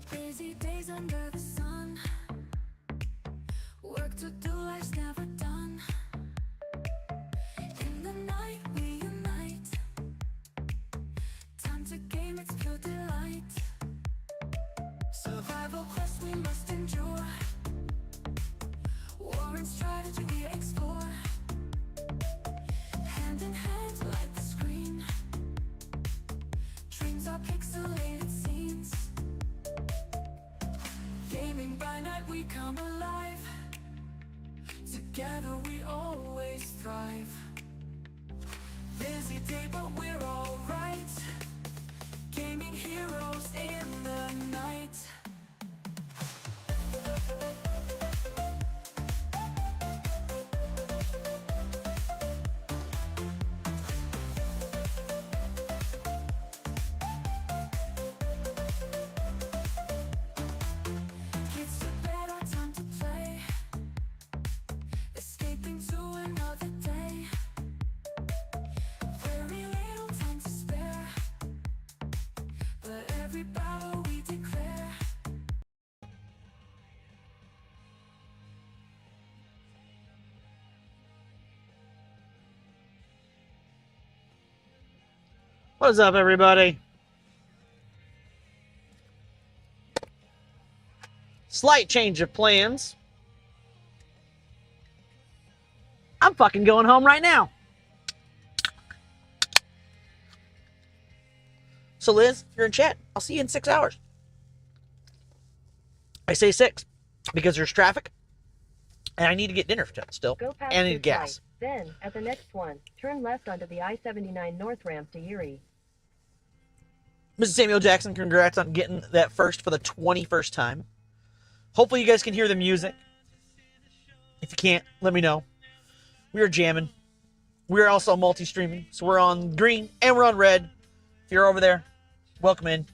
Busy days under the sun, work to do, life's never done. In the night we unite, time to game, it's pure delight. Survival quest we must endure, war and strategy we explore. Hand in hand like the screen, dreams are pixelated scenes. Gaming by night we come alive, together we always thrive. Busy day but we're alright, gaming heroes in the night. Kids to bed, our time to play, escaping to another day. Very little time to spare, but every battle we declare. What's up, everybody? Slight change of plans. I'm fucking going home right now. So, Liz, you're in chat. I'll see you in 6 hours. I say 6 because there's traffic and I need to get dinner still. Go past And I need this gas. light. Then, at the next one, turn left onto the I-79 North ramp to Erie. Mrs. Samuel Jackson, congrats on getting that first for the 21st time. Hopefully you guys can hear the music. If you can't, let me know. We are jamming. We are also multi-streaming. So we're on green and we're on red. If you're over there, welcome in.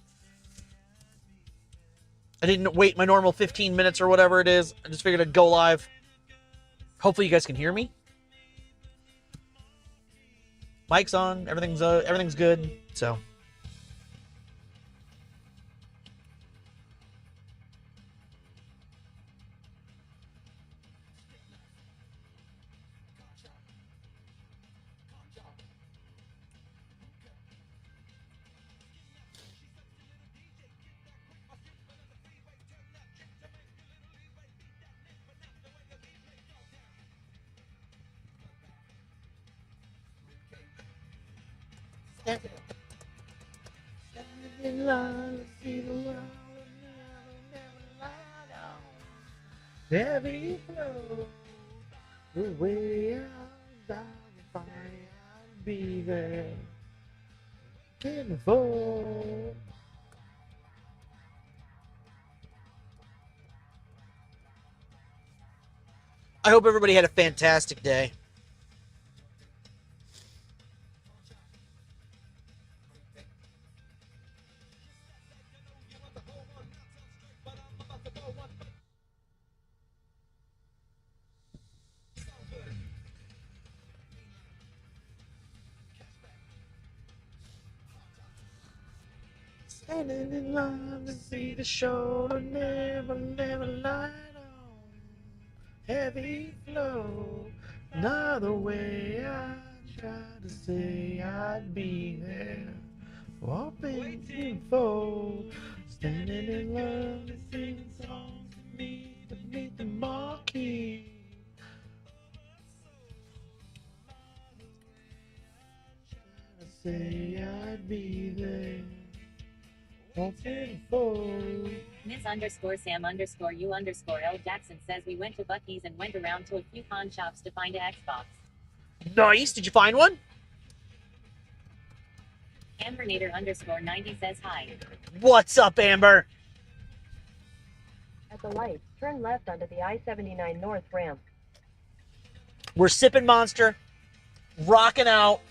I didn't wait my normal 15 minutes or whatever it is. I just figured I'd go live. Hopefully you guys can hear me. Mic's on. Everything's good. So... Heavy flow, the way out down the fire, I'll be there. Can afford. I hope everybody had a fantastic day. Standing in line to see the show, never light on. Heavy flow, another way I tried to say I'd be there. Waiting for, standing in line to sing songs to me, beneath the marquee. Trying to say I'd be there. Ms_Sam_U_L Jackson says we went to Buc-ee's and went around to a few pawn shops to find a Xbox. Nice. Did you find one? Ambernator_90 says hi. What's up, Amber? At the light, turn left onto the I-79 North ramp. We're sipping Monster, rocking out,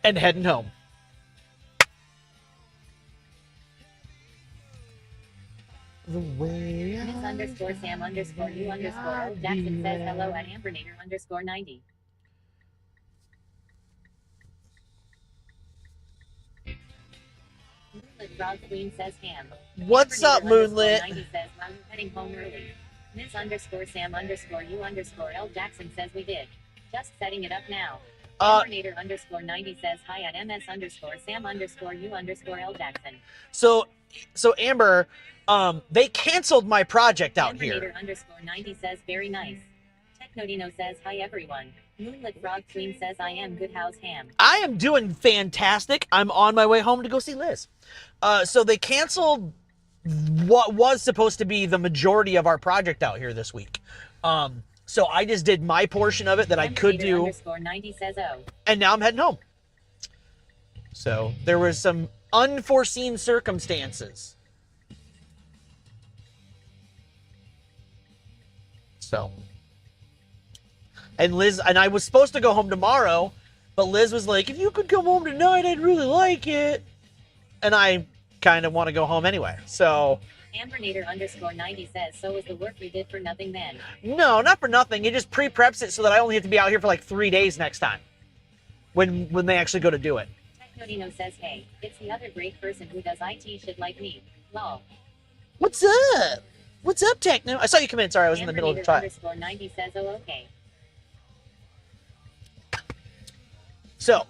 and heading home. The way Ms_Sam_U_L Jackson says hello at Ambernator_90. Moonlit Frog Queen says ham. What's up, Moonlit? 90 says, well, we're heading home early. Ms. underscore Sam underscore you underscore L Jackson says we did. Just setting it up now. Ambernator underscore 90 says hi at MS underscore Sam underscore you underscore L Jackson. So Amber, they canceled my project out Ambernator here. underscore 90 says very nice. Technodino says hi everyone. Moonlit Frog Queen says I am good. How's ham? I am doing fantastic. I'm on my way home to go see Liz. So they canceled what was supposed to be the majority of our project out here this week. So I just did my portion of it that I could do. Underscore 90 says oh. And now I'm heading home. So there was some unforeseen circumstances. So. And Liz, and I was supposed to go home tomorrow, but Liz was like, if you could come home tonight, I'd really like it. And I kind of want to go home anyway. So. Ambernator underscore 90 says, so was the work we did for nothing then? No, not for nothing. It just pre-preps it so that I only have to be out here for like 3 days next time. When they actually go to do it. Technodino says, hey, it's the other great person who does IT shit like me. Lol. What's up? What's up, Techno? I saw you come in. Sorry, I was in the middle of the Ambernator chat. underscore 90 says, oh, okay. So,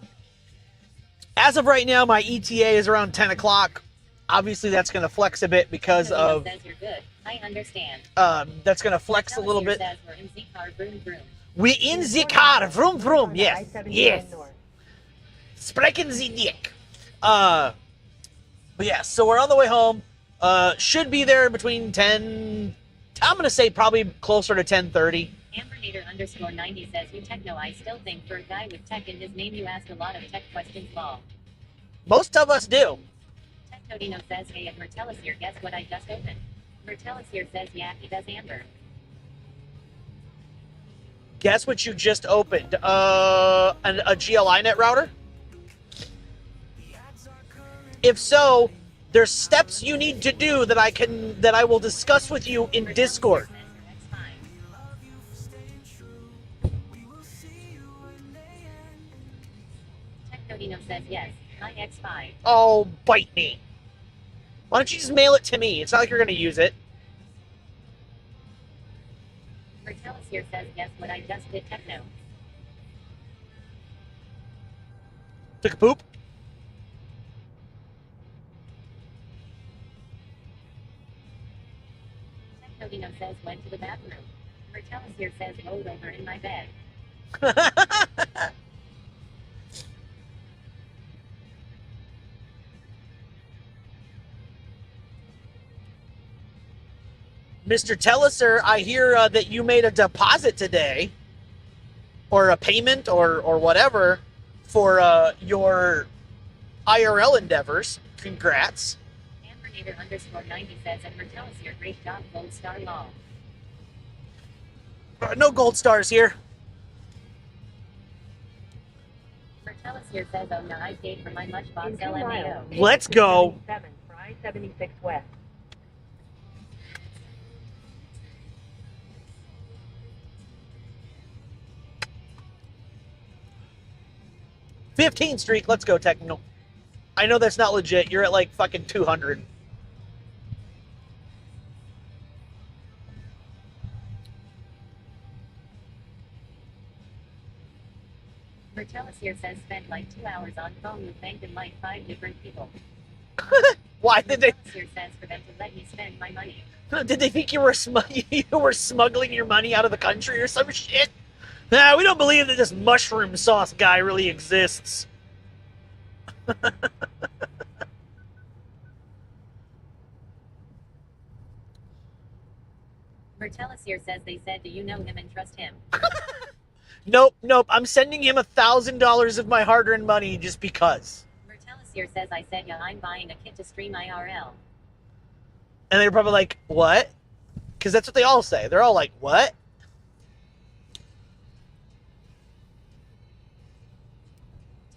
as of right now, my ETA is around 10 o'clock. Obviously, that's going to flex a bit because Technodino of... says you're good. I understand. That's going to flex a little bit. Says we're in the car, vroom, vroom. We in the car. Vroom, vroom. Yes. Yes. North. Sprechen Sie dick. But yeah, so we're on the way home. Should be there between 10... I'm going to say probably closer to 10:30. Ambernator underscore 90 says, you techno, I still think for a guy with tech in his name you ask a lot of tech questions. Lol. Most of us do. Technodino says, hey, and Mertellus here, guess what I just opened? Mertellus here says, yeah, he does Amber. Guess what you just opened? A GLINet router? If so, there's steps you need to do that I will discuss with you in Discord. Technodino says, yes, my X5. Oh, bite me. Why don't you just mail it to me? It's not like you're going to use it. Mertellus here says, guess what I just did, techno. Took a poop? Technodino says, went to the bathroom. Mertellus here says, rolled over in my bed. Mr. Telliser, I hear that you made a deposit today, or a payment, or whatever, for your IRL endeavors. Congrats. Ambernator underscore 90 says, and Mertellus here, great job, gold star law. No gold stars here. Mertellus here says, oh no, I paid for my lunchbox In 2 LMAO. miles, Let's go. 77 for I-76 West. '15th Street. Let's go, Techno. I know that's not legit. You're at like fucking 200. Mertellus here says, spent like 2 hours on phone with bank and like 5 different people. Why did they? Mertellus here says, for them to let me spend my money. Did they think you were smuggling your money out of the country or some shit? Nah, we don't believe that this mushroom sauce guy really exists. Mertellus here says, they said, do you know him and trust him? Nope. I'm sending him $1,000 of my hard-earned money just because. Mertellus here says, I said, yeah, I'm buying a kit to stream IRL. And they're probably like, what? Because that's what they all say. They're all like, what?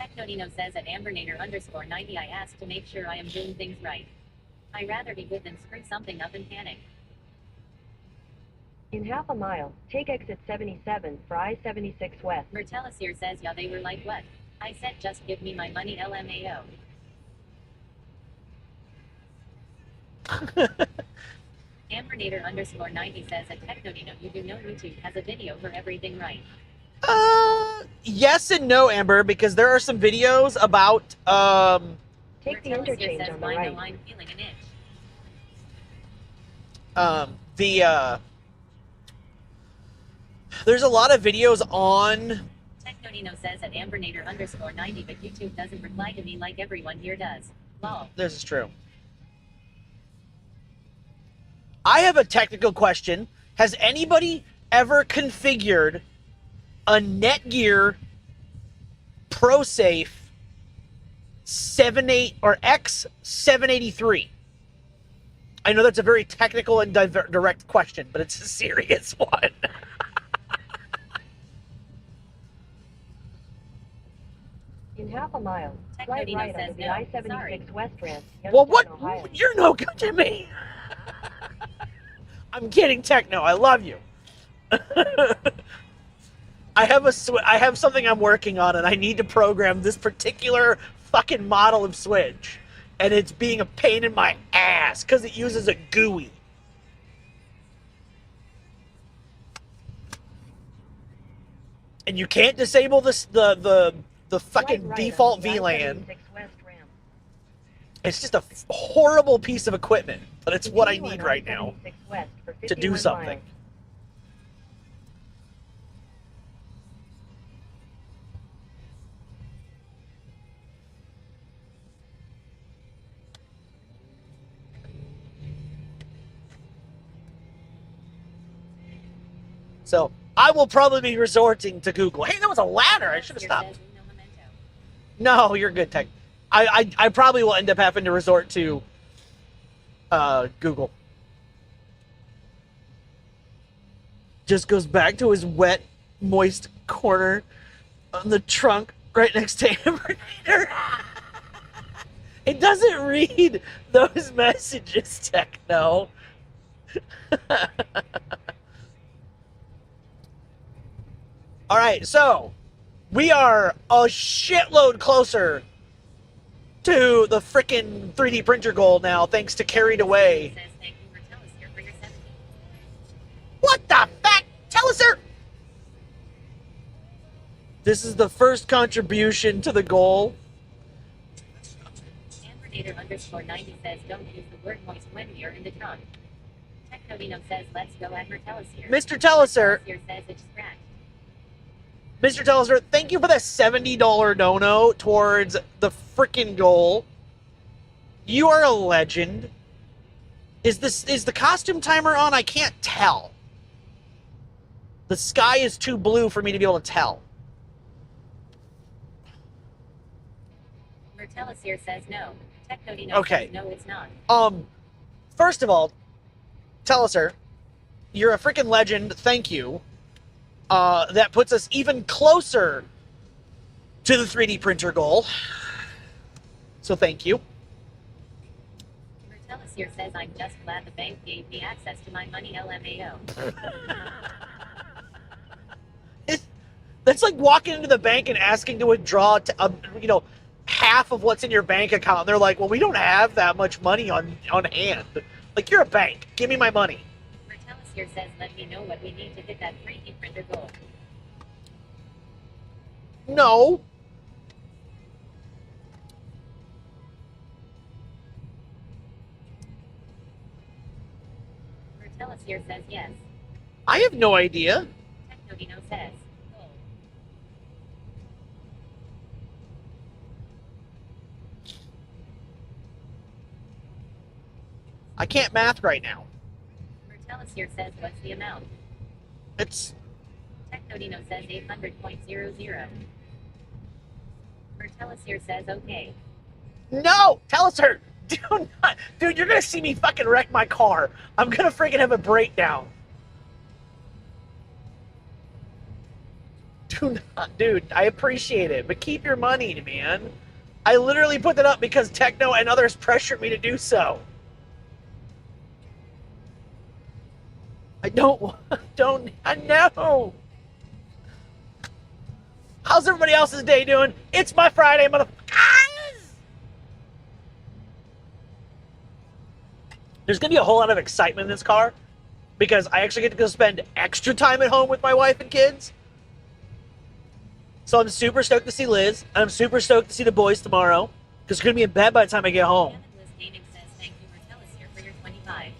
Technodino says at Ambernator underscore 90, I asked to make sure I am doing things right. I'd rather be good than screw something up and panic. In half a mile, take exit 77 for I-76 West. Mertellus here says, yeah, they were like, what? I said, just give me my money, LMAO. Ambernator underscore 90 says at Technodino you do know YouTube has a video for everything, right? Yes and no, Amber, because there are some videos about Take the Mertellus here interchange says on the I right. know I'm feeling an itch. there's a lot of videos on Technodino says at Ambernator underscore 90 but YouTube doesn't reply to me like everyone here does. Lol. This is true. I have a technical question. Has anybody ever configured a Netgear ProSafe 78 or X783? I know that's a very technical and direct question, but it's a serious one. In half a mile, slide Technodino right says onto the no. I-76 Sorry. West ramp. Well, what? Youngstown, Ohio. You're no good to me. I'm kidding, Techno. I love you. I have something I'm working on, and I need to program this particular fucking model of Switch, and it's being a pain in my ass because it uses a GUI. And you can't disable this the fucking Slide right default onto the VLAN. I-76 West ramp. It's just a horrible piece of equipment, but it's what I Continue need on right now I-76 West for to do 51 something. miles. So I will probably be resorting to Google. Hey, that was a ladder. I should have Here stopped. says uno memento. No, you're good, Tech. I probably will end up having to resort to Google. Just goes back to his wet, moist corner on the trunk right next to Ambernator. It doesn't read those messages, Techno. All right, so we are a shitload closer to the frickin' 3D printer goal now, thanks to Carried Away. Says thank you Mertellus here for your 70. What the fuck? Tell us, sir. This is the first contribution to the goal. Ambernator underscore 90 says don't use the word moist when you're in the trunk. Technodino says let's go at Mertellus here. Mr. Telliser, Mertellus here says it's scratched. Mr. Telliser, thank you for that $70 dono towards the frickin' goal. You are a legend. Is the costume timer on? I can't tell. The sky is too blue for me to be able to tell. Mertellus here says no. Technodino Okay. says no it's not. First of all, Telliser, you're a freaking legend. Thank you. That puts us even closer to the 3D printer goal. So thank you. Mertellus here says I'm just glad the bank gave me access to my money LMAO. That's like walking into the bank and asking to withdraw half of what's in your bank account. And they're like, well, we don't have that much money on hand. Like, you're a bank. Give me my money. Mertellus here says let me know what we need to hit that 3D printer goal. No. Mertellus here says yes. I have no idea. Technodino says goal. I can't math right now. Mertellus here says what's the amount? It's Technodino says 800.00. Mertellus here says okay. no. Tell us, her. Do not, dude. You're gonna see me fucking wreck my car. I'm gonna freaking have a breakdown. Do not, dude. I appreciate it, but keep your money, man. I literally put that up because Techno and others pressured me to do so. I don't. I know. How's everybody else's day doing? It's my Friday, motherfuckers. There's going to be a whole lot of excitement in this car because I actually get to go spend extra time at home with my wife and kids. So I'm super stoked to see Liz. And I'm super stoked to see the boys tomorrow because we're going to be in bed by the time I get home. Liz Gaming says thank you, Martellus here for your 25.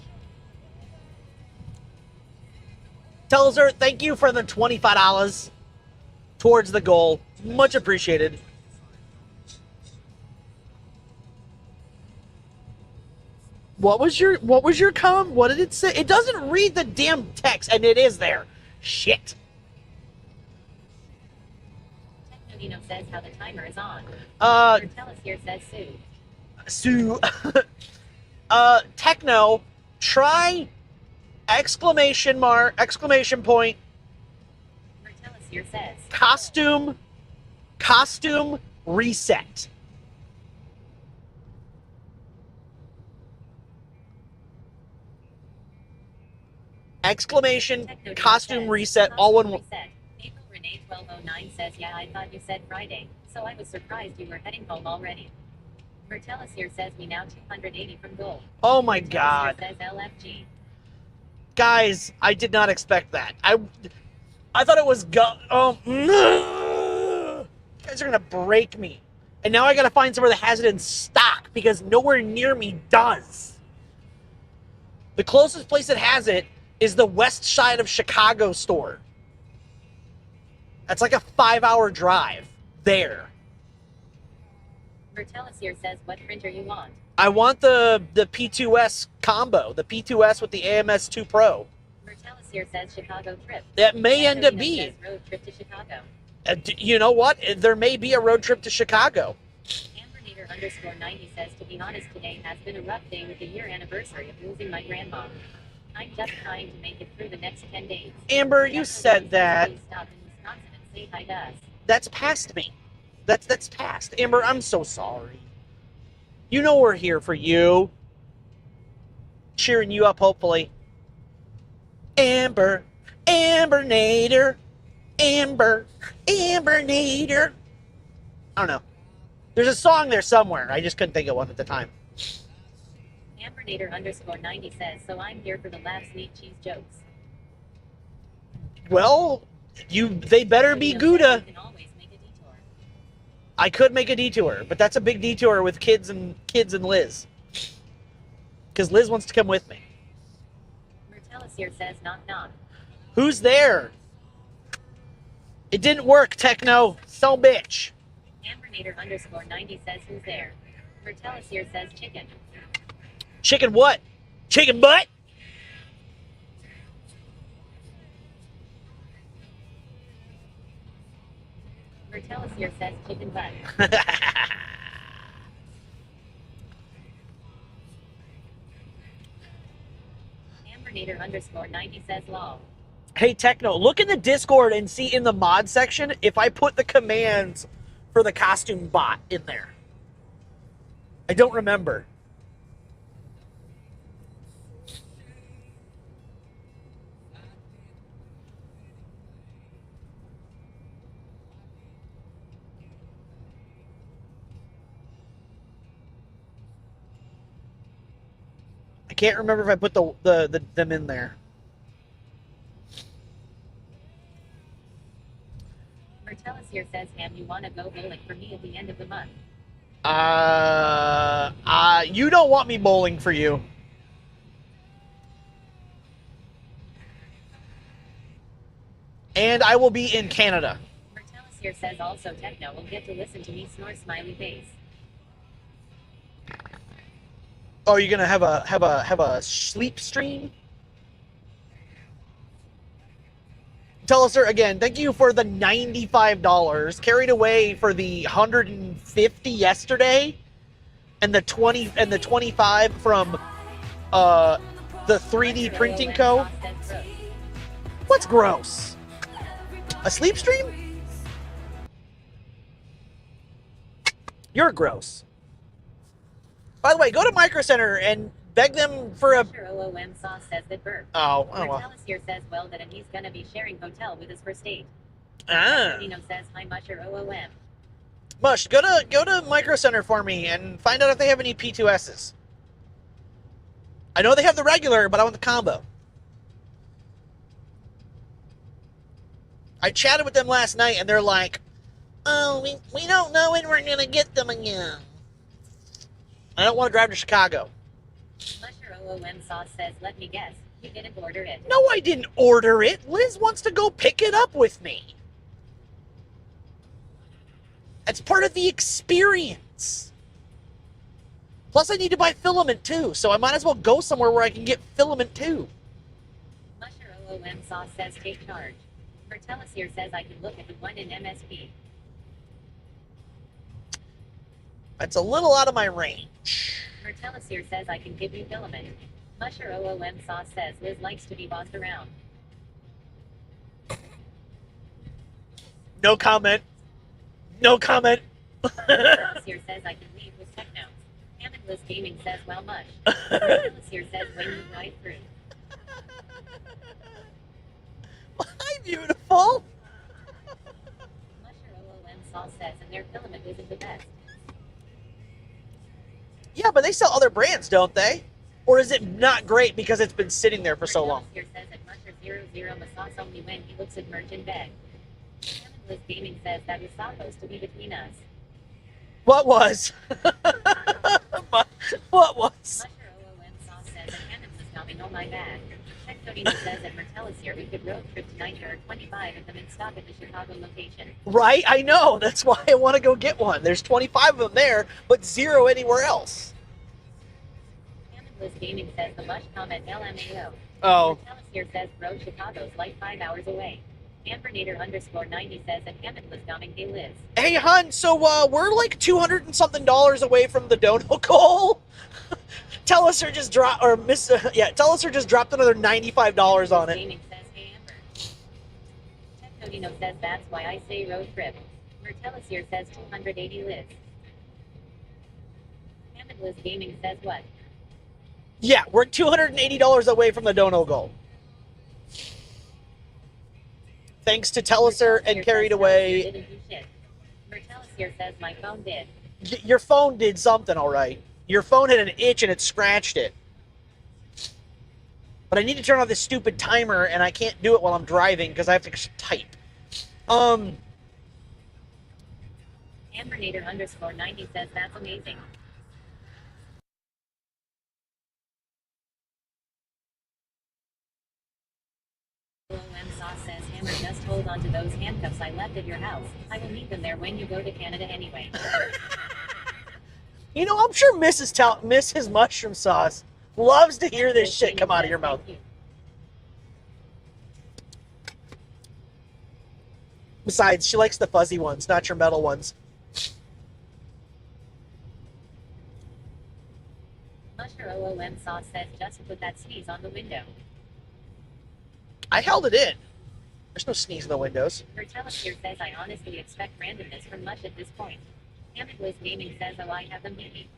Tells her thank you for the $25 towards the goal. Much appreciated. What was your comment? What did it say? It doesn't read the damn text, and it is there. Shit. Technodino says how the timer is on. Martellus here says Sue. Techno, try exclamation point, Martellus here says costume reset. Exclamation, Technodino costume says, reset, all in one. reset. April Renee 1209 says, yeah, I thought you said Friday, so I was surprised you were heading home already. Martellus here says me now 280 from goal. Oh my Martellus god. here says LFG. Guys, I did not expect that. I thought it was you guys are gonna break me. And now I gotta find somewhere that has it in stock because nowhere near me does. The closest place that has it is the west side of Chicago store. That's like a 5-hour drive there. Martellus here says what printer you want. I want the P2S combo, the P2S with the AMS2 Pro. Martellus here says Chicago trip. That may end up Technodino being. says road trip to Chicago. You know what? There may be a road trip to Chicago. Ambernator underscore 90 says, to be honest, today has been a rough day with the year anniversary of losing my grandma. I'm just trying to make it through the next 10 days. Amber, you said that. Stop in Wisconsin and say hi to us. That's past me. That's past. Amber, I'm so sorry. You know we're here for you. Cheering you up, hopefully. Ambernator. Ambernator. I don't know. There's a song there somewhere. I just couldn't think of one at the time. Ambernator underscore 90 says, so I'm here for the last neat cheese jokes. Well, they better be Gouda. You can always make a detour. I could make a detour, but that's a big detour with kids and Liz. Because Liz wants to come with me. Martellus here says, knock knock. Who's there? It didn't work, Techno. So bitch. Ambernator underscore 90 says, who's there? Martellus here says, chicken. Chicken what? Chicken butt? Martellus here says, chicken butt. Ambernator underscore 90 says, lol. Hey, Techno, look in the Discord and see in the mod section if I put the commands for the costume bot in there. I don't remember. I can't remember if I put them in there. Martellus here says, Ham, you want to go bowling for me at the end of the month? You don't want me bowling for you. And I will be in Canada. Martellus here says, also Techno will get to listen to me snore smiley face. Oh, you're gonna have a sleep stream? Tell us, sir, again, thank you for the $95. Carried away for the $150 yesterday, and the 25 from the 3D Printing Co. What's gross? A sleep stream? You're gross. By the way, go to Micro Center and beg them for a... Sure, OOM sauce says that burp. Oh well. Martellus here says, well, that and he's gonna be sharing hotel with his first date. Ah. Nino says, hi, Musher, OOM. Mush, go to Micro Center for me and find out if they have any P2Ss. I know they have the regular, but I want the combo. I chatted with them last night, and they're like, oh, we don't know when we're going to get them again. I don't want to drive to Chicago. Musher OOM sauce says, let me guess, you didn't order it. No, I didn't order it. Liz wants to go pick it up with me. That's part of the experience. Plus, I need to buy filament, too, so I might as well go somewhere where I can get filament, too. Musher OOM sauce says, take charge. Bertellus here says I can look at the one in MSP. That's a little out of my range. Bertellus here says I can give you filament. Musher OOM sauce says Liz likes to be bossed around. No comment. No comment. Bertellus here says I can leave with techno. Hammond Liz Gaming says, well, much. Bertellus here says when you ride through. Hi, beautiful. Musher OOM sauce says, and their filament isn't the best. Yeah, but they sell other brands, don't they? Or is it not great because it's been sitting there for so long? Here says that Musher 00 massage only when he looks at merch in bed. Hammond Liz Gaming says that was supposed to be between us. What was? What was? Musher OOM sauce says that Hammond was coming, oh my bad. Tech Codino says that Martellus here we could road trip tonight. There are 25 of them in stock at the Chicago location. Right? I know. That's why I want to go get one. There's 25 of them there, but 0 anywhere else. Hammond Liz Gaming says the mush comment LMAO. Oh. Martellus here says road Chicago's like 5 hours away. Ambernator _ 90 says that Hammond was coming, hey Liz. Hey, hun, so we're like $200 and something away from the dono goal. Tell us or just drop, or miss, tell us or just dropped another $95 on it. Gaming says, hey Amber. Tech Codino says that's why I say road trip. Martellus here says 280 Liz. Hammond Liz Gaming says what? Yeah, we're $280 away from the dono goal. Thanks to Telliser and Carried Away. Didn't do shit. Martellus here says my phone did. Your phone did something, all right. Your phone had an itch and it scratched it. But I need to turn off this stupid timer, and I can't do it while I'm driving because I have to type. Ambernator _ 90 says that's amazing. OM Sauce says Hammer, just hold on to those handcuffs I left at your house. I will need them there when you go to Canada anyway. You know, I'm sure Mrs. Mushroom Sauce loves to hear this shit come out of your mouth. Besides, she likes the fuzzy ones, not your metal ones. Musher OOM Sauce says just put that sneeze on the window. I held it in. There's no sneeze in the windows. Bertellus here says I honestly expect randomness from Mush at this point. Hammond Liz Gaming says oh I have them handy.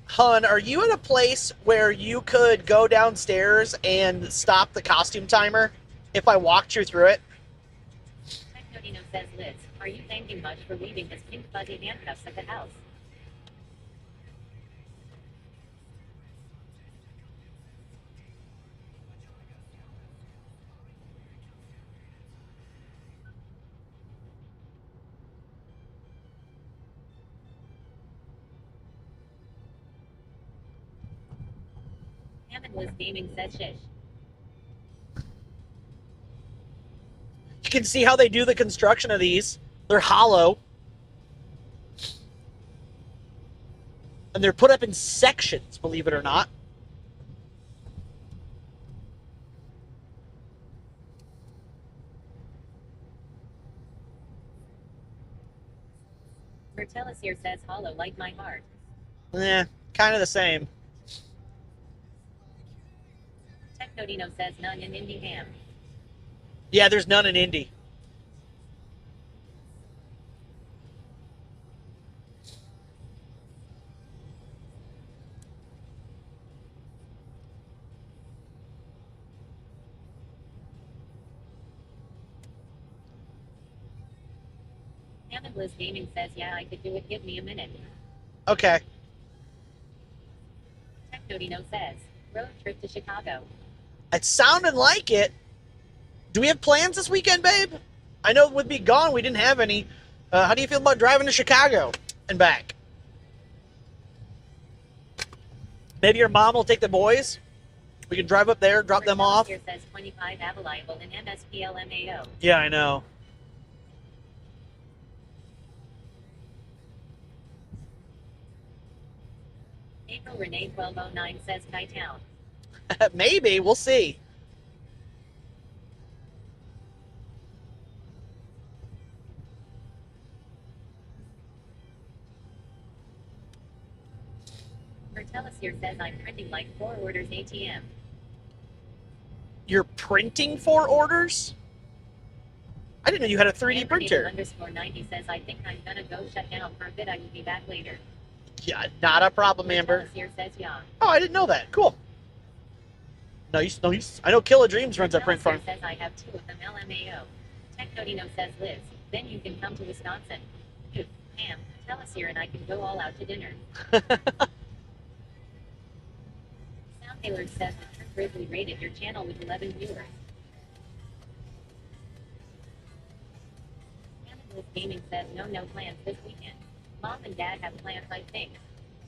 Hun, are you in a place where you could go downstairs and stop the costume timer if I walked you through it? Tech Nodino says Liz, are you thanking Mush for leaving his pink fuzzy handcuffs at the house? Hammond Liz Gaming says shish. You can see how they do the construction of these. They're hollow. And they're put up in sections, believe it or not. Bertellus here says hollow like my heart. Kind of the same. Tech Nodino says none in indie ham. Yeah, there's none in Indy. Hammond Liz Gaming says, yeah, I could do it. Give me a minute. Okay. Technodino says, road trip to Chicago. It sounded like it. Do we have plans this weekend, babe? I know with me gone, we didn't have any. How do you feel about driving to Chicago and back? Maybe your mom will take the boys. We can drive up there, drop them off. Here says 25 available in MSPLMAO. Yeah, I know. April Renee 1209 says Chi-Town. Maybe. We'll see. Mertellus here says I'm printing like 4 orders ATM. You're printing 4 orders? I didn't know you had a 3D printer. Underscore 90 says I think I'm gonna go shut down for a bit. I will be back later. Yeah, not a problem, Amber. Mertellus here says yeah. Oh, I didn't know that. Cool. Nice. I know Kill of Dreams runs that print farm. Says I have 2 of them LMAO. Technodino says Liz, then you can come to Wisconsin. Phew, Pam, tell us here and I can go all out to dinner. Sound Taylor says that Trip Grizzly rated your channel with 11 viewers. Liz Gaming says no plans this weekend. Mom and Dad have plans, I think.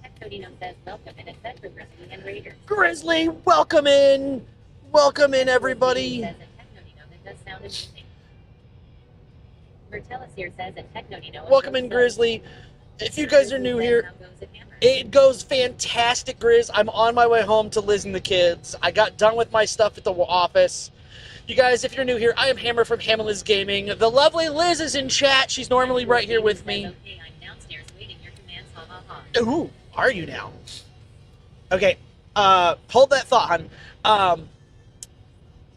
Technodino says welcome and etc. Grizzly and Raiders. Grizzly, welcome in. Welcome in, everybody. Says at Technodino that does sound interesting. Mertellus here says at Technodino. Welcome in, Grizzly. If you guys are new here, it goes fantastic, Grizz. I'm on my way home to Liz and the kids. I got done with my stuff at the office. You guys, if you're new here, I am Hammer from Hammer Liz Gaming. The lovely Liz is in chat. She's normally right here with me. Okay, I'm downstairs waiting your commands. Ha ha ha. Who are you now? Okay, hold that thought, hon.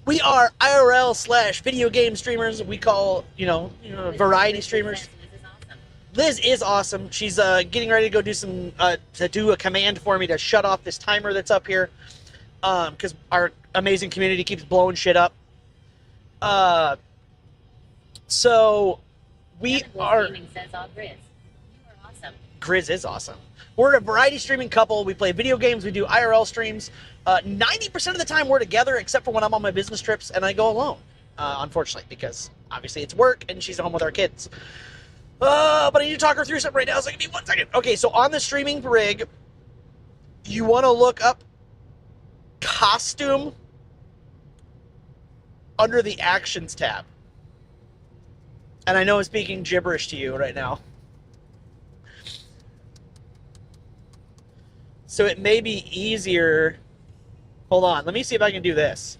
We are IRL/video game streamers. We call, variety streamers. Liz is awesome. She's getting ready to go do to do a command for me to shut off this timer that's up here, because our amazing community keeps blowing shit up. So we are. Says, oh, Grizz. You are awesome. Grizz is awesome. We're a variety streaming couple. We play video games. We do IRL streams. 90% of the time we're together, except for when I'm on my business trips and I go alone. Unfortunately, because obviously it's work and she's home with our kids. But I need to talk her through something right now, so give me 1 second. Okay, so on the streaming rig, you want to look up costume under the actions tab. And I know I'm speaking gibberish to you right now. So it may be easier. Hold on, let me see if I can do this.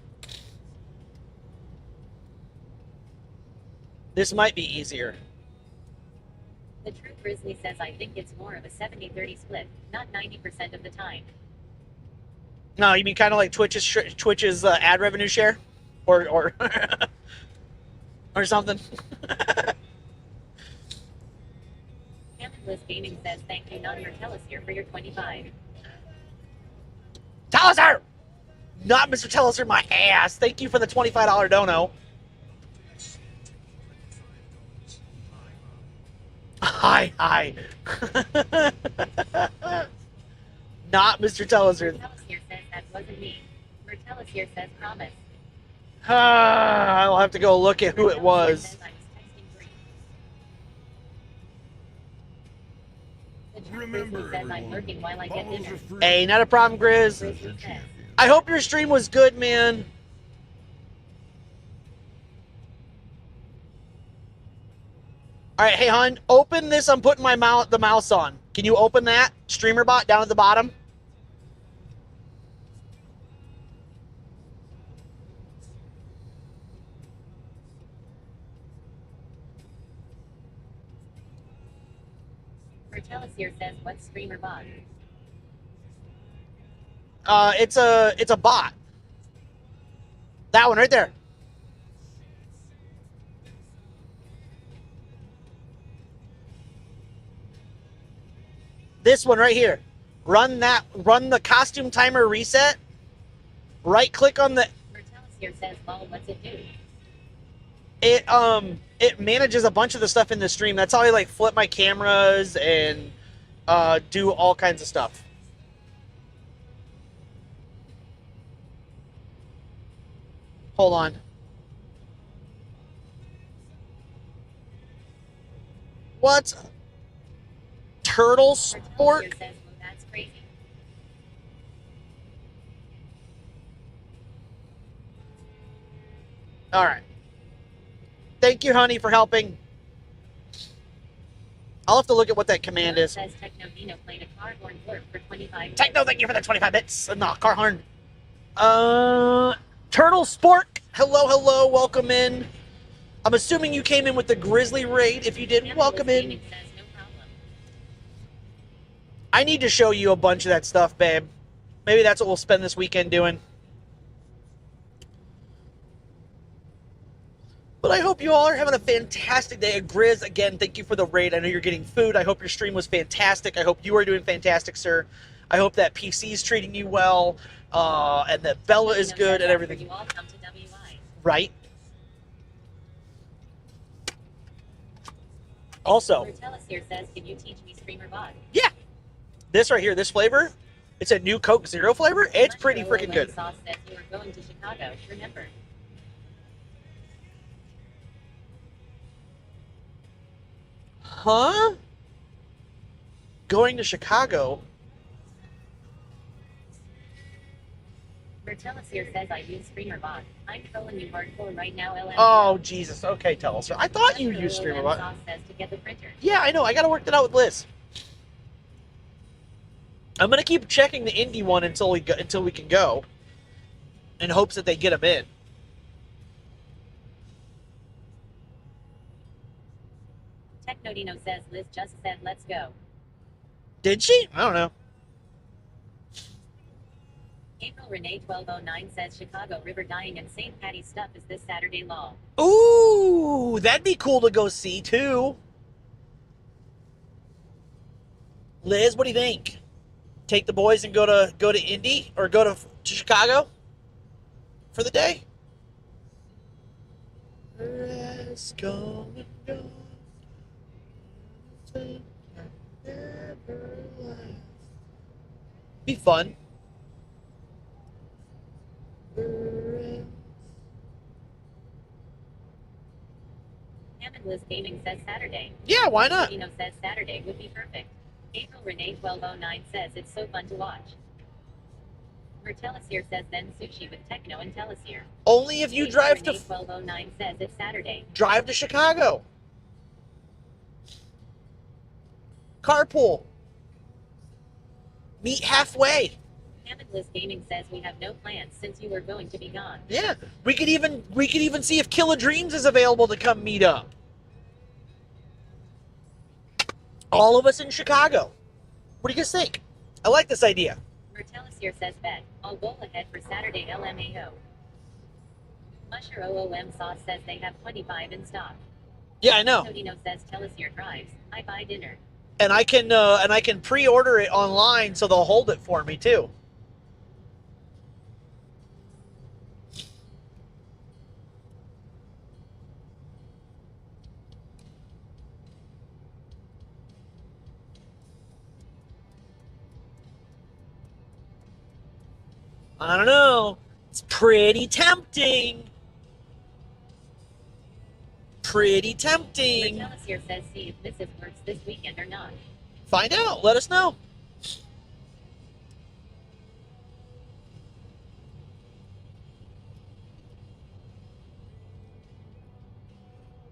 This might be easier. The True Grizzly says I think it's more of a 70-30 split, not 90% of the time. No, you mean kind of like Twitch's ad revenue share? Or or something? Hammond Liz Gaming says thank you, non-Mertellus here for your 25. Telliser! Not Mr. Telliser, my ass. Thank you for the $25 dono. Hi. Not Mr. Telliser. Mertellus here says that wasn't me. Mertellus here says promise. I'll have to go look at who it was. Remember, Hey, not a problem, Grizz. I hope your stream was good, man. All right, hey, hon, open this. I'm putting the mouse on. Can you open that streamer bot down at the bottom? Mertellus here says what streamer bot? It's a bot. That one right there. This one right here. Run the costume timer reset. Right click on the. Mertellus here says, lol, what's it do? it manages a bunch of the stuff in the stream. That's how I like flip my cameras and do all kinds of stuff. Hold on. What? Turtle sport? Says, well, that's crazy. All right. Thank you, honey, for helping. I'll have to look at what that command is. Says Techno Dino played a car horn blurb for 25 bits. Techno, thank you for the 25 bits. No, car horn. Turtle Sport. Hello, hello. Welcome in. I'm assuming you came in with the Grizzly raid. If you did, welcome in. Says, no problem. I need to show you a bunch of that stuff, babe. Maybe that's what we'll spend this weekend doing. But I hope you all are having a fantastic day. Grizz, again, thank you for the raid. I know you're getting food. I hope your stream was fantastic. I hope you are doing fantastic, sir. I hope that PC is treating you well, and that Bella is good and everything. You all come to WI. Right? Also, Martellus here says, can you teach me streamer bot? yeah, this right here, this flavor, it's a new Coke Zero flavor. It's pretty freaking good. Sauce says you are going to Chicago. Remember. Huh? Going to Chicago? Martellus here says I use streamer bot. I'm trolling you hardcore right now, LM. Oh, Jesus. Okay, tell us. I thought you used StreamerBot. Sauce says to get the printer. Yeah, I know. I got to work that out with Liz. I'm going to keep checking the indie one until we can go, in hopes that they get them in. Technodino says Liz just said let's go. Did she? I don't know. April Renee 1209 says Chicago River dying and St. Patty's stuff is this Saturday long. Ooh, that'd be cool to go see too. Liz, what do you think? Take the boys and go to Indy or go to Chicago for the day? Let's go and go. Be fun. Hammond Liz Gaming says Saturday. Yeah, why not? Dino says Saturday would be perfect. April Renee 1209 says it's so fun to watch. Mertellus here says then sushi with Techno and Tellus here. Only if you April drive Renee to 1209 says it's Saturday. drive to Chicago. Carpool. Meet halfway. Hammond Liz Gaming says we have no plans since you were going to be gone. Yeah, we could even see if Killer Dreams is available to come meet up. All of us in Chicago. What do you guys think? I like this idea. Mertellus here says bet. I'll go ahead for Saturday LMAO. Musher OOM Sauce says they have 25 in stock. Yeah, I know. Todino says Tellus here drives. I buy dinner. And I can pre-order it online so they'll hold it for me too. I don't know. It's pretty tempting. Pretty tempting. Mertellus here says see if Mrs. works this weekend or not. Find out. Let us know.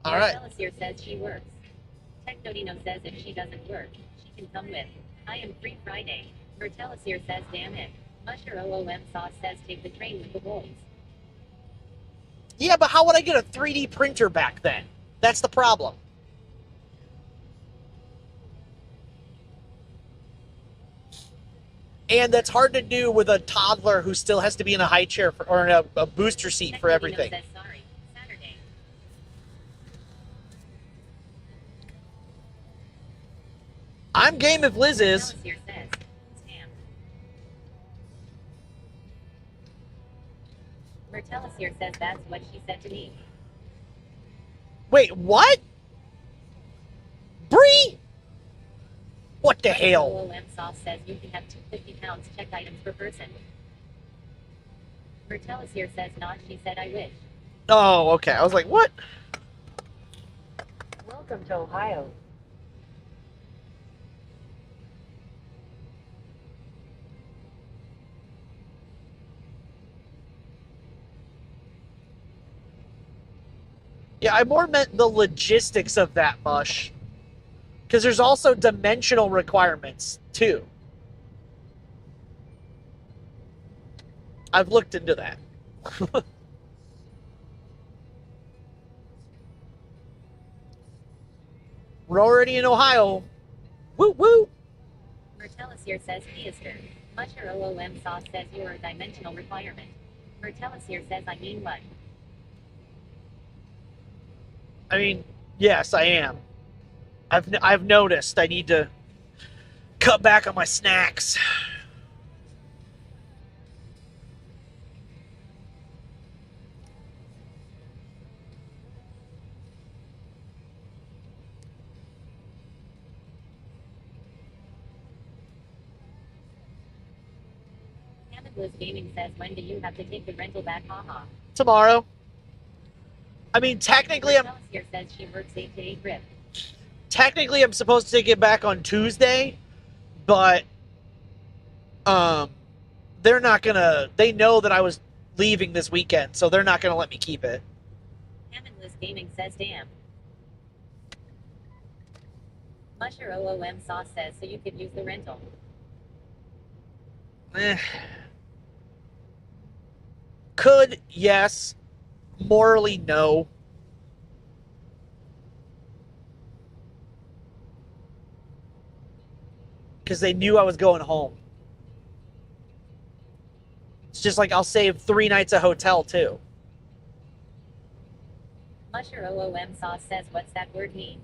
All right. Mertellus here says she works. Technodino says if she doesn't work, she can come with. I am free Friday. Mertellus here says damn it. Musher OOM Sauce says take the train with the boys. Yeah, but how would I get a 3D printer back then? That's the problem. And that's hard to do with a toddler who still has to be in a high chair or in a booster seat for Technodino everything. says sorry. Saturday. I'm game if Liz is. Mertellus here says scam. Mertellus here says that's what she said to me. Wait, what? Bree? What the hell? OOM sauce says you can have 250 pounds check items per person. Mertellus here says not, she said I wish. Oh, okay. I was like, what? Welcome to Ohio. Yeah, I more meant the logistics of that, Mush. Because there's also dimensional requirements, too. I've looked into that. We're already in Ohio. Woo woo! Mertellus here says Theaster. Musher OOM sauce says you're a dimensional requirement. Mertellus here says I mean what? I mean, yes, I am. I've noticed I need to cut back on my snacks. Bliss Gaming says when do you have to take the rental back? Haha. Tomorrow. I mean, technically, Mertellus here says she works 8 to 8 grip. Technically, I'm supposed to take it back on Tuesday, but they're not gonna. They know that I was leaving this weekend, so they're not gonna let me keep it. Bliss Gaming says damn. Musher OOM sauce says so you could use the rental. Could, yes. Morally, no. Because they knew I was going home. It's just like I'll save 3 nights a hotel, too. Musher OOM sauce says what's that word mean?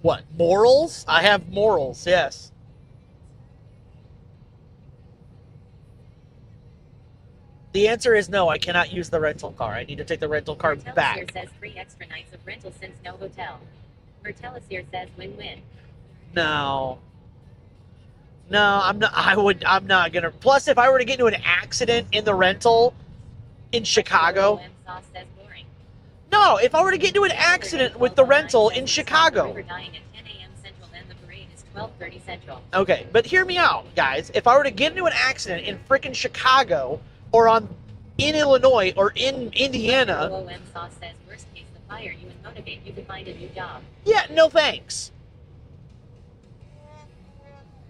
What, morals? I have morals, yes. The answer is no, I cannot use the rental car. I need to take the rental car Mertellus back. here says 3 extra nights of rental since no hotel. Mertellus here says win-win. No. No, I'm not gonna. Plus, if I were to get into an accident in the rental in Chicago. OOM sauce says boring. No, if I were to get into an accident with the rental in Chicago. River dying at 10 a.m. Central, then the parade is 12:30 Central. Okay, but hear me out, guys. If I were to get into an accident in frickin' Chicago or in Illinois or in Indiana. OOM sauce says worst case the fire you and motivate you to find a new job. Yeah, no thanks.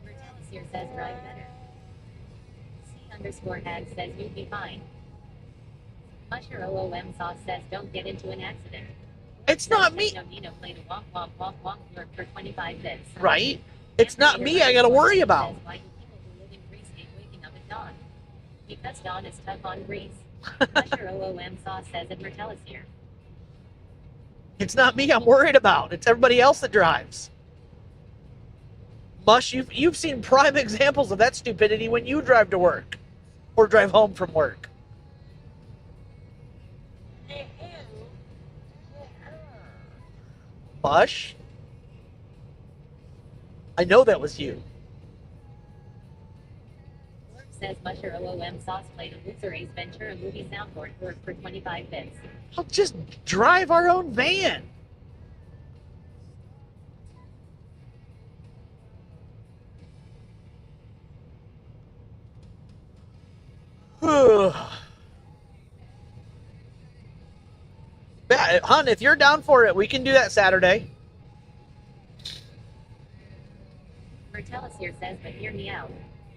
Mertellus here says drive better. C_hag says you'd be fine. Musher OOM sauce says don't get into an accident. It's not me. Nino played a wonk wonk wonk wonk for 25 bits. Right? It's not me I gotta worry about. Why do people who live in Greece hate waking up at dawn? Because dawn is tough on Greece. Musher OOM sauce says it Mertellus here. It's not me I'm worried about. It's everybody else that drives. Mush, you've seen prime examples of that stupidity when you drive to work. Or drive home from work. Mush? I know that was you. Says Musher OOM sauce played a Loser Ace Ventura movie soundboard for 25 bits. I'll just drive our own van. Yeah, hon, if you're down for it, we can do that Saturday. Mertellus here says, but hear me out.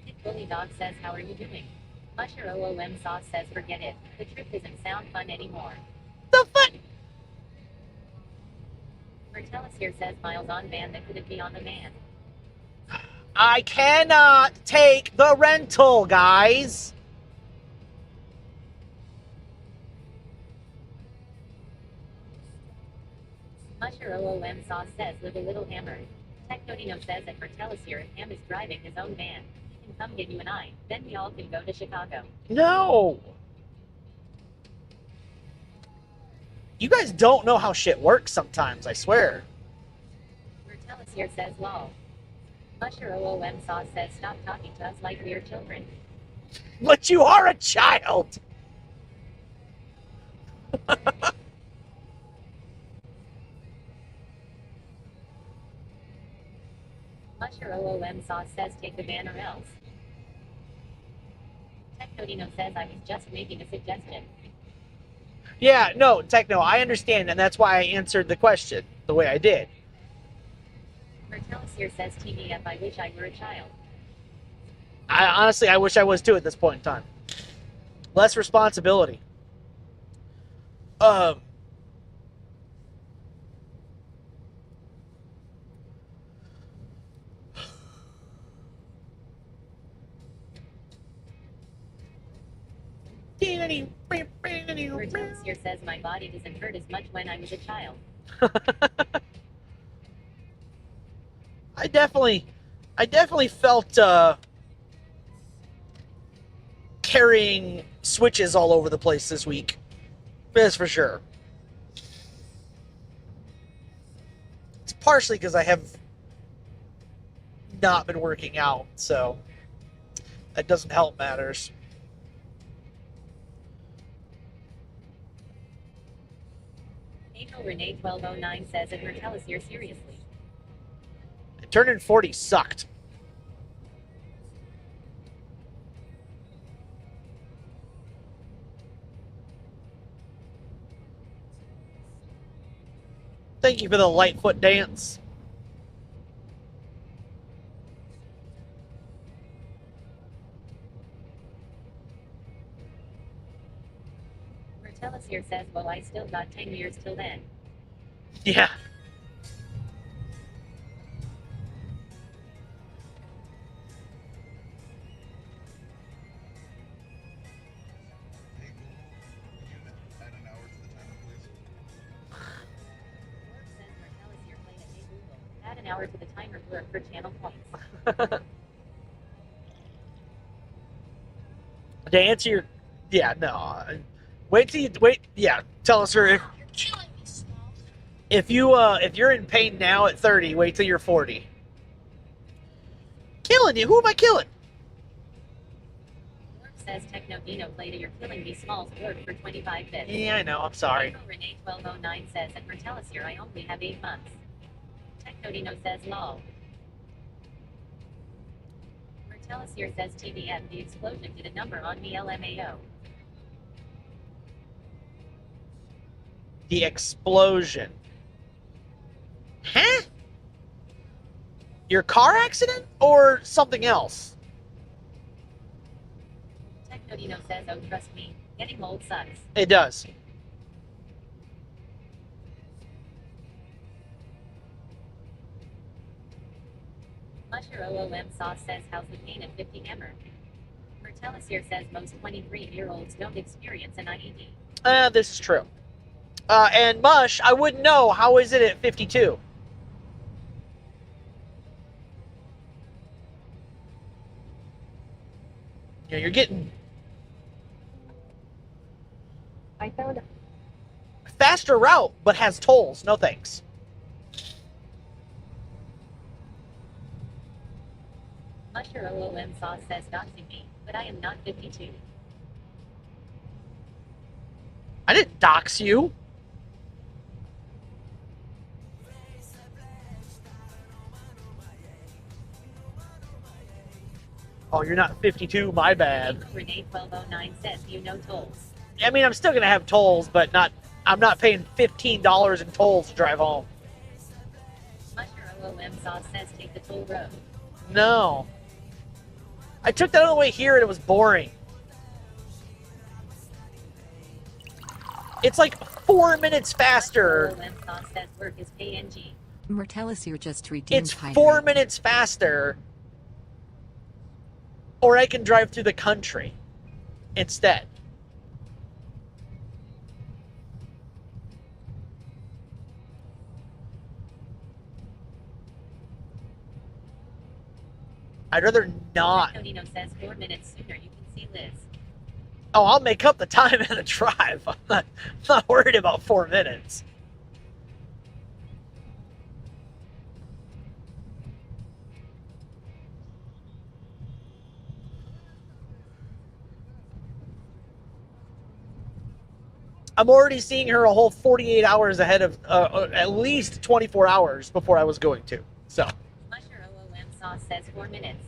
Dick Bully Dog says, how are you doing? Musher OOM sauce says, forget it. The trip doesn't sound fun anymore. The fuck? Mertellus here says, miles on van that couldn't be on the van. I cannot take the rental, guys. Musher OOM sauce says, live a little hammer. Technodino says that Mertellus here, if Ham is driving his own van, he can come get you and I. Then we all can go to Chicago. No. You guys don't know how shit works sometimes, I swear. Mertellus here says lol. Musher OOM Sauce says stop talking to us like we're children. But you are a child! Musher OOM Sauce says take the ban or else. Technodino says I was just making a suggestion. Yeah, no, Techno, I understand, and that's why I answered the question the way I did. Mertellus here says TBF I wish I were a child. Honestly, I wish I was too at this point in time. Less responsibility. Mertellus here says my body doesn't hurt as much when I was a child. I definitely felt carrying switches all over the place this week. That's for sure. It's partially because I have not been working out, so that doesn't help matters. April Renee 1209 says at Mertellus here seriously. Turning 40 sucked. Thank you for the Lightfoot dance. Mertellus here says well I still got 10 years till then. Yeah. Add an hour to the timer for channel points. To answer your, yeah, no. Wait till you Yeah, tell us her if you're in pain now at 30, wait till you're 40. Killing you? Who am I killing? Says Technodino played You're Killing Me Smalls work for 25 bits. Yeah, I know. I'm sorry. April Renee 1209 says at Mertellus here I only have 8 months. Technodino says lol. Mertellus here says TBF the explosion did a number on me LMAO. The explosion. Huh? Your car accident or something else? Technodino says oh trust me, getting old sucks. It does. Musher OOM Sauce says how's the pain at 50 Emmer? Mertellus here says most 23-year-olds don't experience an IED. This is true. And Mush, I wouldn't know. How is it at 52? Yeah, you're getting I found a faster route, but has tolls. No thanks. Musher OOM Sauce says doxing me, but I am not 52. I didn't dox you. Oh, you're not 52. My bad. Renee 1209 says you know tolls. I mean, I'm still gonna have tolls, but not. I'm not paying $15 in tolls to drive home. Musher OOM Sauce says take the toll road. No. I took that on the way here and it was boring. It's like 4 minutes faster. OOM Sauce says work is PNG. Mertellus here just redeemed It's hydrate. 4 minutes faster. Or I can drive through the country instead. I'd rather not. Technodino says 4 minutes sooner you can see Liz. Oh, I'll make up the time in the drive. I'm not worried about 4 minutes. I'm already seeing her a whole 48 hours ahead of at least 24 hours before I was going to. So. Musher OOM sauce says 4 minutes.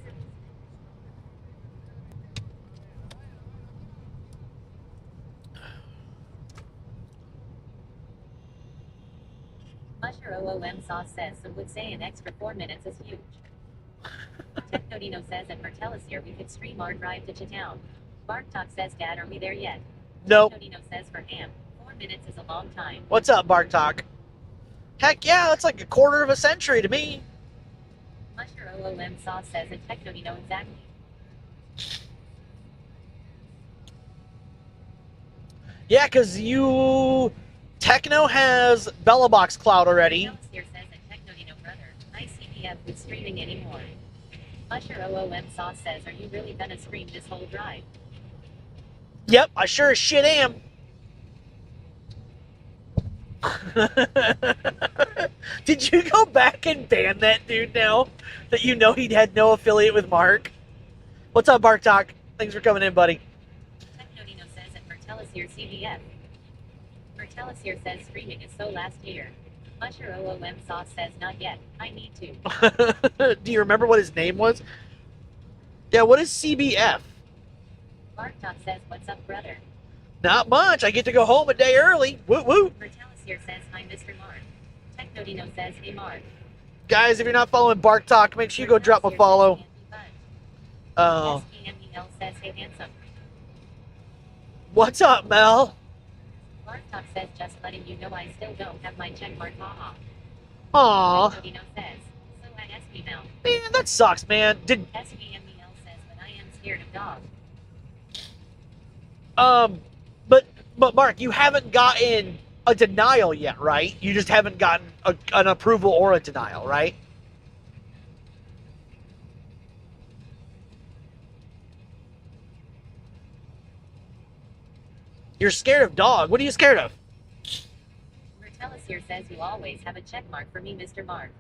Musher OOM sauce says some would say an extra 4 minutes is huge. Technodino says at Mertellus here we could stream our drive to Chitown. Barktalk says, Dad, are we there yet? Nope. Technodino says for ham, 4 minutes is a long time. What's up, Barktalk? Heck yeah, that's like a quarter of a century to me. Musher OOM sauce says at Technodino exactly. Yeah, because Techno has Bellabox Cloud already. Mertellus here says at Technodino brother, ICBF with streaming anymore. Musher OOM sauce says, are you really gonna stream this whole drive? Yep, I sure as shit am. Did you go back and ban that dude now that you know he had no affiliate with Mark? What's up, Barktalk? Thanks for coming in, buddy. Technodino says at Mertellus here CBF. Mertellus here says streaming is so last year. Musher OOM sauce says not yet. I need to. Do you remember what his name was? Yeah, what is CBF? Barktalk says, what's up, brother? Not much. I get to go home a day early. Woo woo. Mertellus here says, hi, Mr. Mark. Technodino says, hey, Mark. Guys, if you're not following Barktalk, make sure you go drop a follow. Oh. SPMEL says, hey, handsome. What's up, Mel? Barktalk says, just letting you know I still don't have my check mark. Haha. Aw. Technodino says, so at SPMEL. Man, that sucks, man. SPMEL says, but I am scared of dogs. But Mark, you haven't gotten a denial yet, right? You just haven't gotten an approval or a denial, right? You're scared of dog. What are you scared of? Mertellus here says, you always have a check mark for me, Mr. Mark.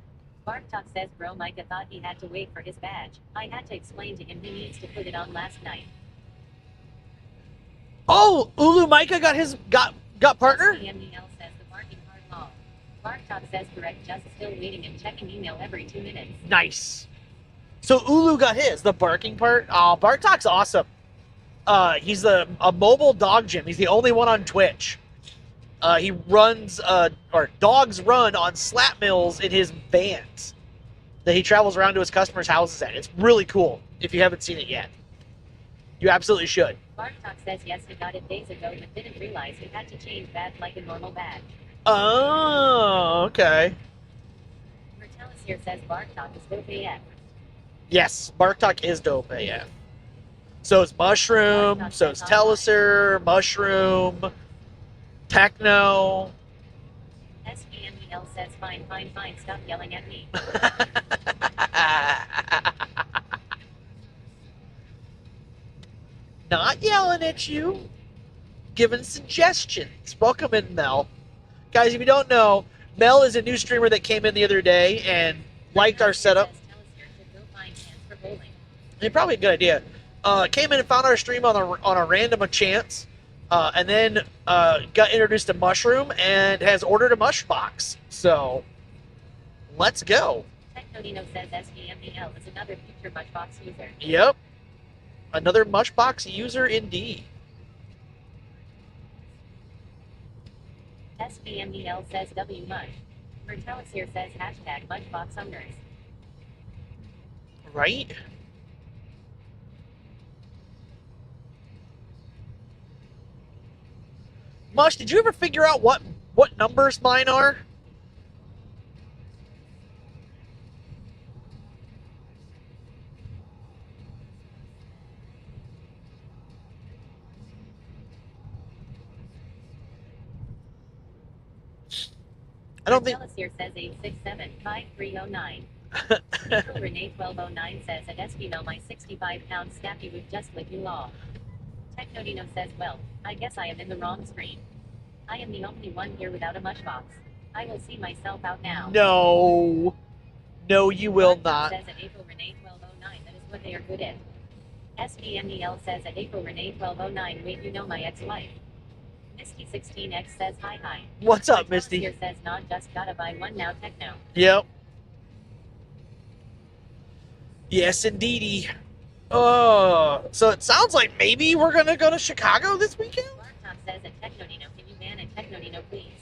Barktalk says, bro, Micah thought he had to wait for his badge. I had to explain to him he needs to put it on last night. Oh, Ulu Micah got partner? SPMEL says the barking hard law. Barktalk says correct, just still waiting and checking email every 2 minutes. Nice. So Ulu got his, the barking part. Oh, Barktalk's awesome. He's a mobile dog gym. He's the only one on Twitch. He runs, or dogs run on slap mills in his vans that he travels around to his customers' houses at. It's really cool if you haven't seen it yet. You absolutely should. Barktalk says yes, he got it days ago, but didn't realize he had to change badge like a normal badge. Oh, okay. Mertellus here says Barktalk is dope AF. Yes, Barktalk is dope AF. So is Mushroom, so is Teleser, Mushroom, Techno. SPMEL says fine, stop yelling at me. Not yelling at you, giving suggestions. Welcome in, Mel. Guys, if you don't know, Mel is a new streamer that came in the other day and liked our setup. It's probably a good idea. Came in and found our stream on a random chance, and then got introduced to Mushroom and has ordered a mush box. So, let's go. Technodino says SPMEL is another future Mushbox user. Yep. Another Mushbox user indeed. SPMEL says W Mush. Mertellus here says hashtag Mushbox owners. Right? Mush, did you ever figure out what numbers mine are? I don't think. Mertellus here says 867-5309. April Renee 1209 says at SPMEL my 65-pound snappy would just lick you off. Technodino says, well, I guess I am in the wrong stream. I am the only one here without a mush box. I will see myself out now. No. No, you will Bartop not. says at April Renee 1209, that is what they are good at. SVMEL says at April Renee 1209, wait, you know my ex-wife. Misty 16X says hi. What's up, Martellus Misty? here says not just gotta buy one now techno. Yep. Yes, indeedy. Oh, so it sounds like maybe we're gonna go to Chicago this weekend? Bartop says at Technodino, can you ban at Technodino please?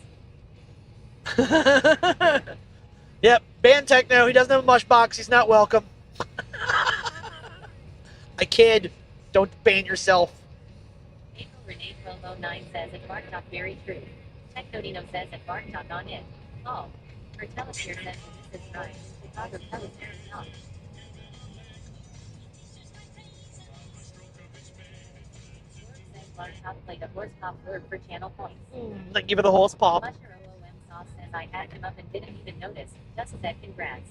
Yep, ban Techno. He doesn't have a mush box. He's not welcome. I kid. Don't ban yourself. April Renee 1209 says at Bartok, very true. Technodino says at Bartok on it. Oh. Martellus here says this is right. Chicago Tellus here is not. Bartok played a horse pop word for channel points. Like, give it a horse pop. Musher OOM Sauce says I had him up and didn't even notice. Just said congrats.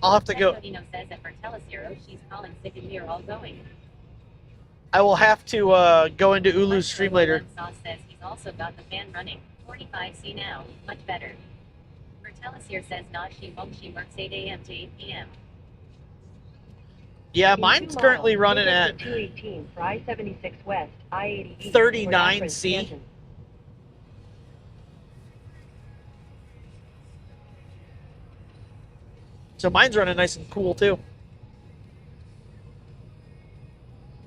I'll have to go. Technodino says at Martellus Hero, she's calling sick and we are all going. I will have to go into Ulu's stream later. Sauce says he's also got the fan running. 45C now. Much better. Martellus here says not she won't. She works 8 a.m. to 8 p.m. Yeah, mine's currently running at 218 for I-76 West, I-80 East. 39C. So mine's running nice and cool too.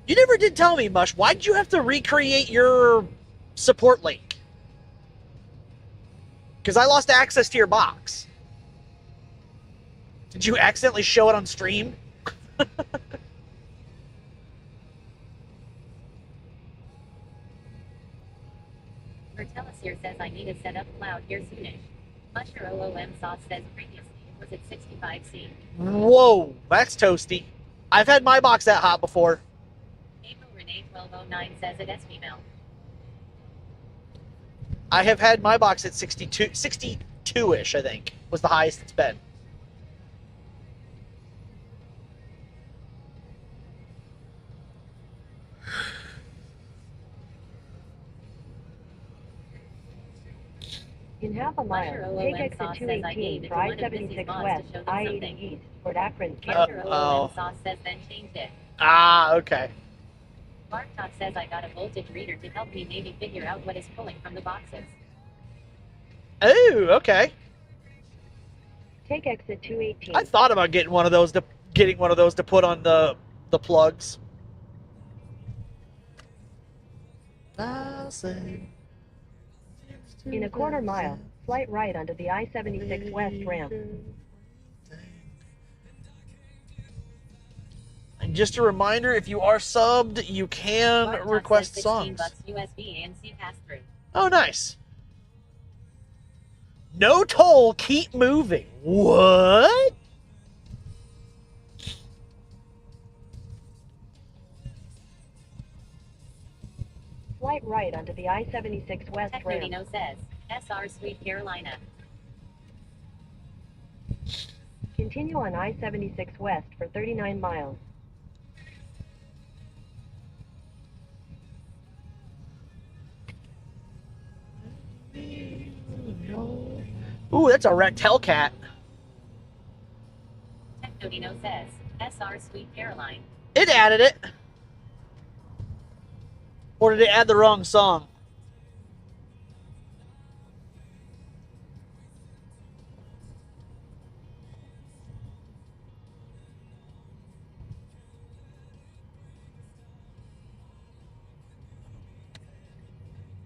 You never did tell me, Mush. Why did you have to recreate your support link? Because I lost access to your box. Did you accidentally show it on stream? Martellus here says I need to set up cloud here soonish. Musher OOM Sauce says previously it was at 65C. Whoa, that's toasty. I've had my box that hot before. April Renee 1209 says at SVML. I have had my box at 62-ish, I think, was the highest it's been. In half a Musher mile, OOM take exit Sauce says I gave 218 it for to one of Missy's I-76 mods West, to show them I-80 something. East, Port Akron, Musher Oh. OOM Sauce says then changed it. Ah, okay. Bartok says I got a voltage reader to help me maybe figure out what is pulling from the boxes. Oh, okay. Take exit 218. I thought about getting one of those to put on the plugs. I'll say. In a quarter mile, slight right onto the I-76 West ramp. And just a reminder, if you are subbed, you can Bartok request says songs. $16 USB ANC pass-through. Oh, nice. No toll, keep moving. What? Slight right onto the I-76 West ramp. Technodino says, SR Sweet Carolina. Continue on I-76 West for 39 miles. Ooh, that's a wrecked Hellcat. Technodino says, SR Sweet Caroline. It added it. Or did it add the wrong song?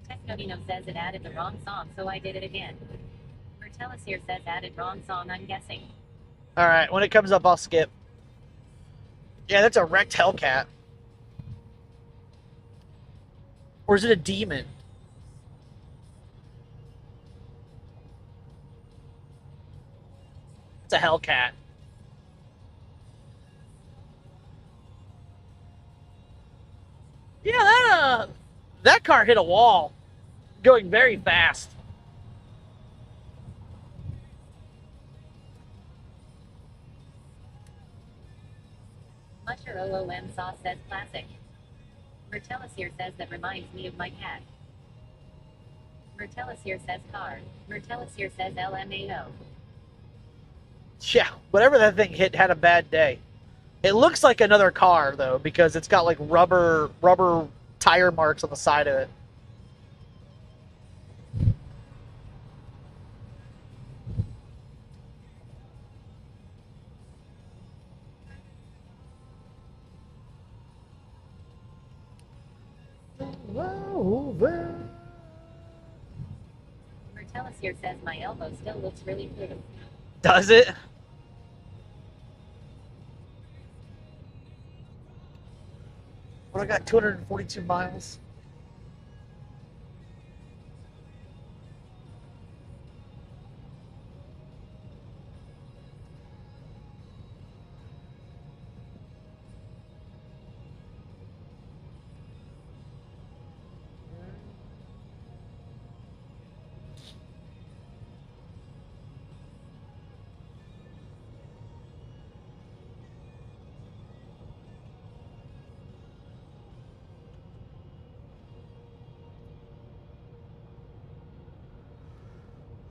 Technodino says it added the wrong song, so I did it again. Martellus here says added wrong song, I'm guessing. Alright, when it comes up, I'll skip. Yeah, that's a wrecked Hellcat. Or is it a demon? It's a Hellcat. Yeah, that car hit a wall. Going very fast. Musher OOM Sauce says classic. Mertellus here says that reminds me of my cat. Mertellus here says car. Mertellus here says LMAO. Yeah, whatever that thing hit had a bad day. It looks like another car though, because it's got like rubber tire marks on the side of it. Mertellus here says my elbow still looks really good. Does it? What, I got 242 miles.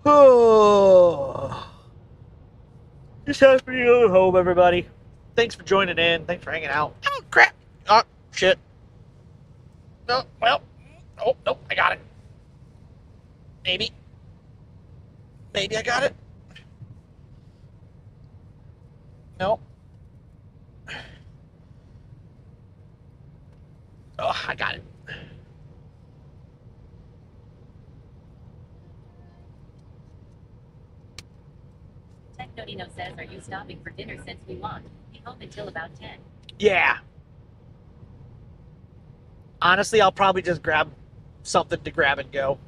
Oh, just happy to go home, everybody. Thanks for joining in. Thanks for hanging out. Oh, crap. Oh, shit. Oh, well. Oh, nope, I got it. Maybe. Maybe I got it. No. Oh, I got it. Technodino says, are you stopping for dinner since we won't be home until about 10? Yeah. Honestly, I'll probably just grab something to grab and go.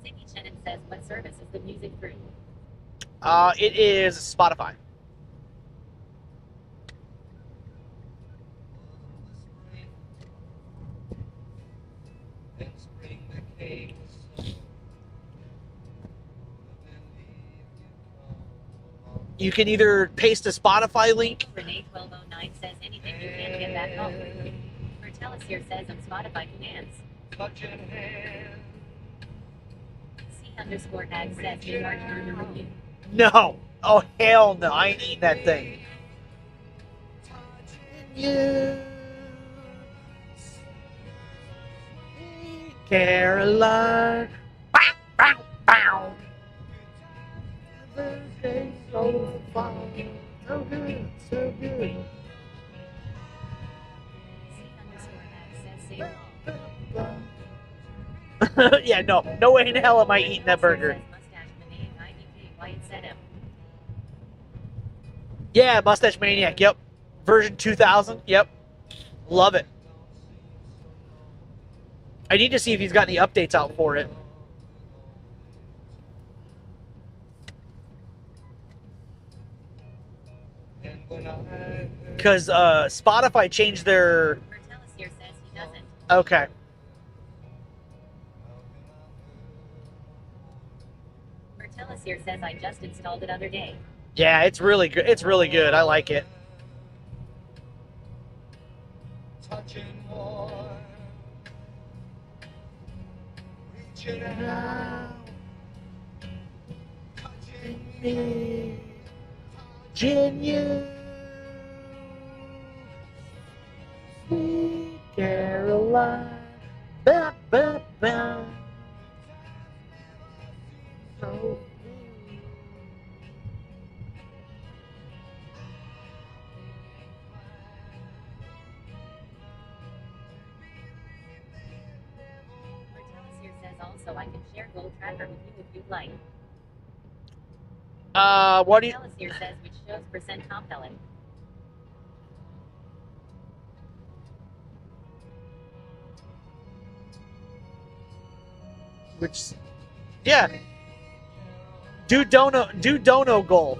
Siggy Shannon says, what service is the music through? It is Spotify. You can either paste a Spotify link. Renee 1209 says anything you can get back home. Mertellus here says I'm Spotify commands. C_ag says new large burger review. No. Oh, hell no. I ain't eating that thing. You, Caroline. Bow, bow, bow. So fun. So good. So good. C_ag says same. Yeah, no. No way in hell am I eating that burger. Yeah, Mustache Maniac. Yep. Version 2000. Yep. Love it. I need to see if he's got any updates out for it. Because Spotify changed their... Mertellus here says he doesn't. Okay. Mertellus here says I just installed it other day. Yeah, it's really good. It's really good. I like it. Virginia, sweet Caroline, ba, ba, ba. So Mertellus here says also I can share Gold Tracker with you if you'd like. what do you... Mertellus here says which shows percent compelling. Which... Yeah. Do dono goal.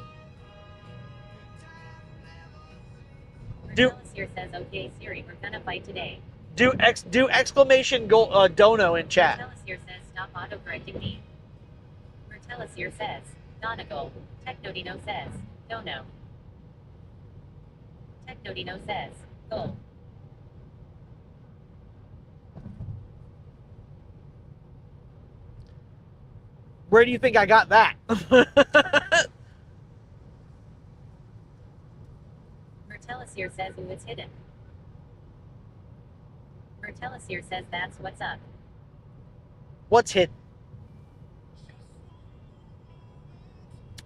Mertellus here says okay Siri we're gonna fight today. do exclamation dono in chat. Mertellus here says stop autocorrecting me. Mertellus here says Donegal. Technodino says Dono. Technodino says Goal. Where do you think I got that? Mertellus here says ooh, it's hidden. Mertellus here says that's what's up. What's hidden?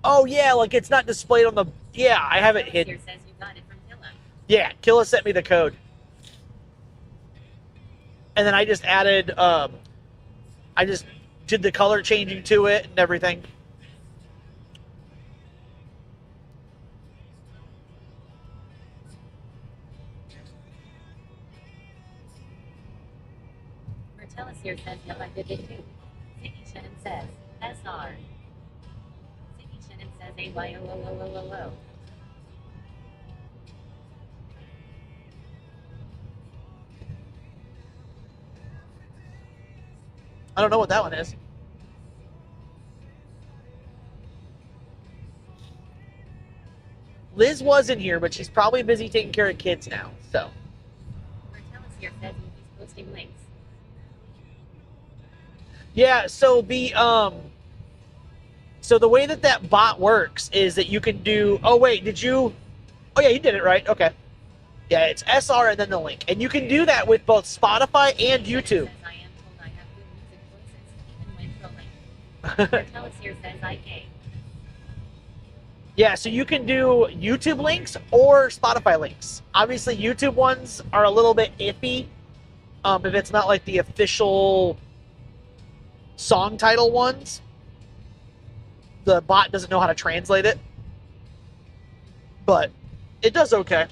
Oh yeah, like it's not displayed on the. Yeah, I have it Mertellus hidden. here says you got it from Killa. Yeah, Killa sent me the code, and then I just added. I just did the color changing to it and everything. Mertellus here says yep, I did it too. Ziggy Shannon says SR. Ziggy Shannon says AYOOOOOO. I don't know what that one is. Liz was in here, but she's probably busy taking care of kids now. So. Mertellus here says he's posting links. Yeah. So the way that bot works is that you can do. Oh wait, did you? Oh yeah, you did it right. Okay. Yeah, it's SR and then the link, and you can do that with both Spotify and YouTube. Says I am told I have good music voices, even when trolling. Mertellus here says IK. Yeah, so you can do YouTube links or Spotify links. Obviously, YouTube ones are a little bit iffy if it's not like the official song title ones. The bot doesn't know how to translate it, but it does okay.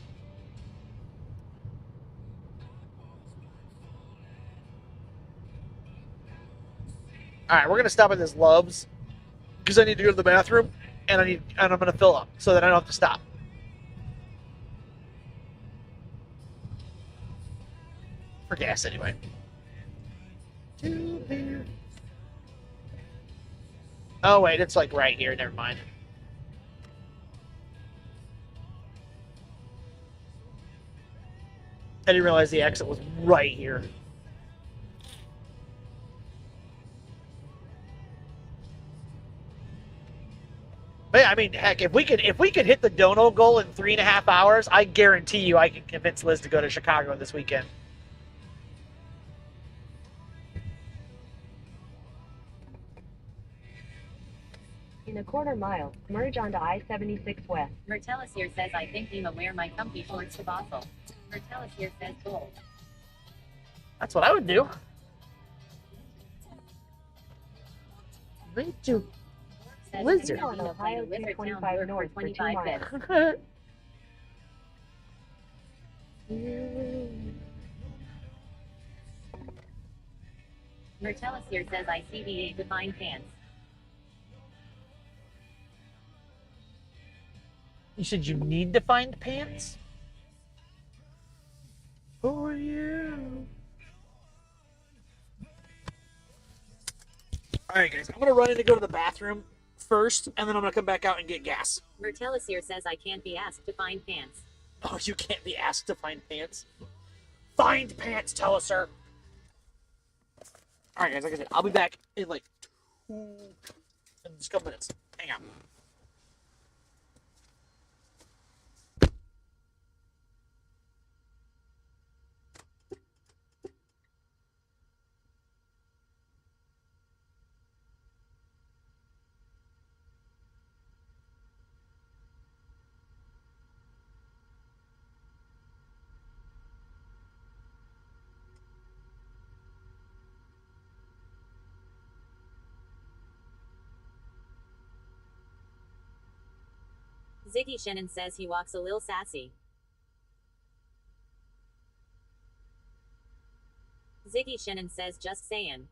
All right, we're gonna stop at this Love's because I need to go to the bathroom and I'm gonna fill up so that I don't have to stop. For gas anyway. Oh wait, it's like right here. Never mind. I didn't realize the exit was right here. But yeah, I mean, heck, if we could hit the dono goal in 3.5 hours, I guarantee you I can convince Liz to go to Chicago this weekend. In a quarter mile, merge onto I-76 West. Mertellus here says I think Nima wear my comfy shorts to Basel. Mertellus here says gold. That's what I would do. Me too. Says Lizard. Nima On Ohio played Lizard Town 225 Blur for north for 2 25 miles. bits. Mertellus here says I CVA defined pants. You said you need to find pants? For you. Alright guys, I'm gonna run in to go to the bathroom first, and then I'm gonna come back out and get gas. Mertellus here says I can't be asked to find pants. Oh, you can't be asked to find pants? Find pants, tell us, sir. Alright guys, like I said, I'll be back in like just a couple minutes. Hang on. Ziggy Shannon says he walks a lil sassy. Ziggy Shannon says just sayin'.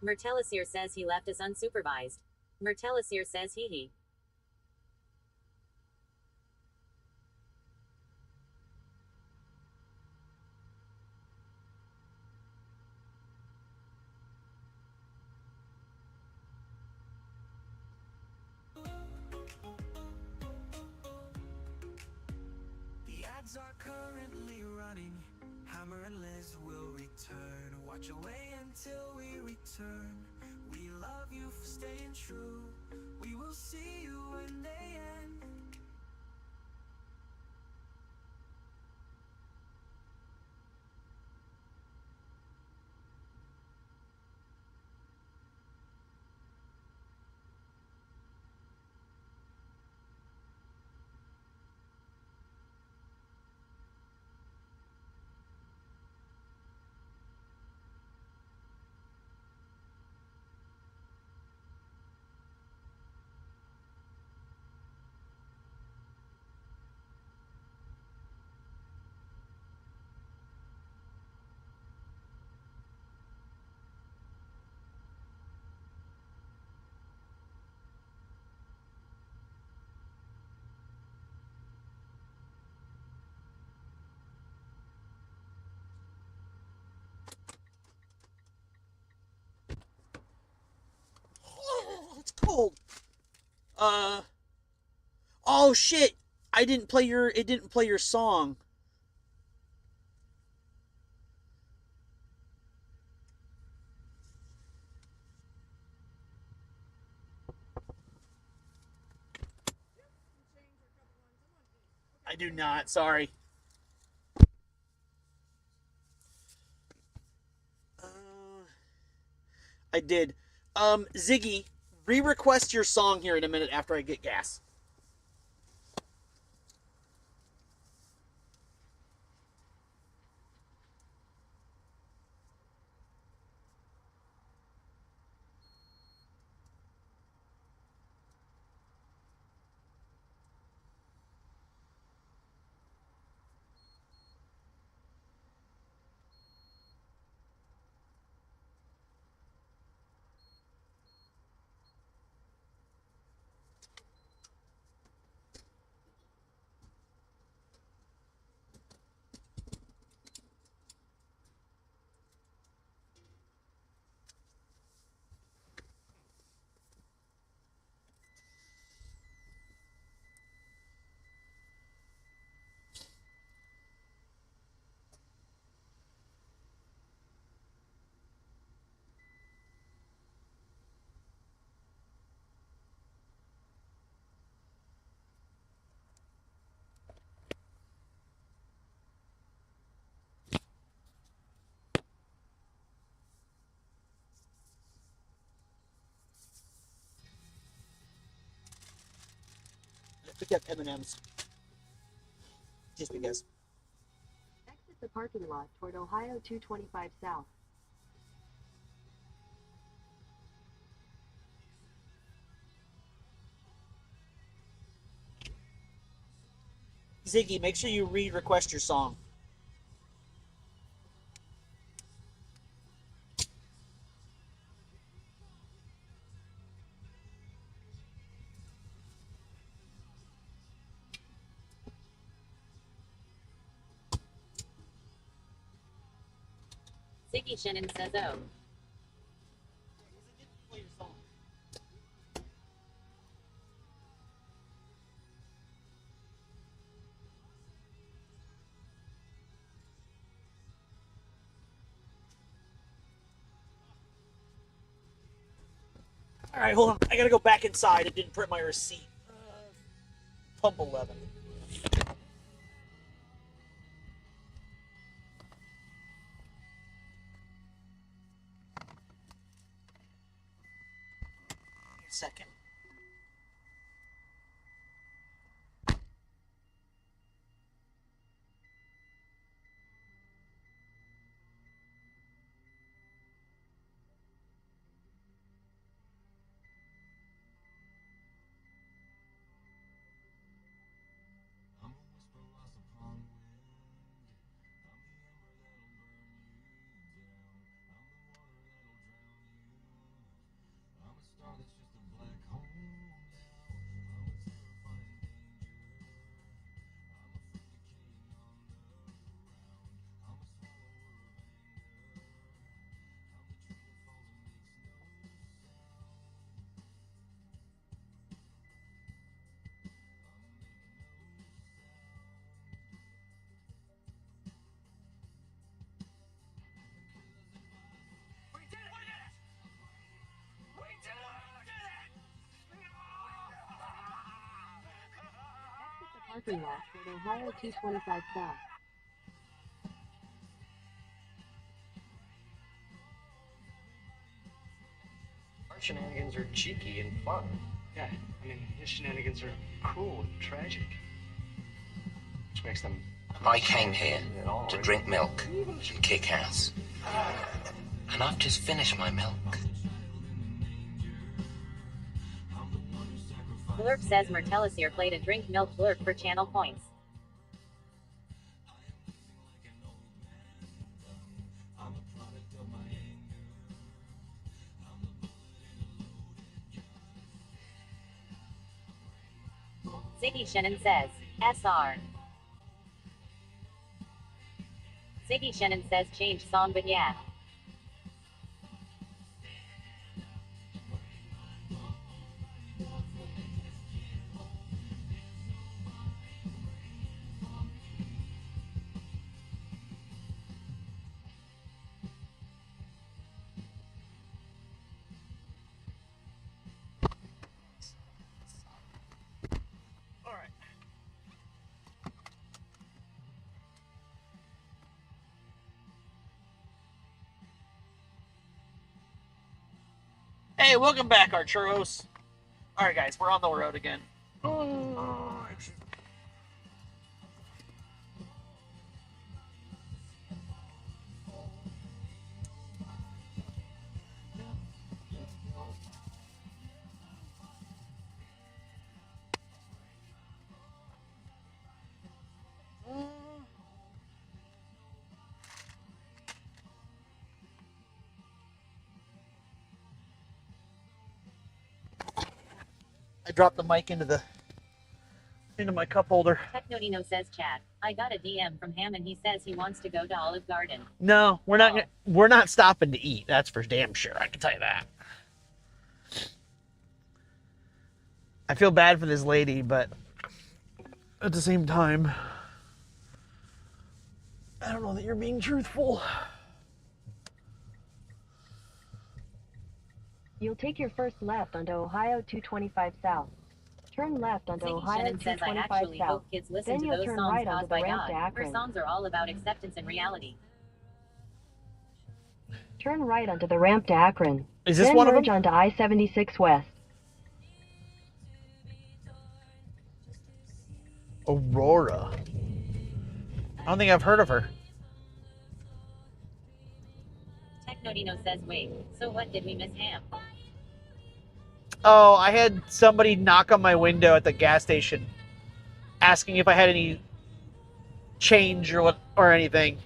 Mertelisier says he left us unsupervised. Mertelisier says he. The ads are currently running. Hammer and Liz will return. Watch away until we return. We love you for staying true. We will see you when they end. Oh, it's cold. Oh shit! It didn't play your song. I do not. Sorry. I did. Ziggy, re-request your song here in a minute after I get gas. Pick up M&M's. Just because. Exit the parking lot toward Ohio 225 South. Ziggy, make sure you re-request your song. Ziggy Shannon says oh. All right, hold on. I gotta go back inside. It didn't print my receipt. Pump 11. A second. parking lot for Ohio 225 South. Our shenanigans are cheeky and fun. Yeah, I mean, his shenanigans are cruel and tragic. Which makes them... I came here to drink milk and kick ass. And I've just finished my milk. Blurp says Mertellisir played a drink milk blurp for channel points. Ziggy Shannon says, SR. Ziggy Shannon says change song but yeah. Hey, welcome back, our churros. All right, guys, we're on the road again. I dropped the mic into my cup holder. Technodino says chat. I got a DM from Ham and he says he wants to go to Olive Garden. No, we're not stopping to eat. That's for damn sure. I can tell you that. I feel bad for this lady, but at the same time, I don't know that you're being truthful. You'll take your first left onto Ohio 225 South. Turn left onto Ziggy Ohio Shannon says I 225 actually South. hope kids listen Then to you'll those turn songs right onto caused the by ramp to God. Her Akron. songs are all about acceptance and reality. Turn right onto the ramp to Akron. Is this then one of merge them? onto I-76 West. Aurora. I don't think I've heard of her. Technodino says wait, so what did we miss Ham? Oh, I had somebody knock on my window at the gas station asking if I had any change or anything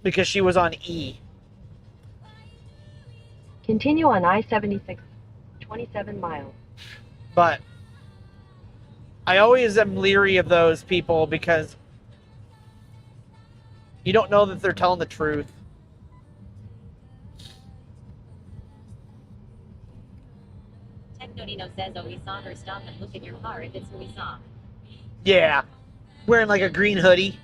because she was on E. Continue on I-76, 27 miles. But I always am leery of those people because you don't know that they're telling the truth. Technodino says oh we saw her stop and look at your car if it's who we saw. Yeah. Wearing like a green hoodie.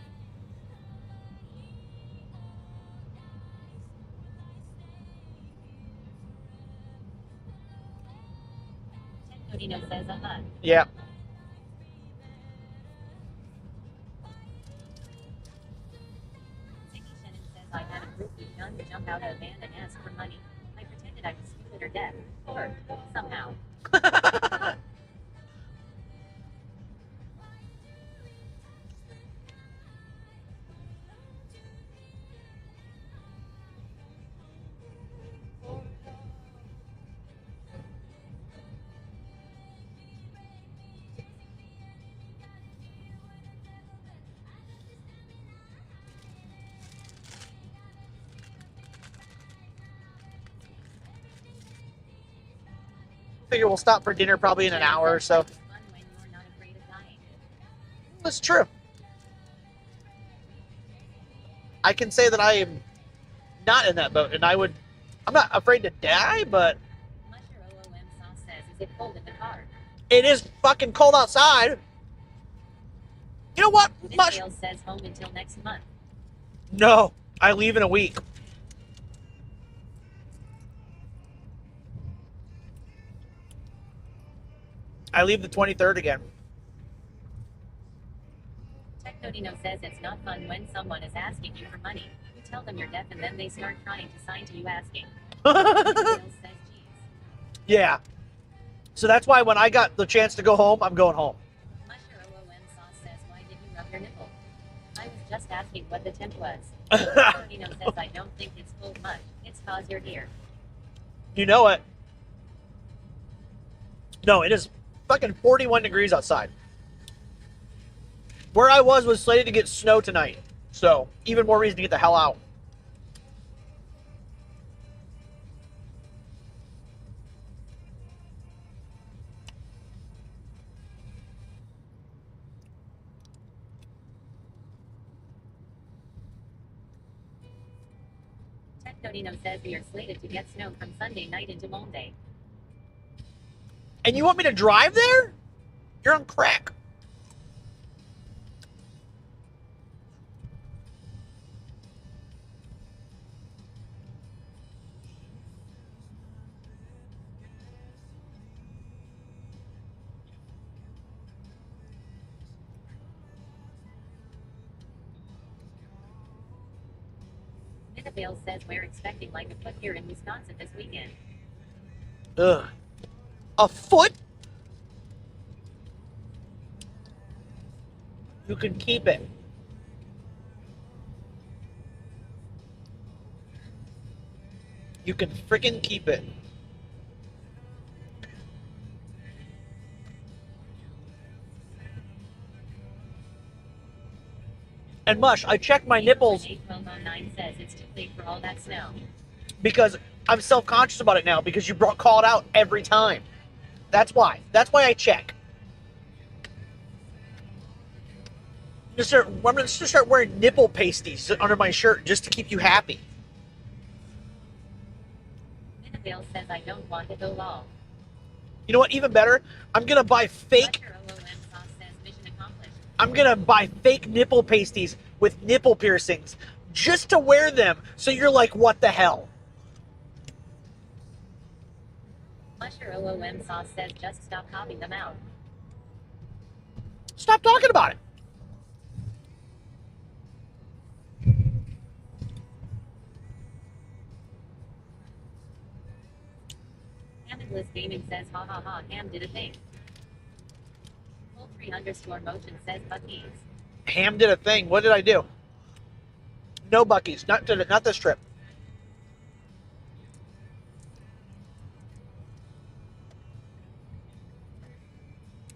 Technodino says Yeah. Ziggy Shannon says I had a groupie young jump out of a van and ask for money. I pretended I was stupid or deaf. Worked. Somehow. Figure we'll stop for dinner probably in an hour or so. It's fun when you're not afraid of dying. That's true. I can say that I am not in that boat, and I'm not afraid to die, but Musher OOM sauce says is it cold in the car? it is fucking cold outside. You know what? Miss Hale says home until next month. No, I leave in a week. I leave the 23rd again. Technodino says it's not fun when someone is asking you for money. You tell them you're deaf and then they start trying to sign to you asking. Says, geez. Yeah. So that's why when I got the chance to go home, I'm going home. Musher OOM sauce says, why did you rub your nipple? I was just asking what the temp was. Technodino says, I don't think it's cold much. It's cause you're here. You know it. No, it is fucking 41 degrees outside. Where I was slated to get snow tonight. So, even more reason to get the hell out. Technodino says we are slated to get snow from Sunday night into Monday. And you want me to drive there? You're on crack. Minavale says we're expecting like a foot here in Wisconsin this weekend. Ugh. A foot? You can keep it. You can freaking keep it. And Mush, I checked my nipples 1209 says it's too late for all that snow. because I'm self-conscious about it now because you call it out every time. That's why. That's why I check. I'm going to start wearing nipple pasties under my shirt just to keep you happy. Minavale says I don't want to go all. You know what? Even better. I'm going to buy fake. Musher OOM sauce says mission accomplished. I'm going to buy fake nipple pasties with nipple piercings just to wear them so you're like, what the hell? Musher OOM sauce says just stop hopping them out. Stop talking about it. Hamidless Gaming says ha ha ha, Ham did a thing. Poultry_motion says Bucky's. Ham did a thing. What did I do? No Bucky's. Not this trip.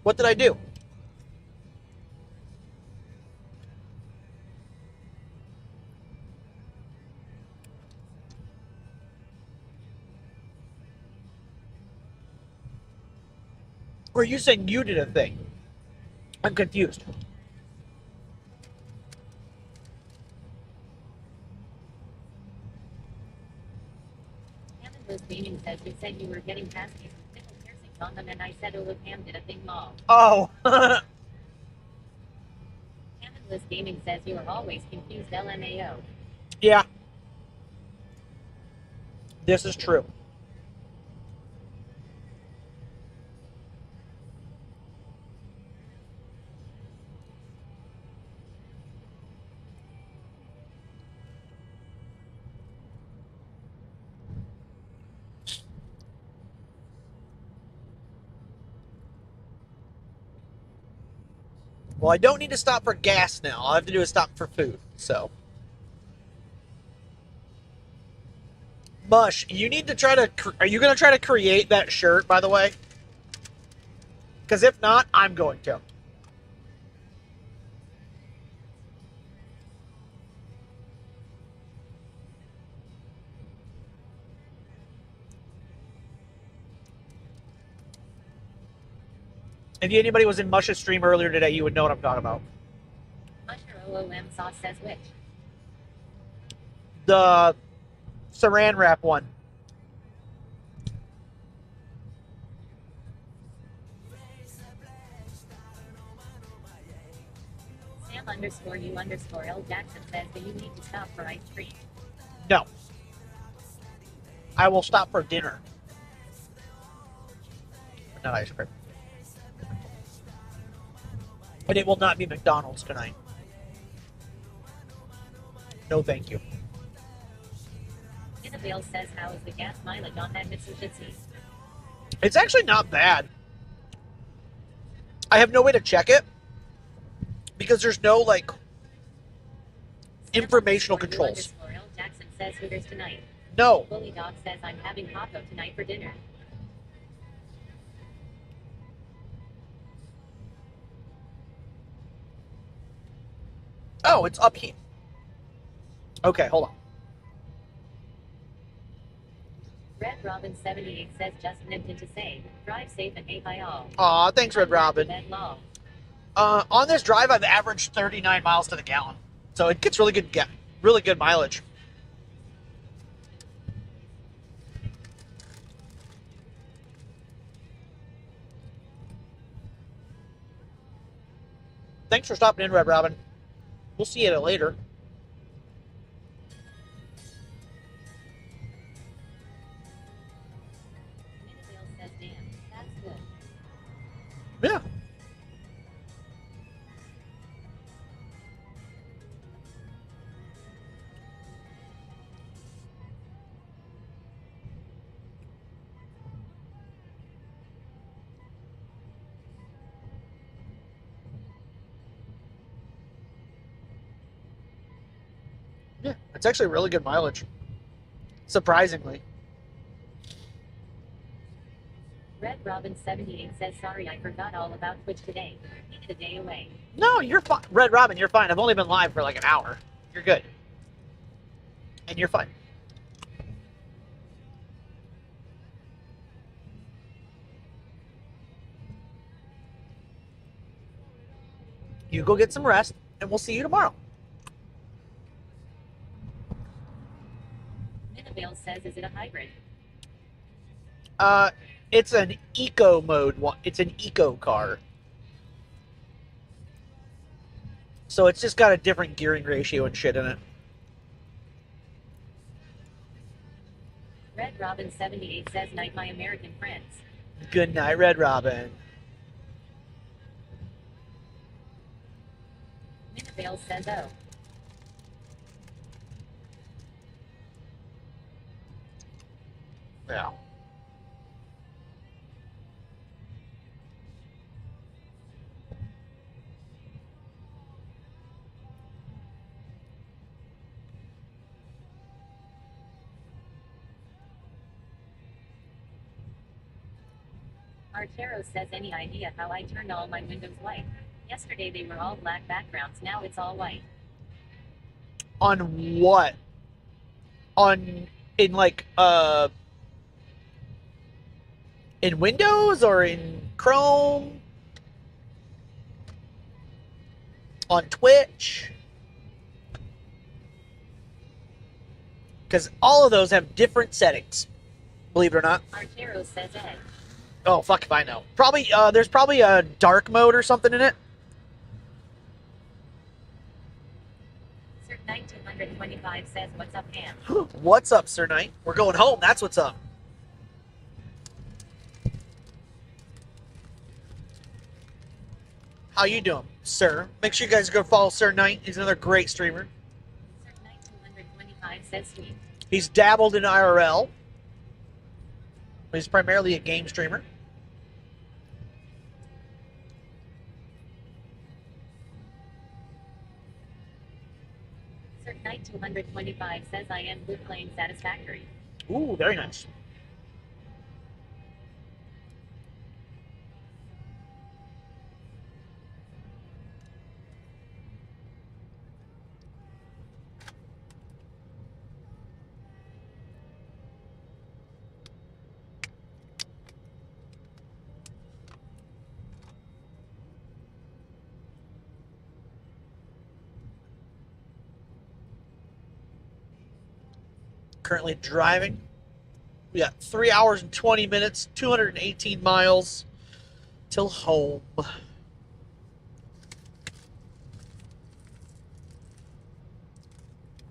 What did I do? Or are you saying you did a thing? I'm confused. Hamidless Gaming says you said you were getting pasties with nipple piercings on them and I said oh look Ham did a thing mall. Oh. Hamidless Gaming says you are always confused LMAO. Yeah. This is true. Well, I don't need to stop for gas now. All I have to do is stop for food, so. Mush, you need to try to... Are you going to try to create that shirt, by the way? Because if not, I'm going to. If anybody was in Mush's stream earlier today, you would know what I'm talking about. Musher OOM sauce says which? The saran wrap one. Sam_U_L Jackson says that you need to stop for ice cream. No. I will stop for dinner. But not ice cream. And it will not be McDonald's tonight. No, thank you. Annabelle says, how is the gas mileage on that Mitsubishi? It's actually not bad. I have no way to check it because there's no like informational controls. L. Jackson says Hooters tonight. No. Bully Dog says I'm having taco tonight for dinner. Oh, it's up here. Okay, hold on. Red Robin 78 says just nipped in to say, drive safe and hey hi all. Aw, thanks, Red Robin. Ben Law. On this drive, I've averaged 39 miles to the gallon, so it gets really good mileage. Thanks for stopping in, Red Robin. We'll see you later. Annabelle says damn, that's good. Yeah. Yeah, it's actually really good mileage. Surprisingly. Red Robin 78 says sorry I forgot all about Twitch today. Needed a day away. No, you're fine. Red Robin, you're fine. I've only been live for like an hour. You're good. And you're fine. You go get some rest, and we'll see you tomorrow. Annabelle says is it a hybrid? It's an eco mode one. It's an eco car. So it's just got a different gearing ratio and shit in it. Red Robin 78 says night my American friends. Good night, Red Robin. Annabelle says oh. Yeah. Artero says any idea how I turned all my windows white? Yesterday they were all black backgrounds, now it's all white. On what? In Windows or in Chrome? On Twitch? Because all of those have different settings, believe it or not. Artero says Ed. Oh, fuck if I know. Probably, there's probably a dark mode or something in it. Sir Knight 225 says what's up, Ham? What's up, Sir Knight? We're going home, that's what's up. How you doing, sir? Make sure you guys go follow Sir Knight. He's another great streamer. Sir Knight 225 says sweet. He's dabbled in IRL. He's primarily a game streamer. Sir Knight 225 says I am good playing satisfactory. Ooh, very nice. Currently driving. We got 3 hours and 20 minutes, 218 miles till home.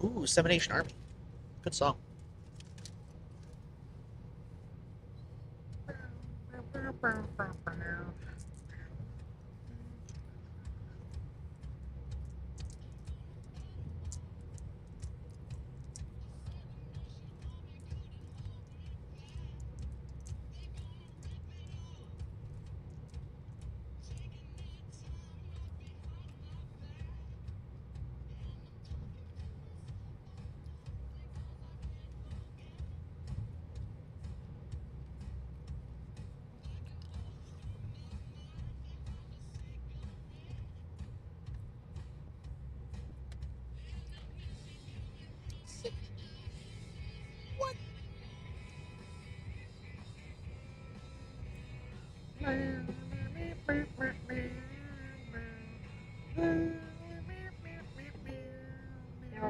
Ooh, Seven Nation Army. Good song.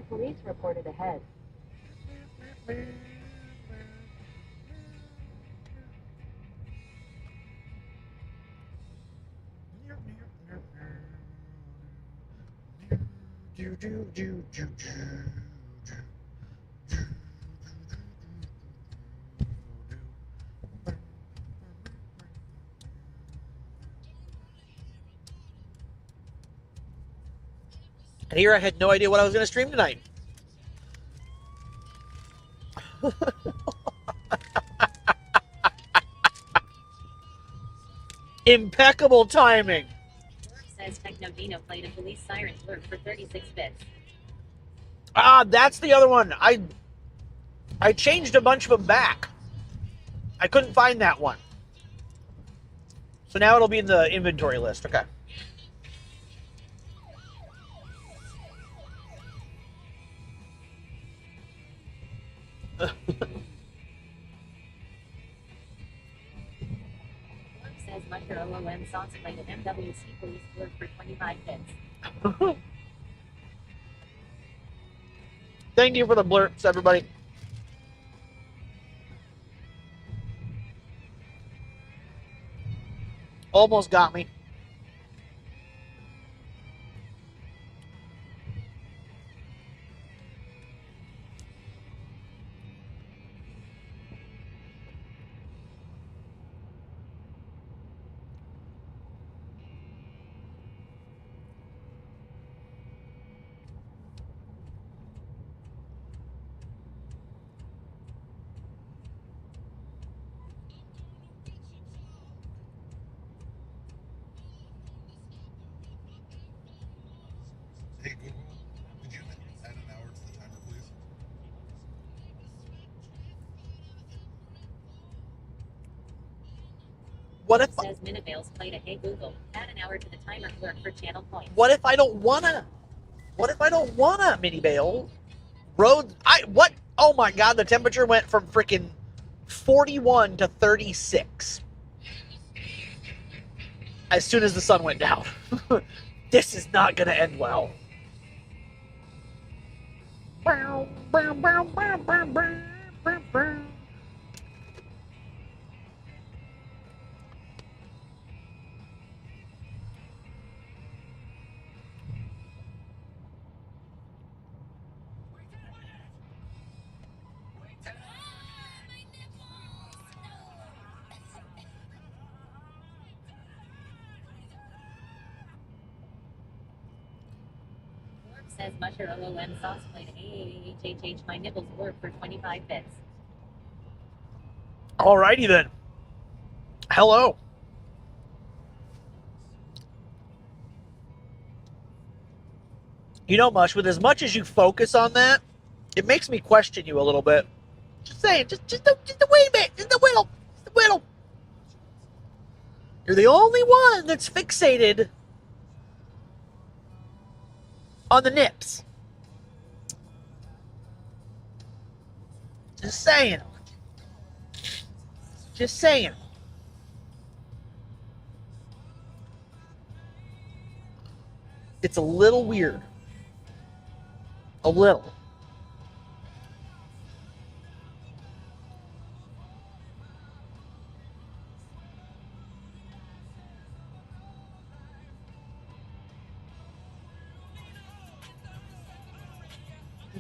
police reported ahead. And here I had no idea what I was going to stream tonight. Impeccable timing. Says Technodino played a police siren's work for 36 bits. Ah, that's the other one. I changed a bunch of them back. I couldn't find that one. So now it'll be in the inventory list. Okay. Says Mucker OOM Sauce played an MWC police work for 25 bits. Thank you for the blurps, everybody. Almost got me. Hey Google, could you add an hour to the timer, please? What if Says Minivales played a Hey Google, add an hour to the timer work for channel points. What if I don't wanna? What if I don't wanna, mini bail? Roads. What? Oh my God! The temperature went from freaking 41 to 36 as soon as the sun went down. This is not gonna end well. Says Musher OOM Sauce played AHHH my nibbles work for 25 bits. Alrighty then. Hello. You know, Mush, with as much as you focus on that, it makes me question you a little bit. Just saying, just a wee bit, just a whittle. You're the only one that's fixated on the nips. Just saying. Just saying. It's a little weird. A little.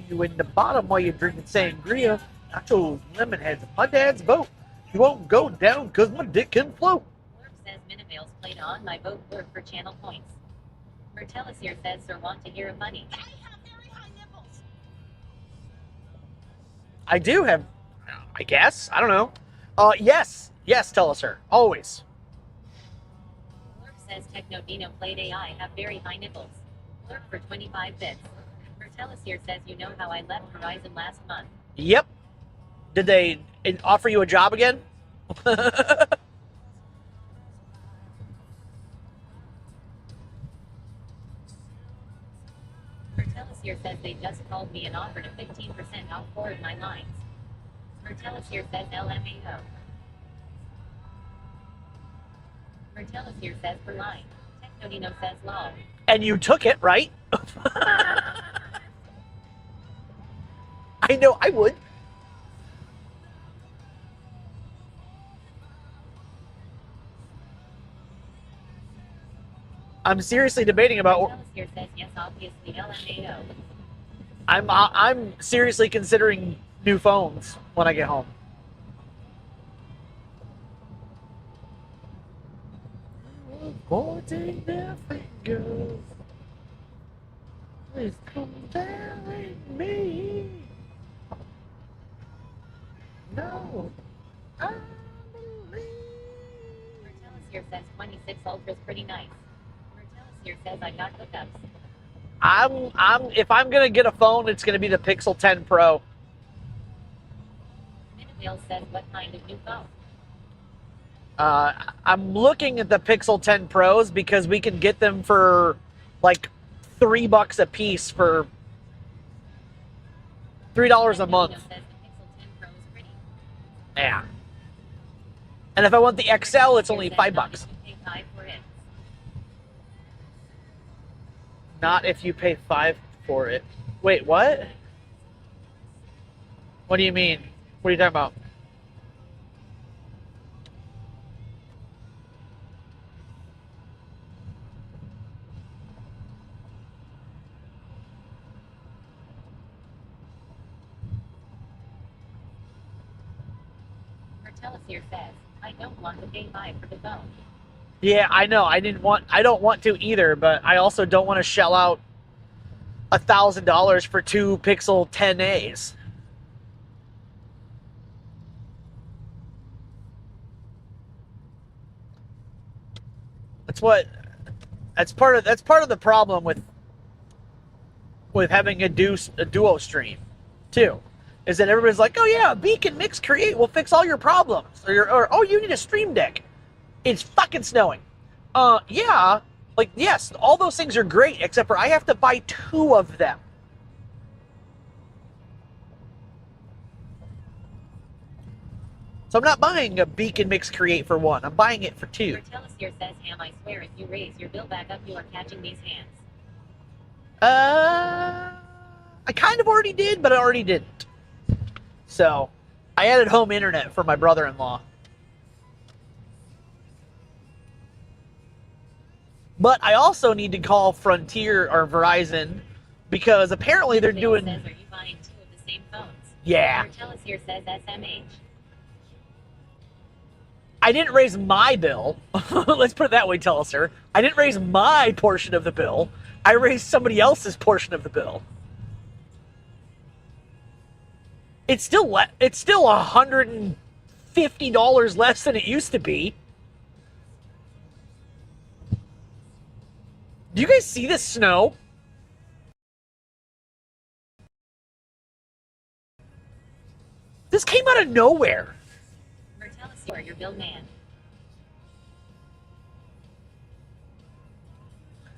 You in the bottom while you're drinking sangria, nachos, lemon heads, my dad's boat. You won't go down because my dick can float. Blurb says Minivales played on my boat work for channel points. Mertellus here says Sir want to hear a funny. I have very high nipples. I do have, I guess. I don't know. Yes, tell us, sir. Always. Blurb says Technodino played AI have very high nipples. Blurb for 25 bits. Mertellus here says you know how I left Verizon last month. Yep. Did they offer you a job again? Mertellus here says they just called me and offered a 15% off 4 of my lines. Mertellus here says LMAO. Mertellus here says per line. Technodino says lol. And you took it, right? I know I would. I'm seriously debating about. Martellus here says yes, obviously LMAO. I'm seriously considering new phones when I get home. Pointing their fingers, please come telling me. No, I believe. Martellus here says 26 Ultra's pretty nice. Martellus here says I got hookups. If I'm gonna get a phone, it's gonna be the Pixel 10 Pro. Minivale says what kind of new phone? I'm looking at the Pixel 10 Pros because we can get them for like $3 a piece for $3 a month. Says the Pixel 10 Pro is pretty. Yeah. And if I want the XL, it's only $5. Pay 5 for it. Not if you pay 5 for it. Wait, what? What do you mean? What are you talking about? Martellus here says I don't want to pay 5 for the phone. Yeah, I know. I don't want to either, but I also don't want to shell out $1,000 for 2 Pixel 10As. That's part of the problem with having a duo stream too, is that everybody's like, oh yeah, Beacon Mix Create will fix all your problems, or oh, you need a Stream Deck. It's fucking snowing. Yeah, like yes, all those things are great, except for I have to buy 2 of them. So I'm not buying a Beacon Mix Create for 1. I'm buying it for 2. Martellus here says, Ham, I swear if you raise your bill back up, you are catching these hands. I kind of already did, but I already didn't. So, I added home internet for my brother-in-law. But I also need to call Frontier or Verizon because apparently they're doing. Says, are you buying 2 of the same phones? Yeah. Martellus here says SMH. I didn't raise my bill. Let's put it that way, Telesur. I didn't raise my portion of the bill. I raised somebody else's portion of the bill. It's still $150 less than it used to be. Do you guys see this snow? This came out of nowhere. Martellus, you are your bill man.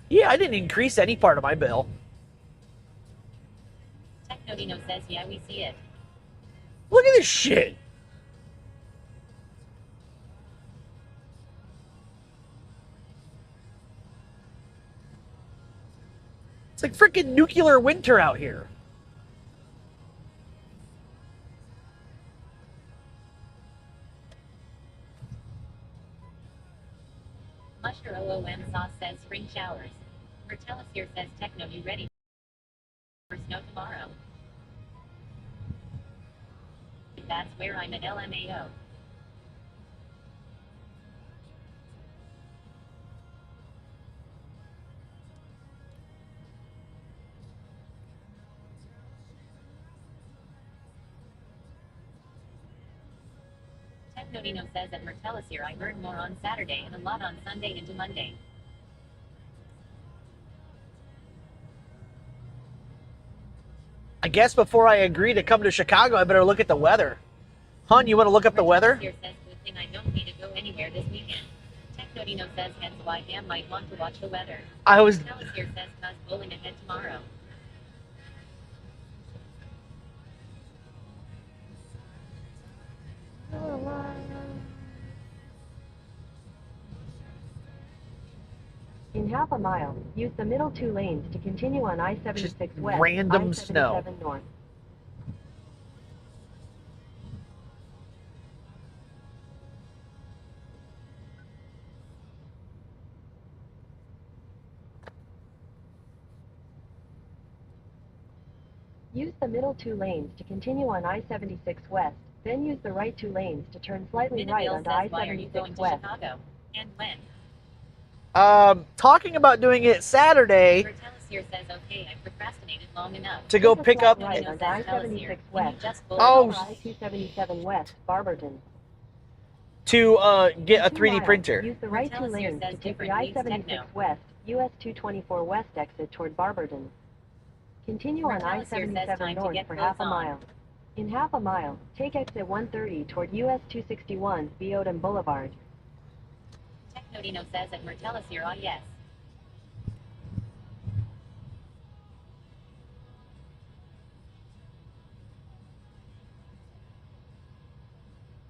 Yeah, I didn't increase any part of my bill. Technodino says, yeah, we see it. Look at this shit. It's like freaking nuclear winter out here. Musher OOM sauce says spring showers. Martellus here says Techno, you ready for snow tomorrow? That's where I'm at LMAO. Technodino says at Martellus here I earn more on Saturday and a lot on Sunday into Monday. I guess before I agree to come to Chicago, I better look at the weather. Hon, you want to look up the weather? Here says, good thing I don't need to go anywhere this weekend. Technodino says, hence why Ham might want to watch the weather. I was. Martellus here says, cuz bowling ahead tomorrow. In half a mile, use the middle 2 lanes to continue on I-76 Just West, random I-77 snow. North. Use the middle 2 lanes to continue on I-76 West, then use the right 2 lanes to turn slightly right onto says, why are you going I-76 to West. Chicago? And when? Talking about doing it Saturday Vertellis says, okay, I procrastinated long enough. to go pick up. Right onto I-76 West. Oh, I-277 West, Barberton. To get a 3D miles, printer. Use the right 2 lanes to take the I-76 West, US 224 West exit toward Barberton. Continue on I-77 North for half a mile. In half a mile, take exit 130 toward US 261 Beodum Boulevard. Technodino says at Vertellis on yes.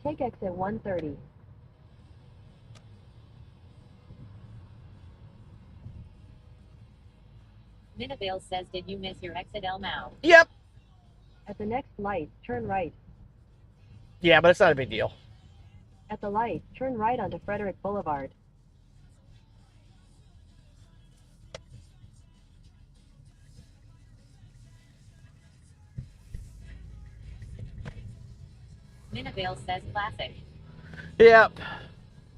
Take exit 130. Minabale says, did you miss your exit El Mao? Yep. At the next light, turn right. Yeah, but it's not a big deal. At the light, turn right onto Frederick Boulevard. Minabale says classic. Yep.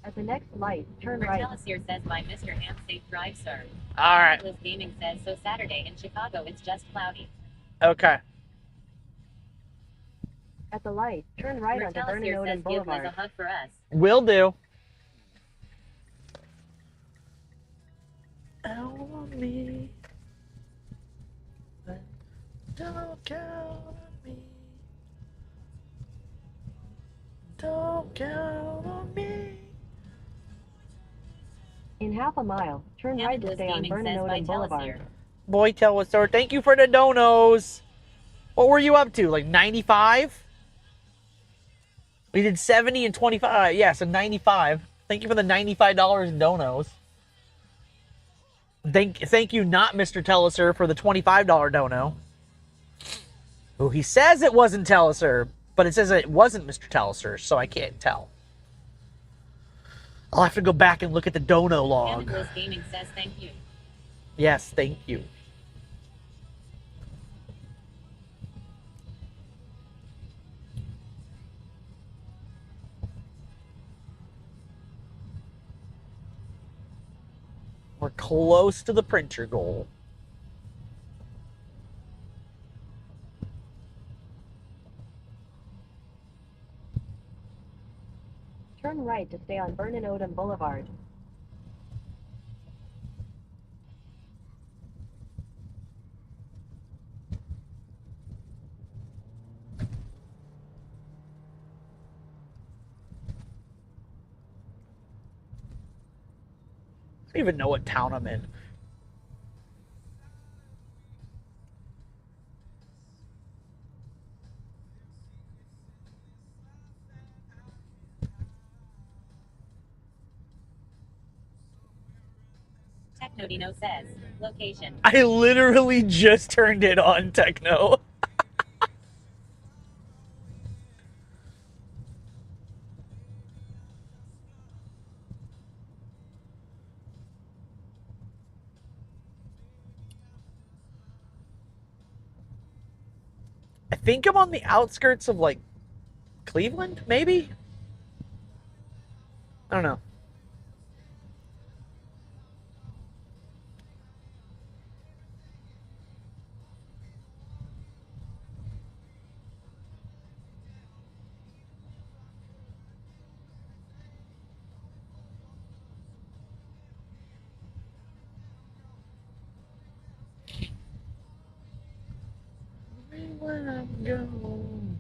At the next light, turn right. Vertellis says by Mr. Ham, safe drive, sir. Alright. Atlas Gaming says, so Saturday in Chicago it's just cloudy. Okay. At the light, turn right onto Vernon Odin Boulevard. Give us a hug for us. Will do. Out on me. Don't count on me. Don't count on me. In half a mile, turn right to stay on Vernon Odin Boulevard. Boy, tell us, sir. Thank you for the donos. What were you up to? Like 95? We did 70 and 25. Yeah, so 95. Thank you for the $95 in donos. Thank you, not Mr. Telliser, for the $25 dono. Oh, he says it wasn't Telliser, but it says it wasn't Mr. Telliser, so I can't tell. I'll have to go back and look at the dono log. Cannabis Gaming says thank you. Yes, thank you. We're close to the printer goal. Turn right to stay on Vernon Odin Boulevard. I don't even know what town I'm in. Technodino says, location. I literally just turned it on, Techno. I think I'm on the outskirts of, like, Cleveland, maybe? I don't know. When I'm gone.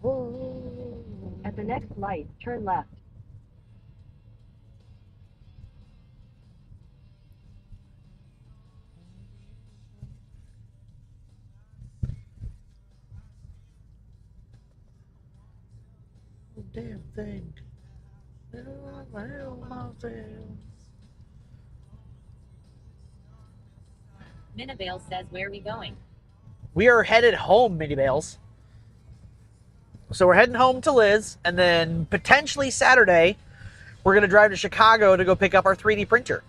Whoa. At the next light, turn left. Damn thing. Minabale says, where are we going? We are headed home, Mini Bales. So we're heading home to Liz, and then potentially Saturday, we're going to drive to Chicago to go pick up our 3D printer.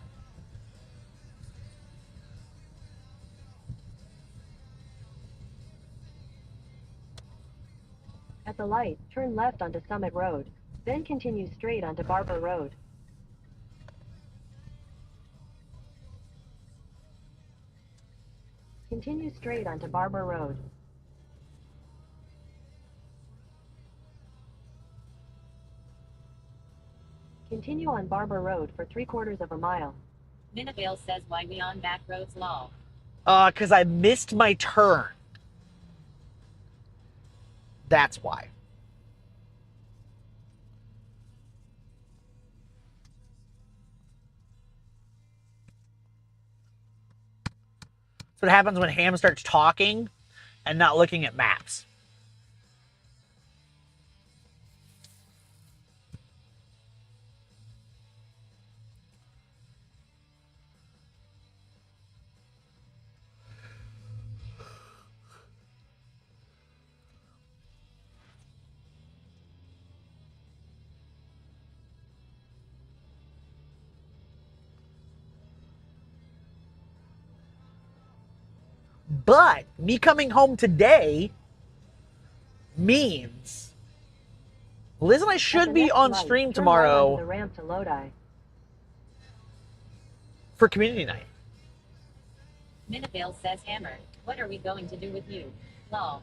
At the light, turn left onto Summit Road, then continue straight onto Barber Road. Continue straight onto Barber Road. Continue on Barber Road for 3/4 of a mile. Minavale says why we on back roads lol. 'Cause I missed my turn. That's why. That's what happens when Ham starts talking and not looking at maps. But me coming home today means Liz and I should be on stream tomorrow The ramp to Lodi. for community night. Minavale says Hammer, what are we going to do with you? Lol.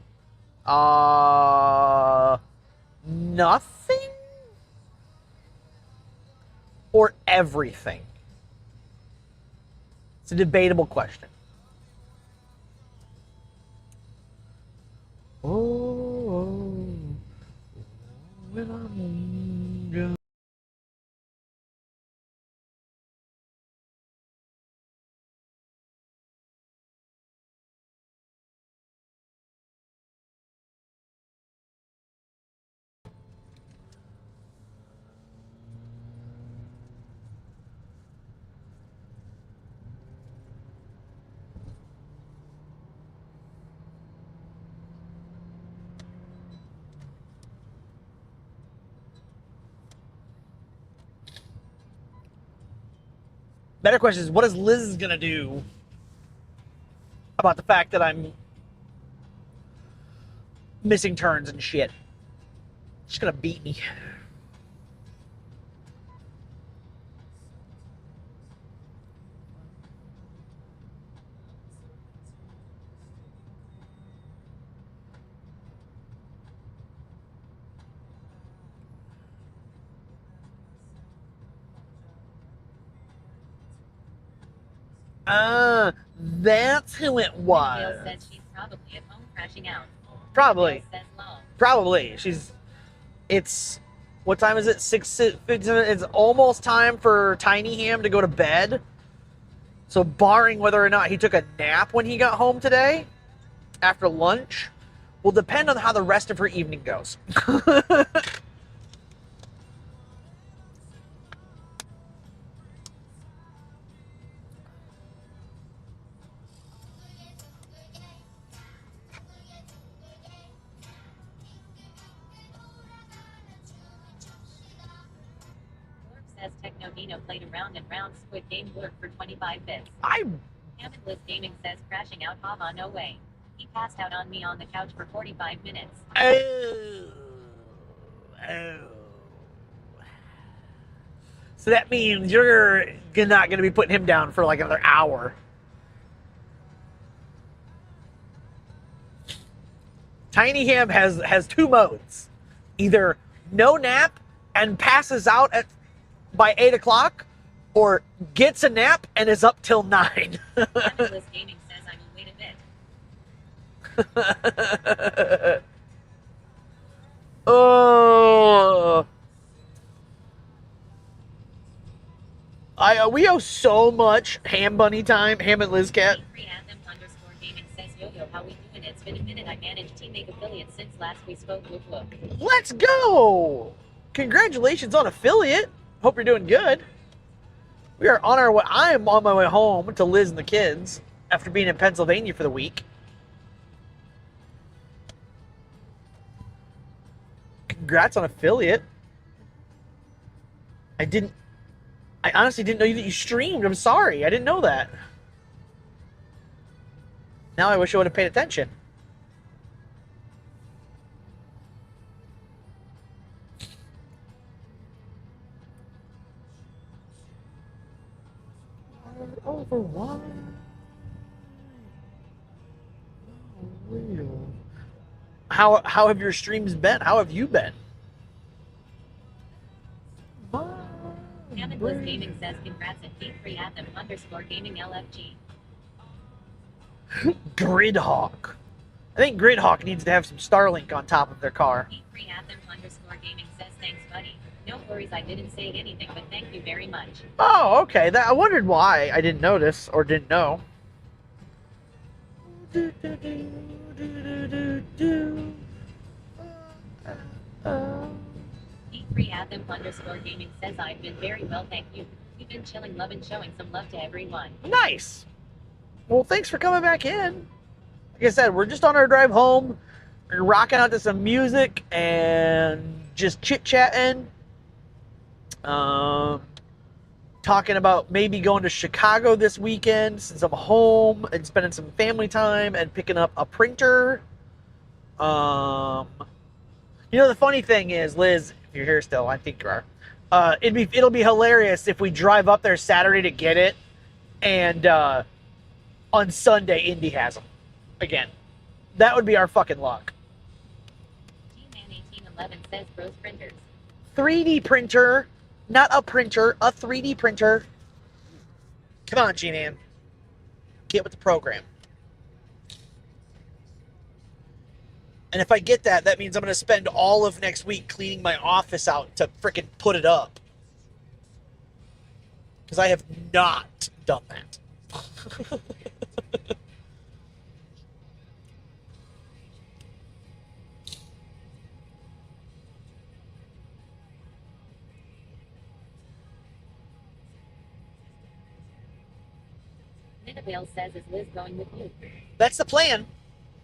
Nothing? Or everything? It's a debatable question. Oh, when I'm young. Better question is, what is Liz gonna do about the fact that I'm missing turns and shit? She's gonna beat me. That's who it was. Minavale says she's probably at home crashing out. Probably. Minavale says lol. Probably. It's, what time is it? 6:57. It's almost time for Tiny Ham to go to bed. So barring whether or not he took a nap when he got home today, after lunch, will depend on how the rest of her evening goes. Says Technodino played a round and round Squid Game work for 25 bits. Hammondless Gaming says crashing out, haha, no way. He passed out on me on the couch for 45 minutes. So that means you're not going to be putting him down for like another hour. Tiny Ham has two modes. Either no nap and passes out by 8 o'clock, or gets a nap and is up till 9. Hammondless Gaming says I will wait a bit. Oh. We owe so much Ham Bunny time, Ham and Liz Cat. Gaming says yo-yo, how we doing? It's been a minute. I managed teammate affiliate since last we spoke. Whoop whoop. Let's go! Congratulations on affiliate. Hope you're doing good. We are on our way. I am on my way home to Liz and the kids after being in Pennsylvania for the week. Congrats on affiliate. I honestly didn't know that you streamed. I'm sorry. I didn't know that. Now I wish I would have paid attention. over why? Oh, real. How have your streams been? How have you been? Hammondless Gaming says congrats at D3 Anthem _ gaming LFG. Gridhawk. I think Gridhawk needs to have some Starlink on top of their car. D3 Anthem _ gaming says thanks, buddy. No worries, I didn't say anything, but thank you very much. Oh, okay. I wondered why I didn't notice or didn't know. D3 Anthem _ gaming says I've been very well, thank you. We've been chilling, loving, showing some love to everyone. Nice. Well, thanks for coming back in. Like I said, we're just on our drive home. We're rocking out to some music and just chit-chatting. Talking about maybe going to Chicago this weekend since I'm home and spending some family time and picking up a printer. You know, the funny thing is, Liz, if you're here still, I think you are. It'll be hilarious if we drive up there Saturday to get it, and on Sunday Indy has them again. That would be our fucking luck. G-Man1811 says bros printers. 3D printer, not a printer, a 3D printer. Come on, G-Man. Get with the program. And if I get that, that means I'm going to spend all of next week cleaning my office out to frickin' put it up. Because I have not done that. Ninevale says, is Liz going with you? That's the plan.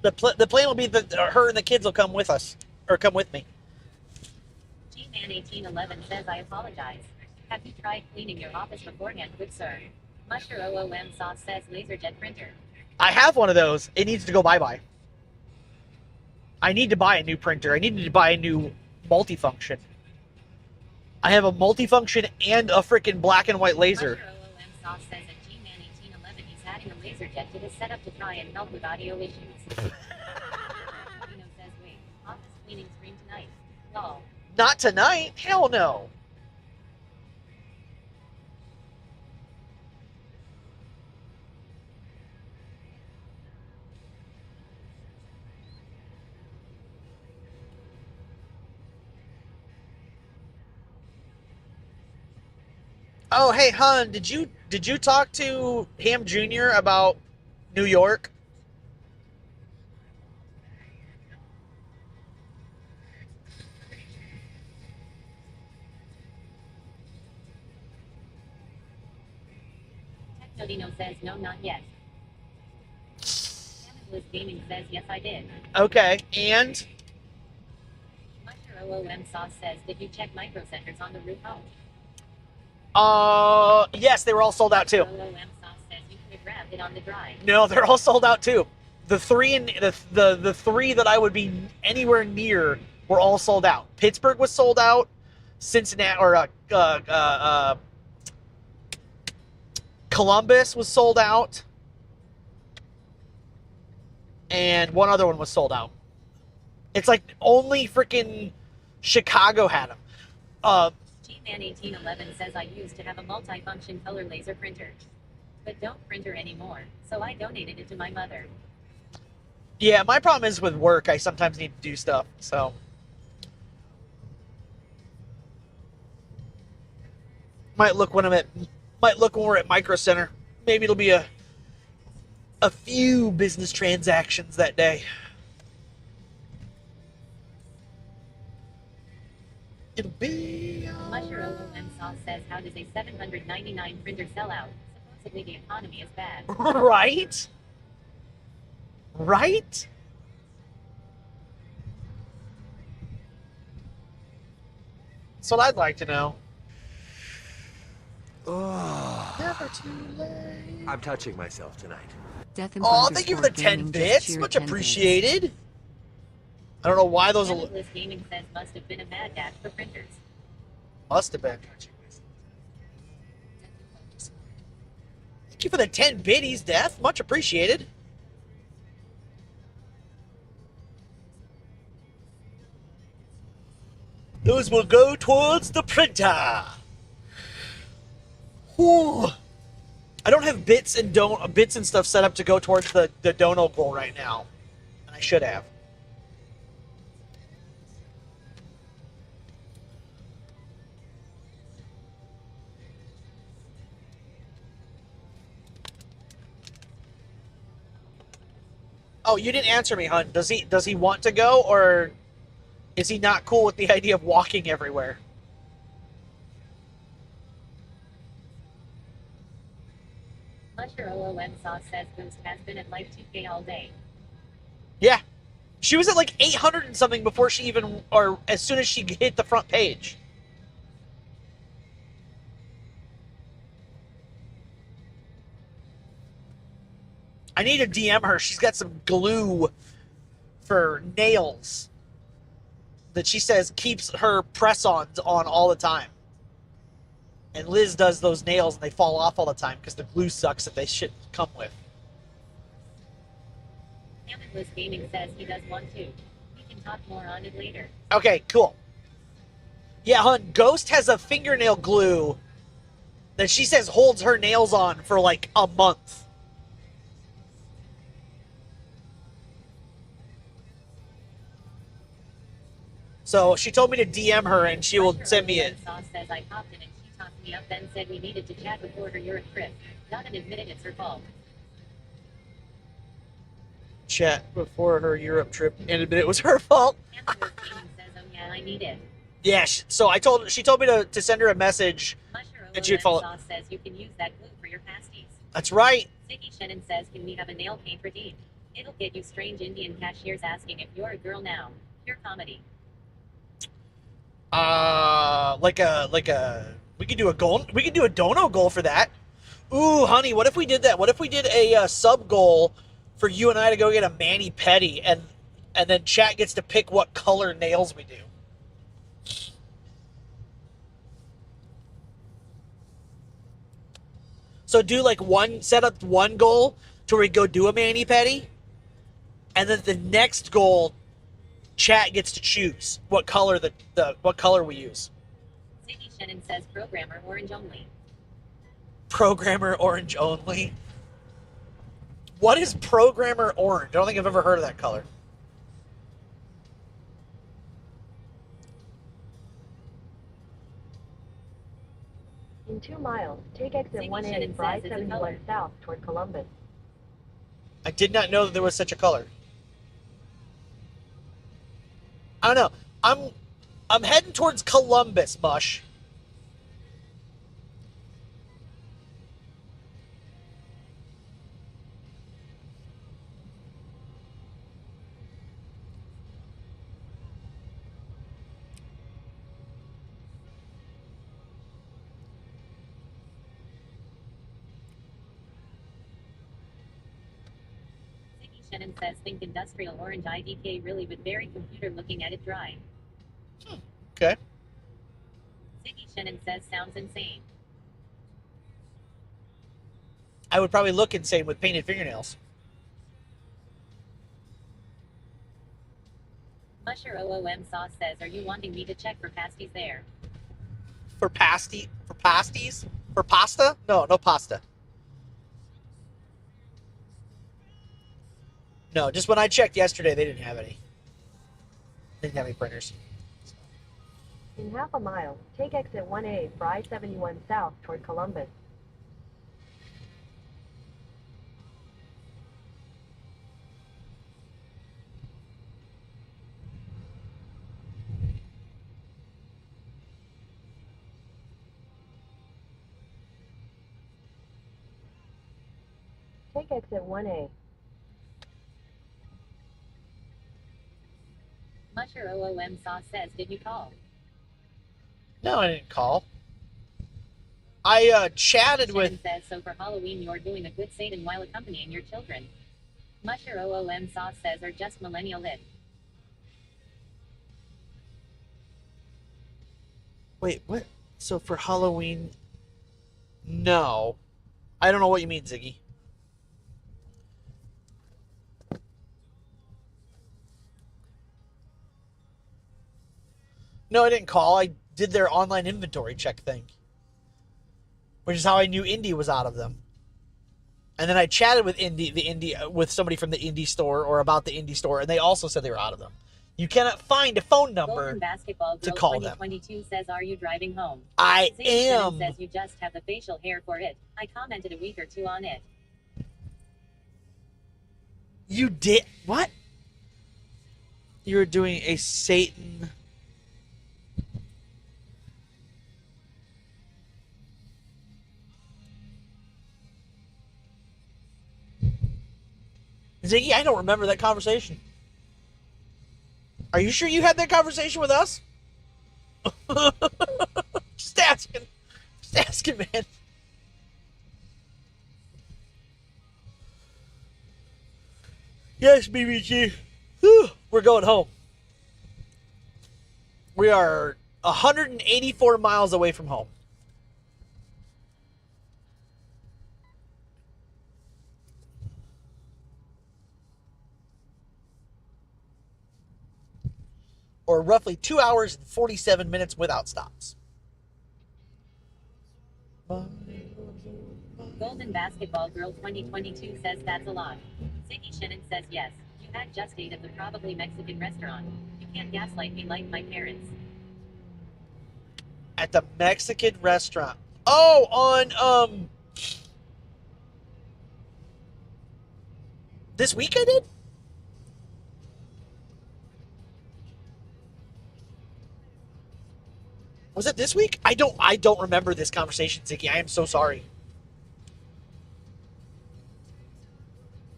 The plan will be that her and the kids will come with us. Or come with me. G-Man1811 says, I apologize. Have you tried cleaning your office beforehand, good sir? Musher OOM sauce says laserjet printer. I have one of those. It needs to go bye-bye. I need to buy a new printer. I need to buy a new multifunction. I have a multifunction and a freaking black and white laser. Musher OOM sauce says at G-Man1811 he's adding a laserjet to his setup to try and help with audio issues. Dino says, wait, office cleaning stream tonight. Lol. Not tonight. Hell no. Oh, hey, Hun, did you talk to Ham Jr. about New York? Technodino says, no, not yet. Hammondless Gaming says, yes, I did. Okay, and? Musher OOM sauce says, did you check micro centers on the roof home? Yes, they were all sold out too. OOM sauce says you could have grabbed it on the drive. No, they're all sold out too. The three that I would be anywhere near were all sold out. Pittsburgh was sold out. Cincinnati or Columbus was sold out, and one other one was sold out. It's like only freaking Chicago had them. G-Man1811 says I used to have a multi-function color laser printer, but don't printer anymore, so I donated it to my mother. Yeah, my problem is with work. I sometimes need to do stuff, so. Might look when we're at Micro Center. Maybe it'll be a few business transactions that day. It'll be. Musher OOM sauce says, how does a 799 printer sell out? Supposedly the economy is bad. Right? Right? That's what I'd like to know. Never too late. I'm touching myself tonight. Oh, thank you for the 10 bits. Much appreciated. I don't know why those. Hammondless Gaming says must have been a mad dash for printers. Must have been. Thank you for the 10 biddies, Death. Much appreciated. Those will go towards the printer. Whew. I don't have bits and stuff set up to go towards the dono goal right now, and I should have. Oh, you didn't answer me, Hun. Does he want to go, or is he not cool with the idea of walking everywhere? Musher OOM sauce says Ghost has been at like 2K all day. Yeah. She was at like 800 and something before she even, or as soon as she hit the front page. I need to DM her. She's got some glue for nails that she says keeps her press-ons on all the time. And Liz does those nails and they fall off all the time because the glue sucks that they should come with. Hammondless Gaming says he does want to. We can talk more on it later. Okay, cool. Yeah, Hun, Ghost has a fingernail glue that she says holds her nails on for like a month. So she told me to DM her and she will send me it. Sauce says I popped in and she talked me up, then said we needed to chat before her Europe trip. Doesn't admit it, it's her fault. Chat before her Europe trip and admit it was her fault. Hammondless Gaming says, oh yeah, I need it. Yeah, so she told me to send her a message and she would follow. Sauce says you can use that glue for your pasties. That's right. Ziggy Shannon says, can we have a nail paint redeem? It'll get you strange Indian cashiers asking if you're a girl now. Pure comedy. We could do a goal. We could do a dono goal for that. Ooh, honey, what if we did that? What if we did a sub goal for you and I to go get a mani pedi, and then chat gets to pick what color nails we do. So do like set up one goal to where we go do a mani pedi, and then the next goal, chat gets to choose what color what color we use. Ziggy Shannon says programmer orange only. Programmer orange only? What is programmer orange? I don't think I've ever heard of that color. In 2 miles, take exit 1A for I-71 south toward Columbus. I did not know that there was such a color. I don't know. I'm heading towards Columbus, Mush. Shannon says think industrial orange IDK really with very computer looking at it dry. Okay. Ziggy Shannon says sounds insane. I would probably look insane with painted fingernails. Musher OOM sauce says, are you wanting me to check for pasties there? For pasties? For pasta? No pasta. No, just when I checked yesterday, they didn't have any. They didn't have any printers. In half a mile, take exit 1A for I-71 south toward Columbus. Take exit 1A. Musher OOM sauce says, did you call? No, I didn't call. I chatted with... says, so for Halloween you're doing a good Satan while accompanying your children. Musher OOM sauce says, are just millennial lit. Wait, what? So for Halloween... No. I don't know what you mean, Ziggy. No, I didn't call. I did their online inventory check thing, which is how I knew Indy was out of them. And then I chatted with with somebody from the indie store or about the indie store, and they also said they were out of them. You cannot find a phone number Basketball to Girl call them. 2022 says, "Are you driving home?" I am. Says you just have the facial hair for it. I commented a week or two on it. You did what? You were doing a Satan. Ziggy, I don't remember that conversation. Are you sure you had that conversation with us? Just asking. Just asking, man. Yes, BBG. Whew, we're going home. We are 184 miles away from home. Or roughly 2 hours and 47 minutes without stops. Golden Basketball Girl 2022 says that's a lot. Ziggy Shannon says yes. You had just ate at the probably Mexican restaurant. You can't gaslight me like my parents. At the Mexican restaurant. Oh, on this week I did? Was it this week? I don't remember this conversation, Ziggy. I am so sorry.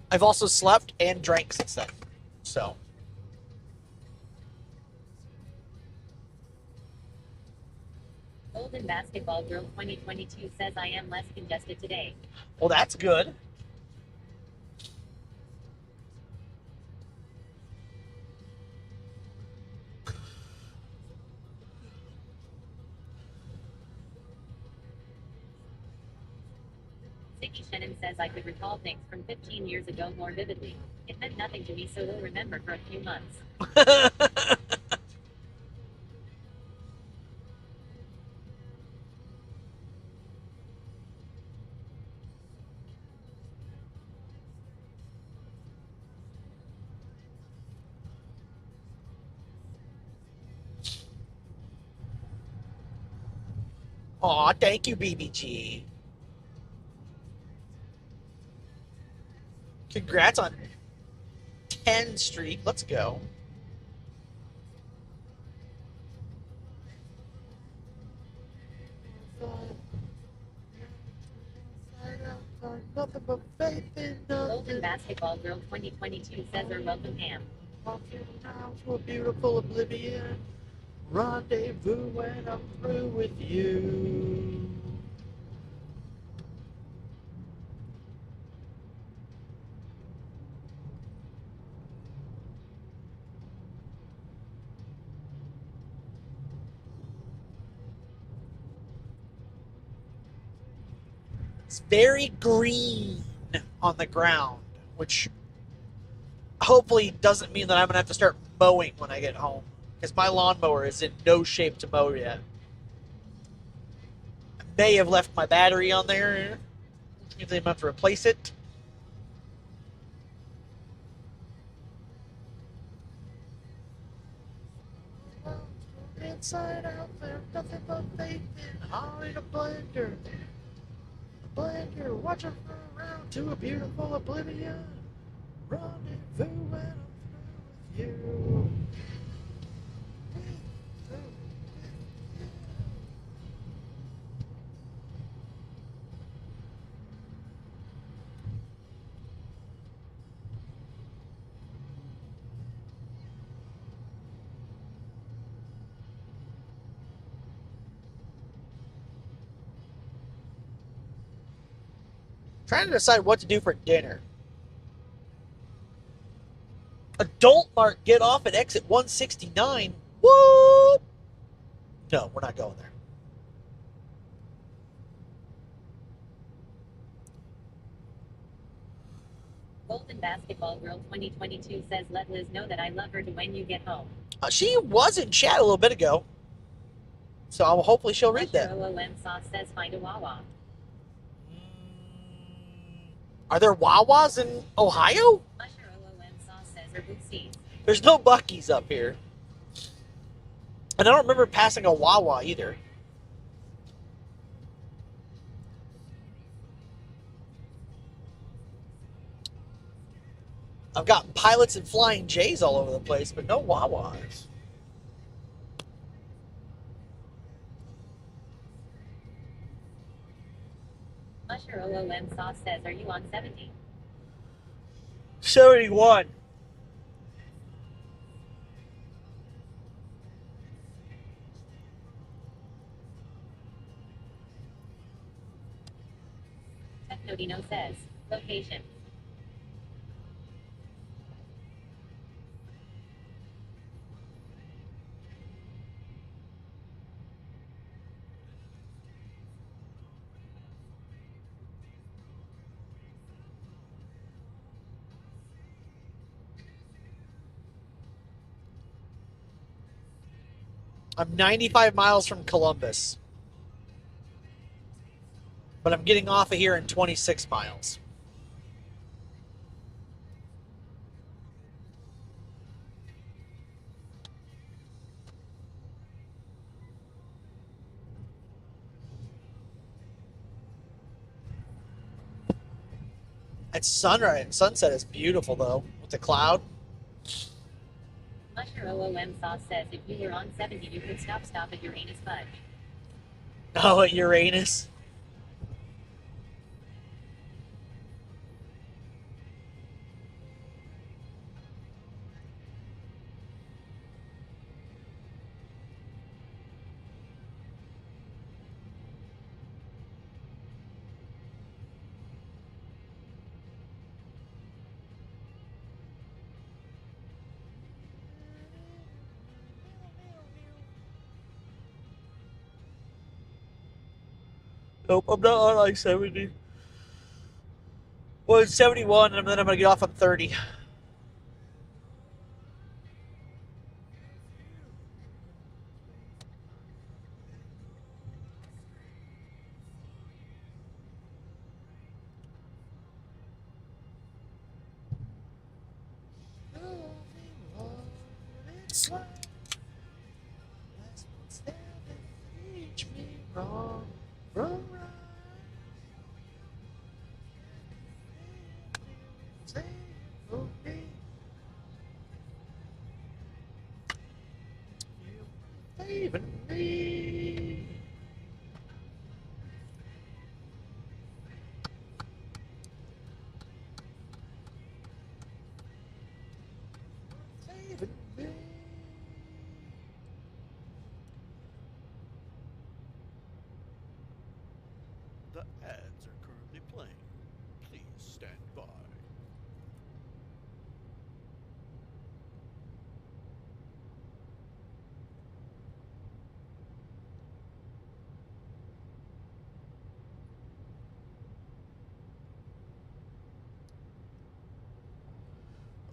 I've also slept and drank since then. So. Golden Basketball Girl 2022 says I am less congested today. Well, that's good. Ziggy Shannon says I could recall things from 15 years ago more vividly. It meant nothing to me, so we'll remember for a few months. Aw, thank you, BBG. Congrats on 10 streak. Let's go. Nothing but faith in Golden Basketball Girl 2022 says her welcome ham. Walking down to a beautiful oblivion. Rendezvous when I'm through with you. It's very green on the ground, which hopefully doesn't mean that I'm going to have to start mowing when I get home, because my lawnmower is in no shape to mow yet. I may have left my battery on there, which means I'm going to have to replace it. Inside out there, nothing but faith in heart in a blender. Blender, watch her around to a beautiful oblivion. Rendezvous when I'm through with you. Trying to decide what to do for dinner. Adult Mart, get off at exit 169. What? No, we're not going there. Golden Basketball Girl 2022 says, let Liz know that I love her to when you get home. She was in chat a little bit ago. So hopefully she'll read that. OOM Sauce says, find a Wawa. Are there Wawas in Ohio? Usher OOM Sauce says, or Bootsies. There's no Buc-ee's up here. And I don't remember passing a Wawa either. I've got Pilots and Flying J's all over the place, but no Wawas. Usher OOM Sauce says, are you on 70? 71. Technodino says, location. I'm 95 miles from Columbus. But I'm getting off of here in 26 miles. It's sunrise. Sunset is beautiful, though, with the cloud. Usher OOM Sauce says, if you were on 70, you could stop at Uranus Fudge. Oh, at Uranus. Nope, I'm not on I-70. Well, it's 71, and then I'm going to get off on 30. The ads are currently playing. Please stand by.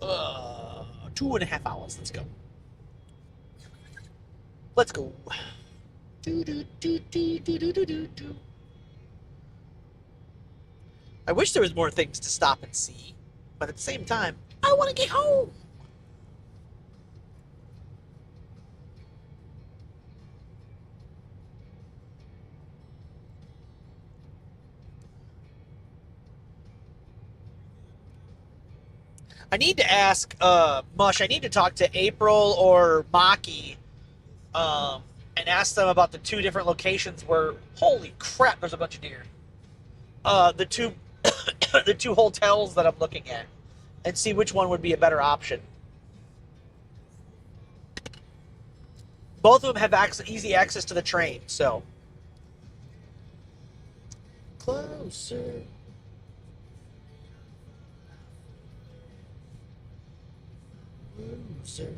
Uh, 2.5 hours. Let's go. Let's go. I wish there was more things to stop and see, but at the same time, I want to get home. I need to ask Mush. I need to talk to April or Maki and ask them about the two different locations where, holy crap, there's a bunch of deer. The two the two hotels that I'm looking at, and see which one would be a better option. Both of them have easy access to the train, so. Closer. Closer.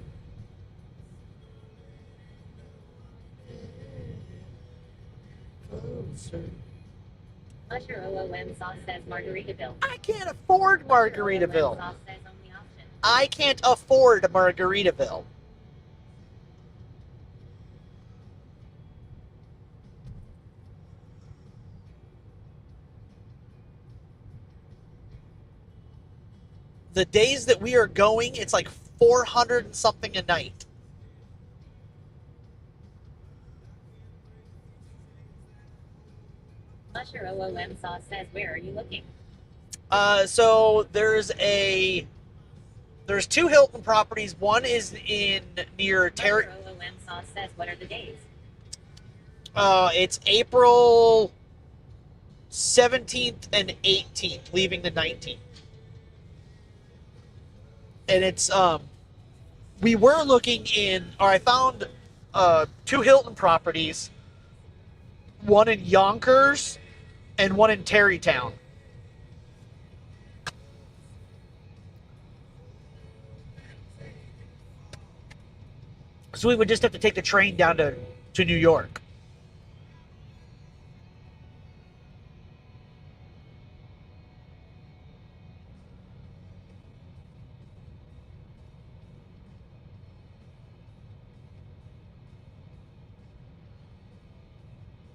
Closer. Musher OOM sauce says Margaritaville. I can't afford Margaritaville. Sauce says only option. I can't afford Margaritaville. The days that we are going, it's like 400 and something a night. Musher OOM sauce says, where are you looking? So there's two Hilton properties. One is near Terry. Musher OOM sauce says, what are the days? It's April 17th and 18th, leaving the 19th. And it's we were looking I found two Hilton properties, one in Yonkers and one in Tarrytown. So we would just have to take the train down to New York.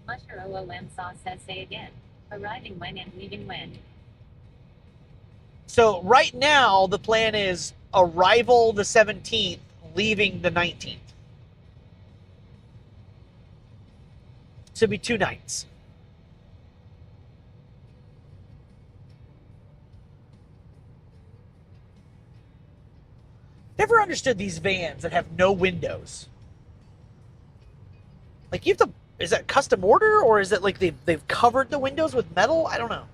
Musher OOM sauce says, say again. Arriving when and leaving when? So right now, the plan is arrival the 17th, leaving the 19th. So it'd be 2 nights. Never understood these vans that have no windows. Like, you have to... Is that custom order, or is it like they've covered the windows with metal? I don't know.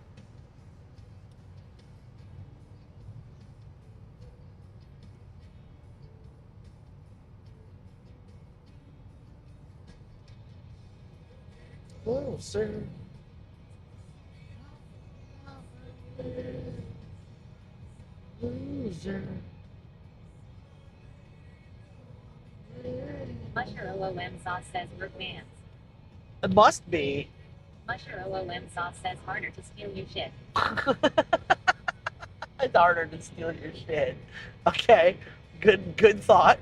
Hello, sir. Loser. Musher OOM sauce says work vans. It must be. Musher OOM sauce says harder to steal your shit. It's harder to steal your shit. Okay, good thought.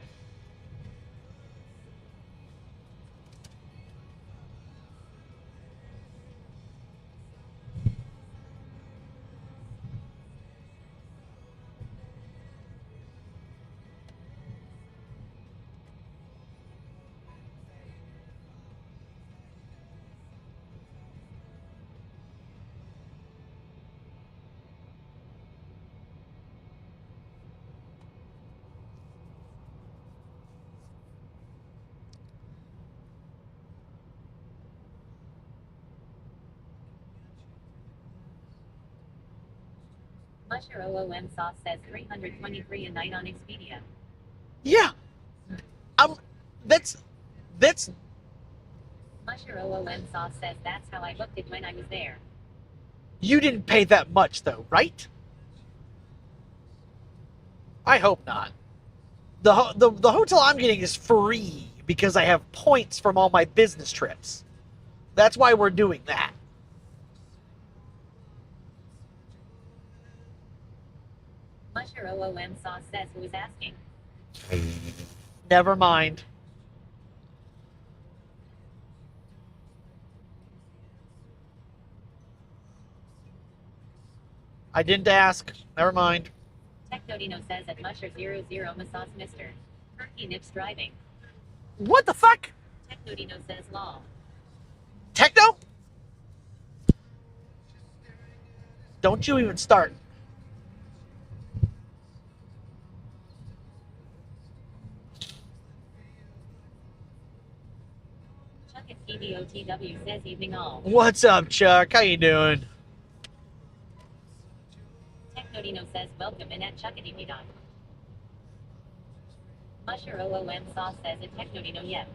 Musher OOM sauce says 323 a night on Expedia. Yeah. That's Musher OOM sauce says that's how I booked it when I was there. You didn't pay that much though, right? I hope not. The hotel I'm getting is free because I have points from all my business trips. That's why we're doing that. Musher OOM sauce says who is asking. Never mind. I didn't ask. Never mind. Technodino says at Musher 00 Massage Mr. Perky Nips driving. What the fuck? Technodino says law. Techno? Don't you even start. Chuck at TVOTW says evening all. What's up, Chuck? How you doing? Technodino says welcome in at Chuckadee. Musher OOM sauce says at Technodino yep.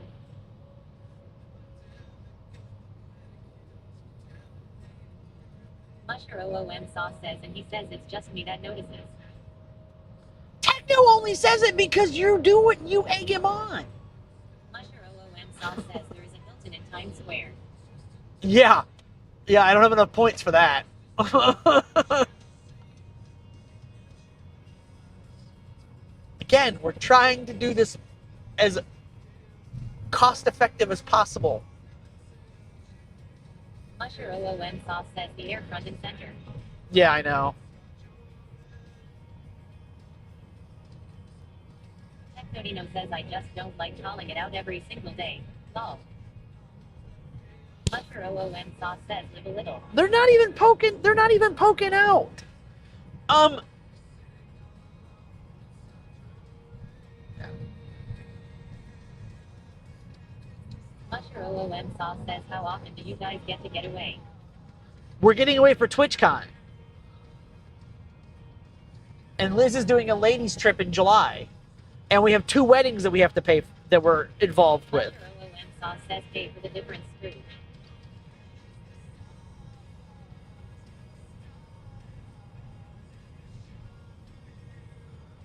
Musher OOM sauce says and he says it's just me that notices. Techno only says it because you do it and you egg him on. Musher OOM sauce says there is a Hilton in Times Square. Yeah. Yeah, I don't have enough points for that. Again, we're trying to do this as cost-effective as possible. Musher OOM sauce says the air front and center. Yeah, I know. Technodino says I just don't like calling it out every single day. Lol. Musher OOM sauce says live a little. They're not even poking out. Musher OOM sauce says how often do you guys get away? We're getting away for TwitchCon. And Liz is doing a ladies trip in July. And we have 2 weddings that we have to pay that we're involved with. Musher OOM sauce says pay for the difference, Scrooge.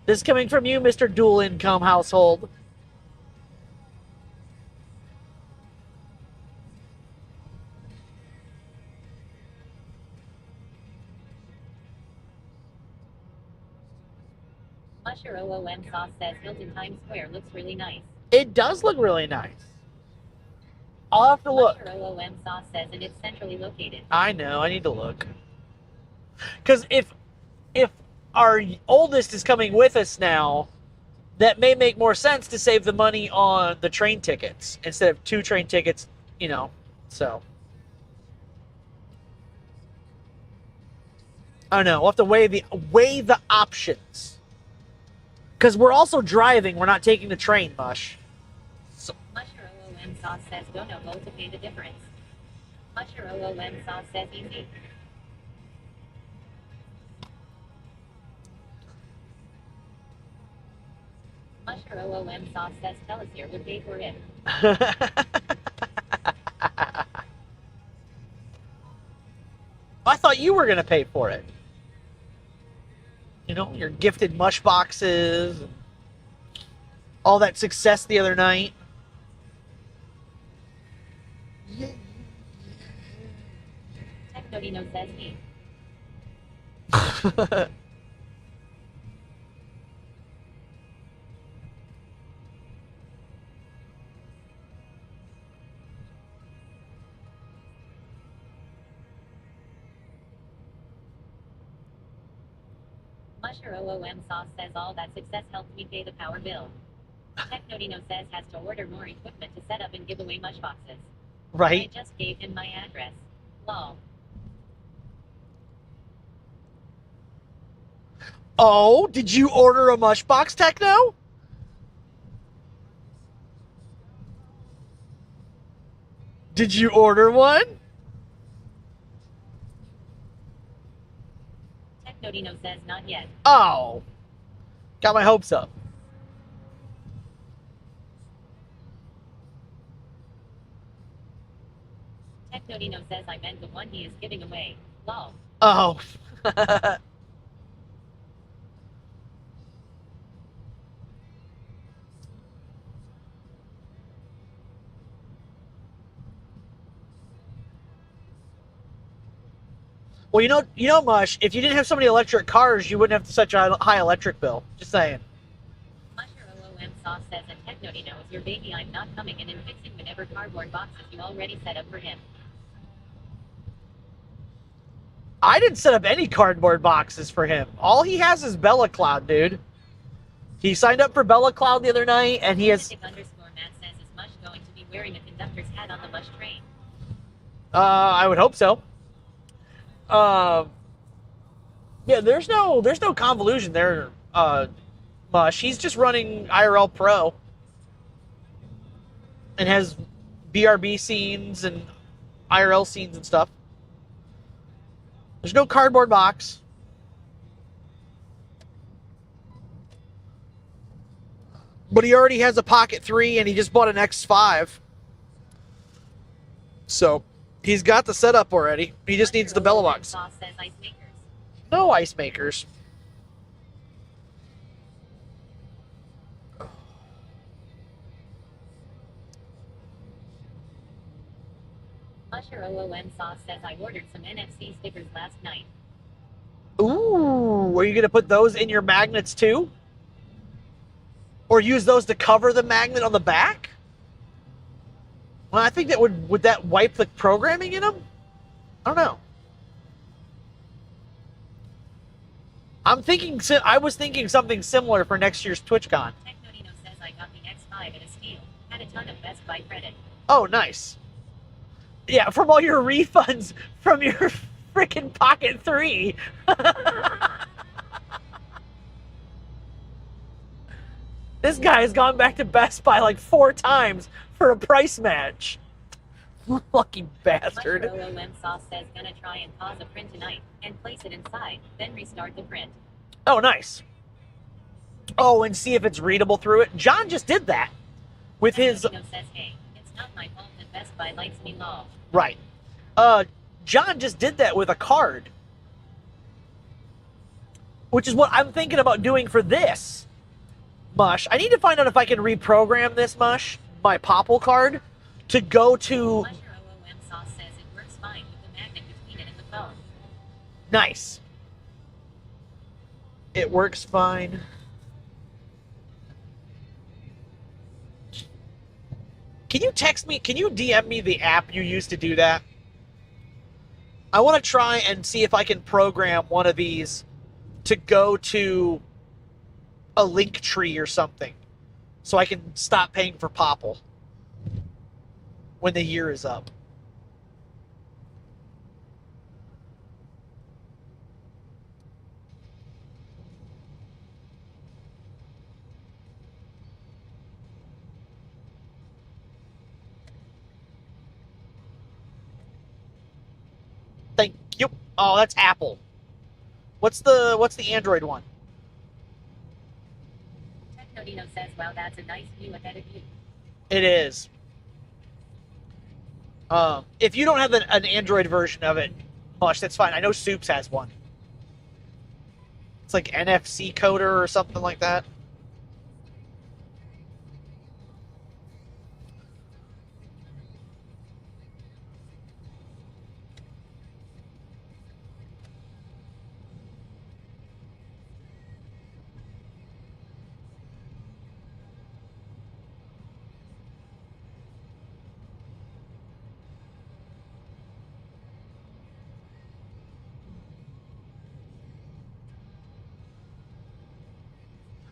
This is coming from you, Mr. Dual Income Household. Musher OOM sauce says Hilton Times Square looks really nice. It does look really nice. I'll have to look. Musher OOM sauce says and it's centrally located. I know, I need to look. Because if our oldest is coming with us now, that may make more sense to save the money on the train tickets instead of 2 train tickets, so. I don't know. We'll have to weigh the options. Because we're also driving. We're not taking the train, Mush. So. Musher OOM sauce says go no go to pay the difference. Musher OOM sauce says easy. Musher OOM sauce says tell us here would pay for it. I thought you were going to pay for it. Your gifted mush boxes, and all that success the other night. Technodino says me. Musher OOM sauce says all that success helped me pay the power bill. Technodino says has to order more equipment to set up and give away mush boxes. Right. I just gave him my address. Lol. Oh, did you order a mush box, Techno? Did you order one? Technodino says not yet. Oh. Got my hopes up. Technodino says I meant the one he is giving away. Lol. Oh. Well, Mush, if you didn't have so many electric cars, you wouldn't have such a high electric bill. Just saying. Musher OOM sauce says, and Technodino is your baby. I'm not coming in and fixing whatever cardboard boxes you already set up for him. I didn't set up any cardboard boxes for him. All he has is Bella Cloud, dude. He signed up for Bella Cloud the other night, and he has... _Matt says, is Mush going to be wearing a conductor's hat on the Mush train? I would hope so. Yeah, there's no convolution there, Mush. He's just running IRL Pro. And has BRB scenes and IRL scenes and stuff. There's no cardboard box. But he already has a Pocket 3 and he just bought an X5. So, he's got the setup already. He just needs the Bella box. No ice makers. Musher Musher OOM Sauce says I ordered some NFC stickers last night. Ooh, are you going to put those in your magnets too? Or use those to cover the magnet on the back? Well, I think that would that wipe the programming in them? I don't know. I was thinking something similar for next year's TwitchCon. Technodino says I got the X5 at a steal. Had a ton of Best Buy credit. Oh, nice. Yeah, from all your refunds from your freaking Pocket 3. This guy has gone back to Best Buy like 4 times for a price match. Lucky bastard. Musher OOM Sauce says gonna try and pause a print tonight and place it inside, then restart the print. Oh, nice. Oh, and see if it's readable through it. John just did that with his. Says, hey, it's not my fault that Best Buy likes me law. Right. John just did that with a card, which is what I'm thinking about doing for this Mush. I need to find out if I can reprogram this Mush, my Popple card, to go to. Musher OOM Sauce says it works fine with the magnet between it and the phone. Nice. It works fine. Can you text me? Can you DM me the app you used to do that? I want to try and see if I can program one of these to go to a link tree or something so I can stop paying for Popple when the year is up. Thank you. Oh, that's Apple. What's the Android one? Technodino says, wow, that's a nice view ahead of you. It is. If you don't have an Android version of it, Mush, that's fine. I know Soups has one. It's like NFC coder or something like that.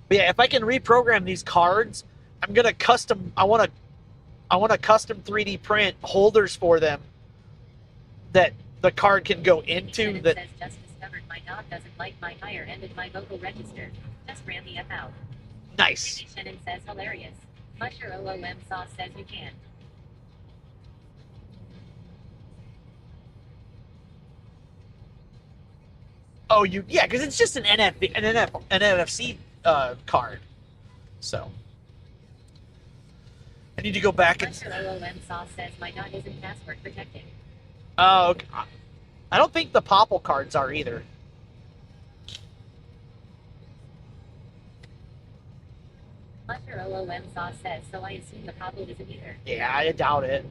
But yeah, if I can reprogram these cards, I'm gonna custom. I want to custom 3D print holders for them that the card can go into. That says, just discovered my dog doesn't like my higher end of my vocal register. Just ran the F out. Nice. Shannon says hilarious. Musher OOM Sauce says you can. Oh, yeah, because it's just an NFC card. So I need to go back and. Musher OOM Sauce says my dog isn't password protected. Oh, okay. I don't think the Popple cards are either. Musher OOM Sauce says, so I assume the Popple isn't either. Yeah, I doubt it.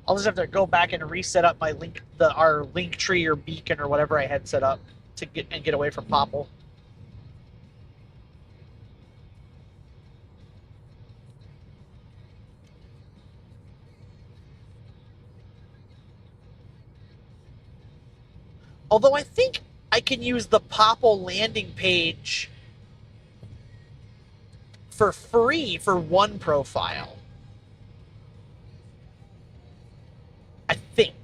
I'll just have to go back and reset up my our link tree or beacon or whatever I had set up to get away from Popple. Although I think I can use the Popple landing page for free for one profile. I think.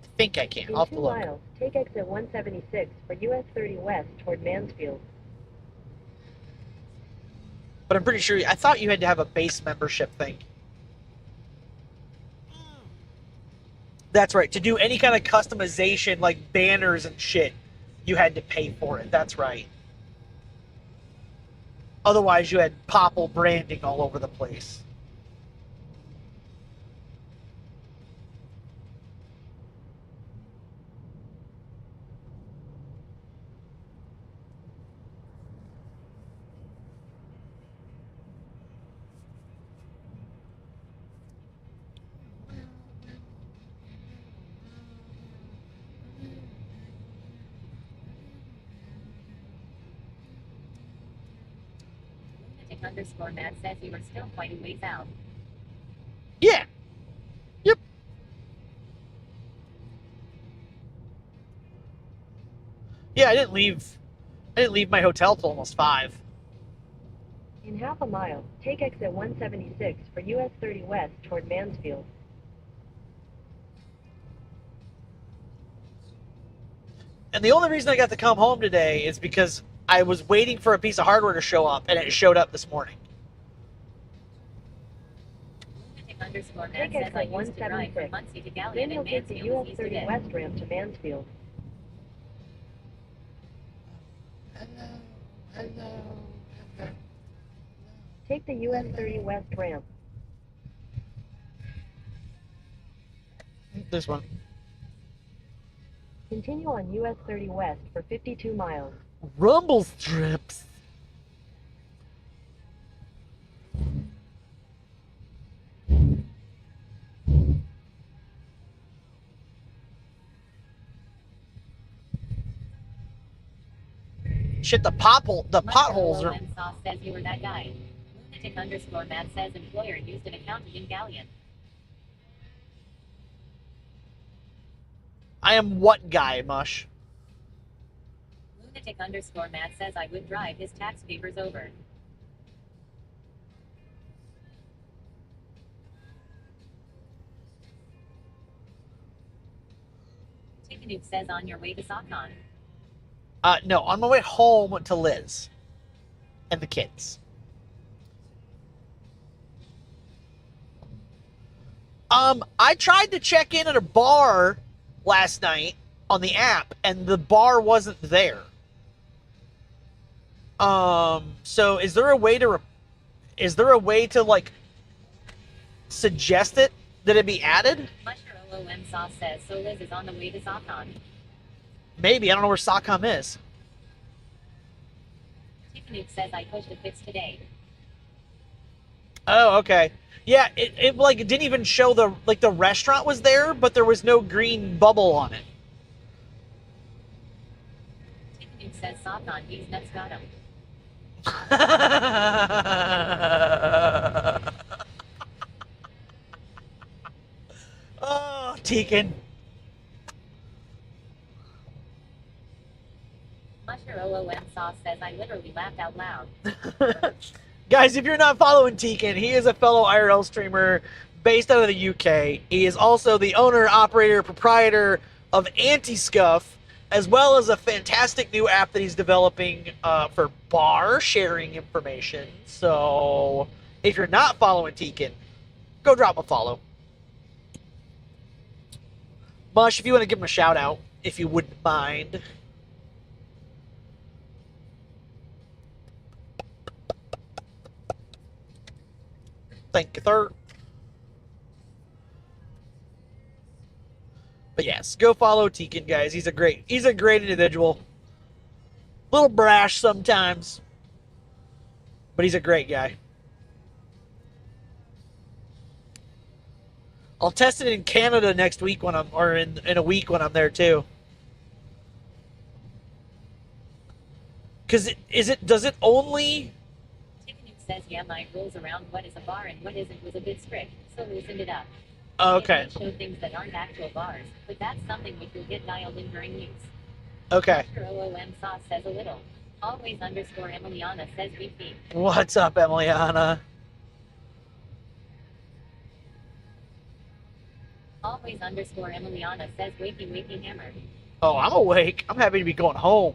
I think I can. In I'll have 2 to look. miles, take exit 176 for US 30 West toward Mansfield. But I'm pretty sure, I thought you had to have a base membership thing. That's right. To do any kind of customization, like banners and shit, you had to pay for it. That's right. Otherwise, you had Popple branding all over the place. Underscore Matt says you are still quite a ways out. Yeah. Yep. Yeah, I didn't leave my hotel till almost 5. In half a mile, take exit 176 for US 30 West toward Mansfield. And the only reason I got to come home today is because I was waiting for a piece of hardware to show up, and it showed up this morning. Underscore Take Matt says I exit used to drive from 176. Muncie to Gallion Then you'll and take the Mansfield US is easy 30 to West ramp to Mansfield. Hello. Take the US 30 West ramp. This one. Continue on US 30 West for 52 miles. Rumble strips. Shit, the potholes are. Sauce says you were that guy. Lunatic underscore Matt says employer used an accountant in Gallion. I am what guy, Mush? Lunatic underscore Matt says I would drive his tax papers over. Tickanoop says on your way to Saucon. No, on my way home to Liz and the kids. I tried to check in at a bar last night on the app, and the bar wasn't there. So is there a way to like suggest it that it be added? Musher OOM Sauce says so Liz is on the way to Saucon. Maybe. I don't know where Sockcom is. Tickanoop says I pushed a fix today. Oh, okay. Yeah, it like it didn't even show the restaurant was there, but there was no green bubble on it. Tickanoop says Saucon, these nuts got him. Oh, Tekin. Musher OOM Sauce says I literally laughed out loud. Guys, if you're not following Tekin, he is a fellow IRL streamer based out of the UK. He is also the owner, operator, proprietor of Anti-Scuff, as well as a fantastic new app that he's developing for bar sharing information. So if you're not following Tekin, go drop a follow. Mush, if you want to give him a shout out, if you wouldn't mind. Thank you, sir. But yes, go follow Tekin, guys. He's a great individual. A little brash sometimes, but he's a great guy. I'll test it in Canada next week when in a week when I'm there too. Because does it only says, yeah, my rules around what is a bar and what isn't was a bit strict, so loosened it up. Okay. It may show things that aren't actual bars, but that's something which will get dialed in during use. Okay. Mr. OOM Sauce says a little. Always underscore Emiliana says BP. What's up, Emiliana? Always underscore Emiliana says wakey wakey hammer. Oh, I'm awake. I'm happy to be going home.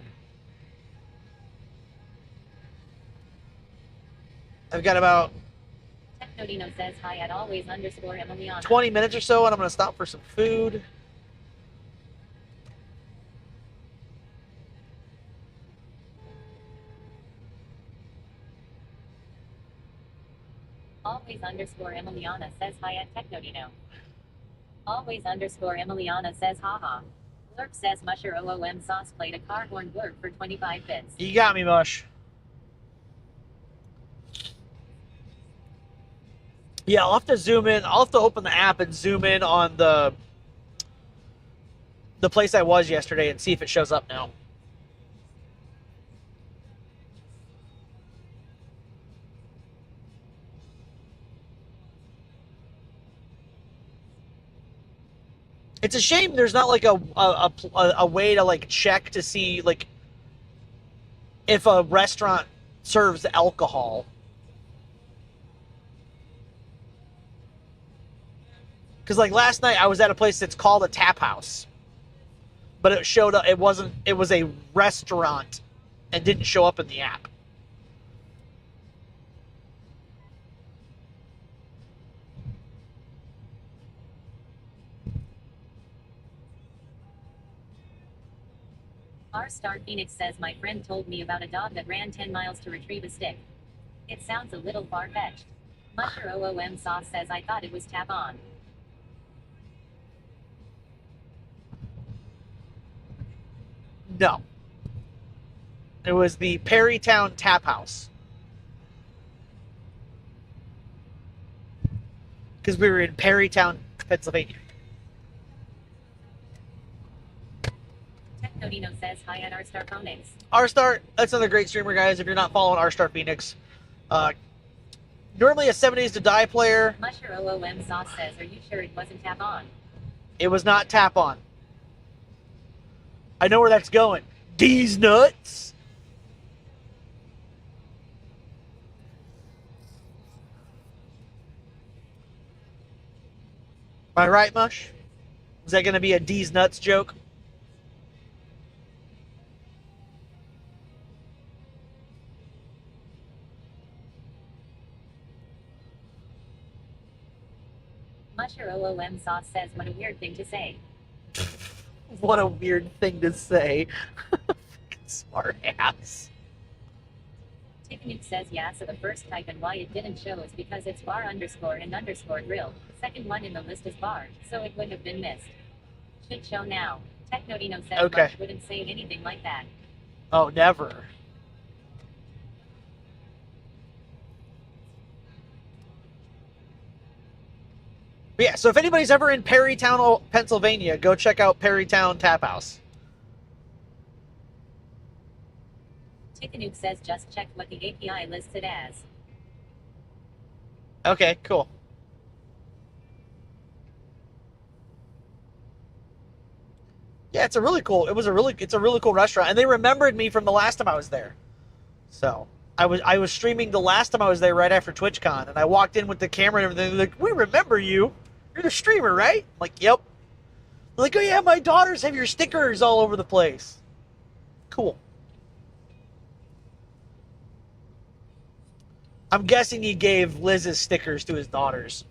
I've got about Technodino says hi at always underscore Emiliana. 20 minutes or so, and I'm going to stop for some food. Always underscore Emiliana says hi at Technodino. Always underscore Emiliana says haha. Blurp says Musher OOM Sauce played a car horn blurp for 25 bits. You got me, Mush. Yeah, I'll have to zoom in. I'll have to open the app and zoom in on the place I was yesterday and see if it shows up now. It's a shame there's not like a way to like check to see like if a restaurant serves alcohol. Because like last night I was at a place that's called a tap house, but it showed up. It wasn't. It was a restaurant, and didn't show up in the app. R Star Phoenix says my friend told me about a dog that ran 10 miles to retrieve a stick. It sounds a little far-fetched. Musher OOM Sauce says I thought it was tap on. No. It was the Perrytown Tap House. Because we were in Perrytown, Pennsylvania. Technodino says hi at R Star Phoenix. R Star, that's another great streamer, guys. If you're not following R Star Phoenix, normally a 7 Days to Die player. Musher OOM Sauce says, are you sure it wasn't tap on? It was not tap on. I know where that's going. These nuts. Am I right, Mush? Is that going to be a D's nuts joke? Musher OOM Sauce says, what a weird thing to say. What a weird thing to say. Smart ass. Ticknuke says yeah, so the first type and why it didn't show is because it's bar underscore and underscore grill. Second one in the list is bar, so it would have been missed. Should show now. Technodino says Okay. Mush wouldn't say anything like that. Oh, never. But yeah, so if anybody's ever in Perrytown, Pennsylvania, go check out Perrytown Tap House. Ticknuke says just check what the API lists it as. Okay, cool. Yeah, it's a really cool restaurant, and they remembered me from the last time I was there. So I was streaming the last time I was there right after TwitchCon, and I walked in with the camera and everything. They're like, we remember you. You're the streamer, right? I'm like, yep. They're like, oh yeah, my daughters have your stickers all over the place. Cool. I'm guessing he gave Liz's stickers to his daughters.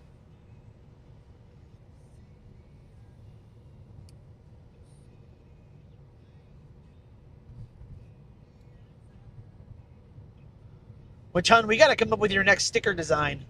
Which, hon, we got to come up with your next sticker design.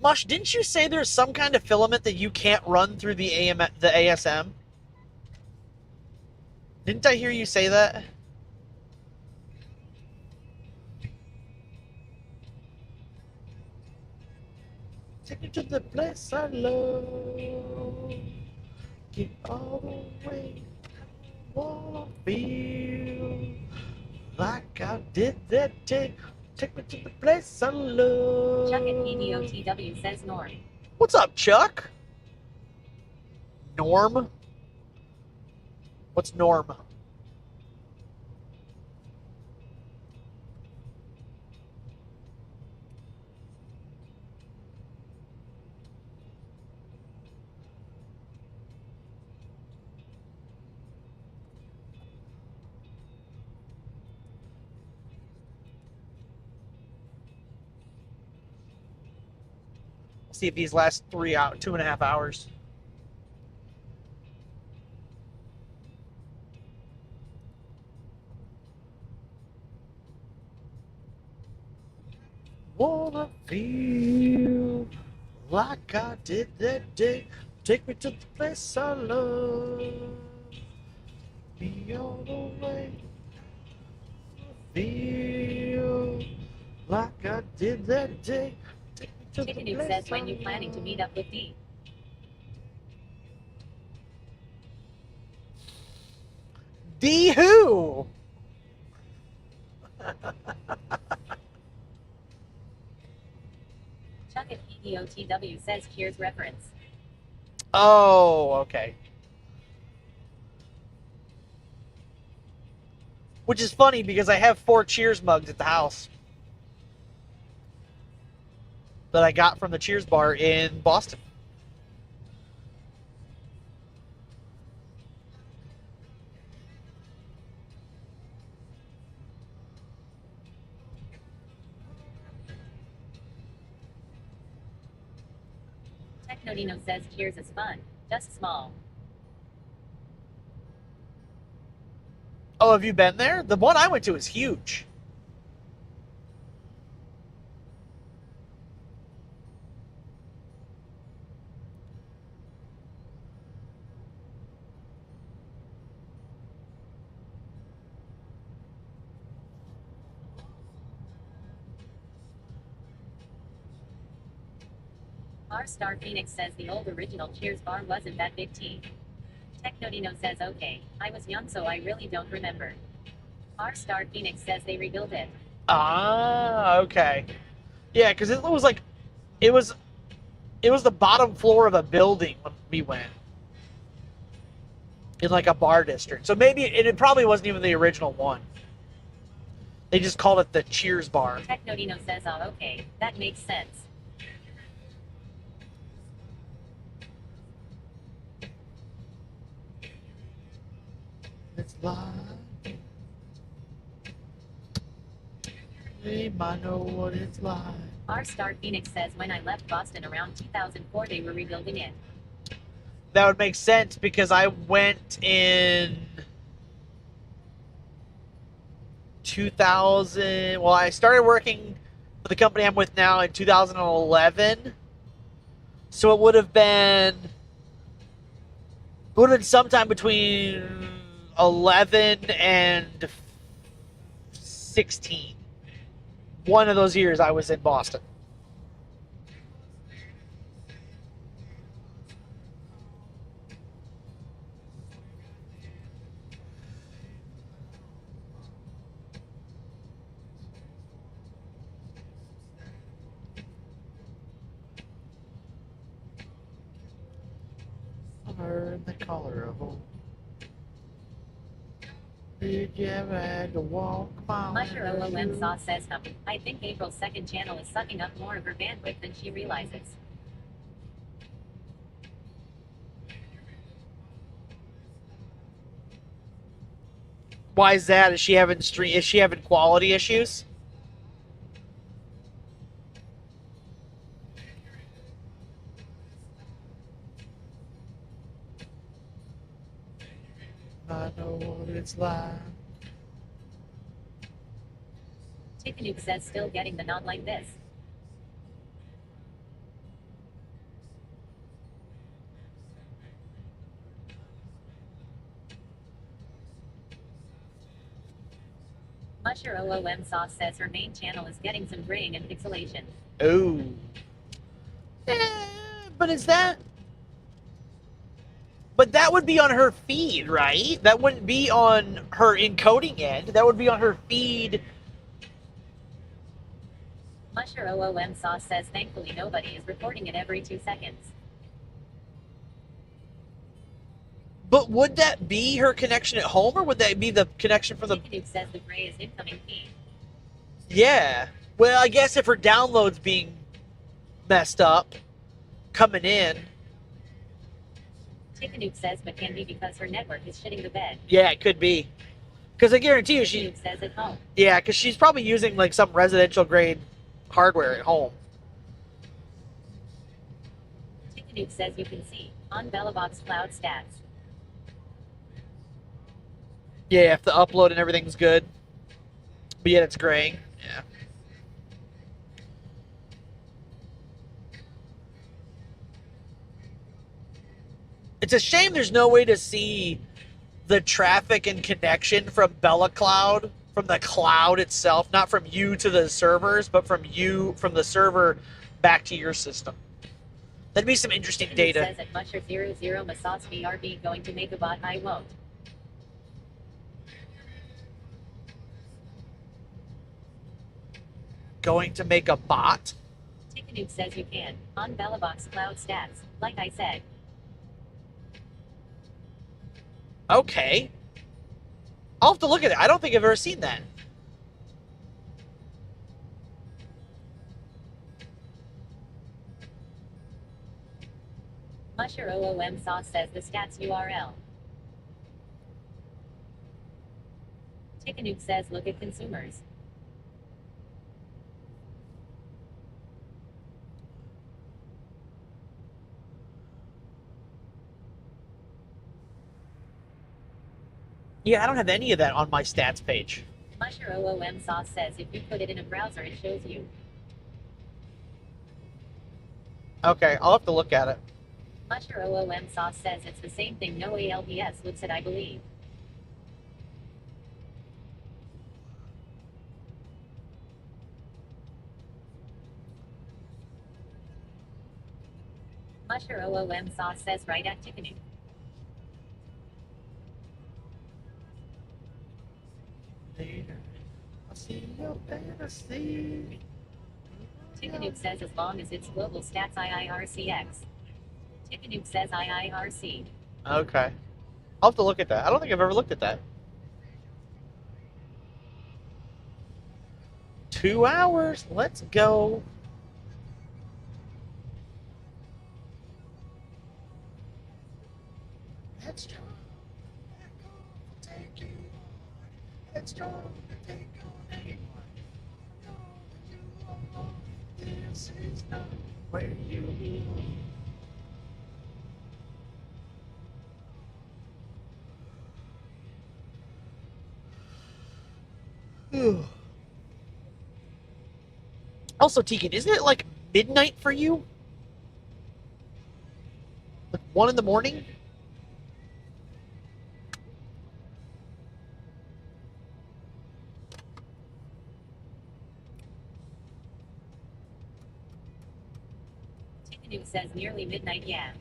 Mush, didn't you say there's some kind of filament that you can't run through the ASM? Didn't I hear you say that? Take me to the place I love. Get all the way. Wanna feel like I did that day. Take me to the place I love. Chuck at PDOTW says Norm. What's up, Chuck? Norm? What's Norm? See if these last 2.5 hours. Wanna feel like I did that day. Take me to the place I love. Be all the way. Feel like I did that day. Take me to Chicken the Duke place says when I you planning to meet up with D. D who? Chuck at PDOTW says Cheers reference. Oh, okay. Which is funny because I have 4 Cheers mugs at the house that I got from the Cheers bar in Boston. Technodino says Cheers is fun, just small. Oh, have you been there? The one I went to is huge. R Star Phoenix says the old original Cheers bar wasn't that big T. Technodino says okay, I was young so I really don't remember. R Star Phoenix says they rebuilt it. Ah, okay. Yeah, because it was like, it was the bottom floor of a building when we went. In like a bar district. So maybe, and it probably wasn't even the original one. They just called it the Cheers bar. Technodino says oh okay, that makes sense. It's live. We might know what it's like. R Star Phoenix says when I left Boston around 2004 they were rebuilding it. That would make sense because I went in 2000. Well, I started working for the company I'm with now in 2011. So it would have been sometime between 11 and 16. One of those years I was in Boston. Learn the color of them. Did you ever had to walk on? Musher OOM Sauce says I think April's second channel is sucking up more of her bandwidth than she realizes. Why is that? Is she having quality issues? I know what it's like. Tickanook says still getting the nod like this. Musher OOM Sauce says her main channel is getting some graying and pixelation. Oh. But is that... But that would be on her feed, right? That wouldn't be on her encoding end. That would be on her feed. Musher OOM Sauce says thankfully nobody is reporting it every 2 seconds. But would that be her connection at home, or would that be the connection from the... Chickadoo says the gray is incoming feed. Yeah. Well, I guess if her download's being messed up, coming in... Chickadoo says but can be because her network is shitting the bed. Yeah, it could be. Because I guarantee you she... Chickadoo says at home. Yeah, because she's probably using like some residential grade hardware at home. Chickadoo says you can see on Bellabox Cloud stats. Yeah, if the upload and everything's good. But yet it's graying. Yeah. It's a shame there's no way to see the traffic and connection from Bella Cloud, from the cloud itself, not from you to the servers, but from the server back to your system. That'd be some interesting data. Says at Musher 00 Masas VRB going to make a bot, I won't. Going to make a bot? Chickadoo says you can on Bellabox Cloud stats, like I said. Okay. I'll have to look at it. I don't think I've ever seen that. Musher OOM Sauce says the stats URL. Chickadoo says look at consumers. Yeah, I don't have any of that on my stats page. Musher OOM Sauce says if you put it in a browser, it shows you. Okay, I'll have to look at it. Musher OOM Sauce says it's the same thing no ALPS would said, I believe. Musher OOM Sauce says right at Chickadoo. Later, I'll see your fantasy. Chickadoo says as long as it's global stats IIRCX. Chickadoo says IIRC. Okay. I'll have to look at that. I don't think I've ever looked at that. 2 hours. Let's go. Let's go. Take you on. Let's go. Take on anyone. Know that you are wrong. This is not where you belong. Also, Tegan, isn't it like midnight for you? Like 1 in the morning? Chickadoo says nearly midnight, yeah.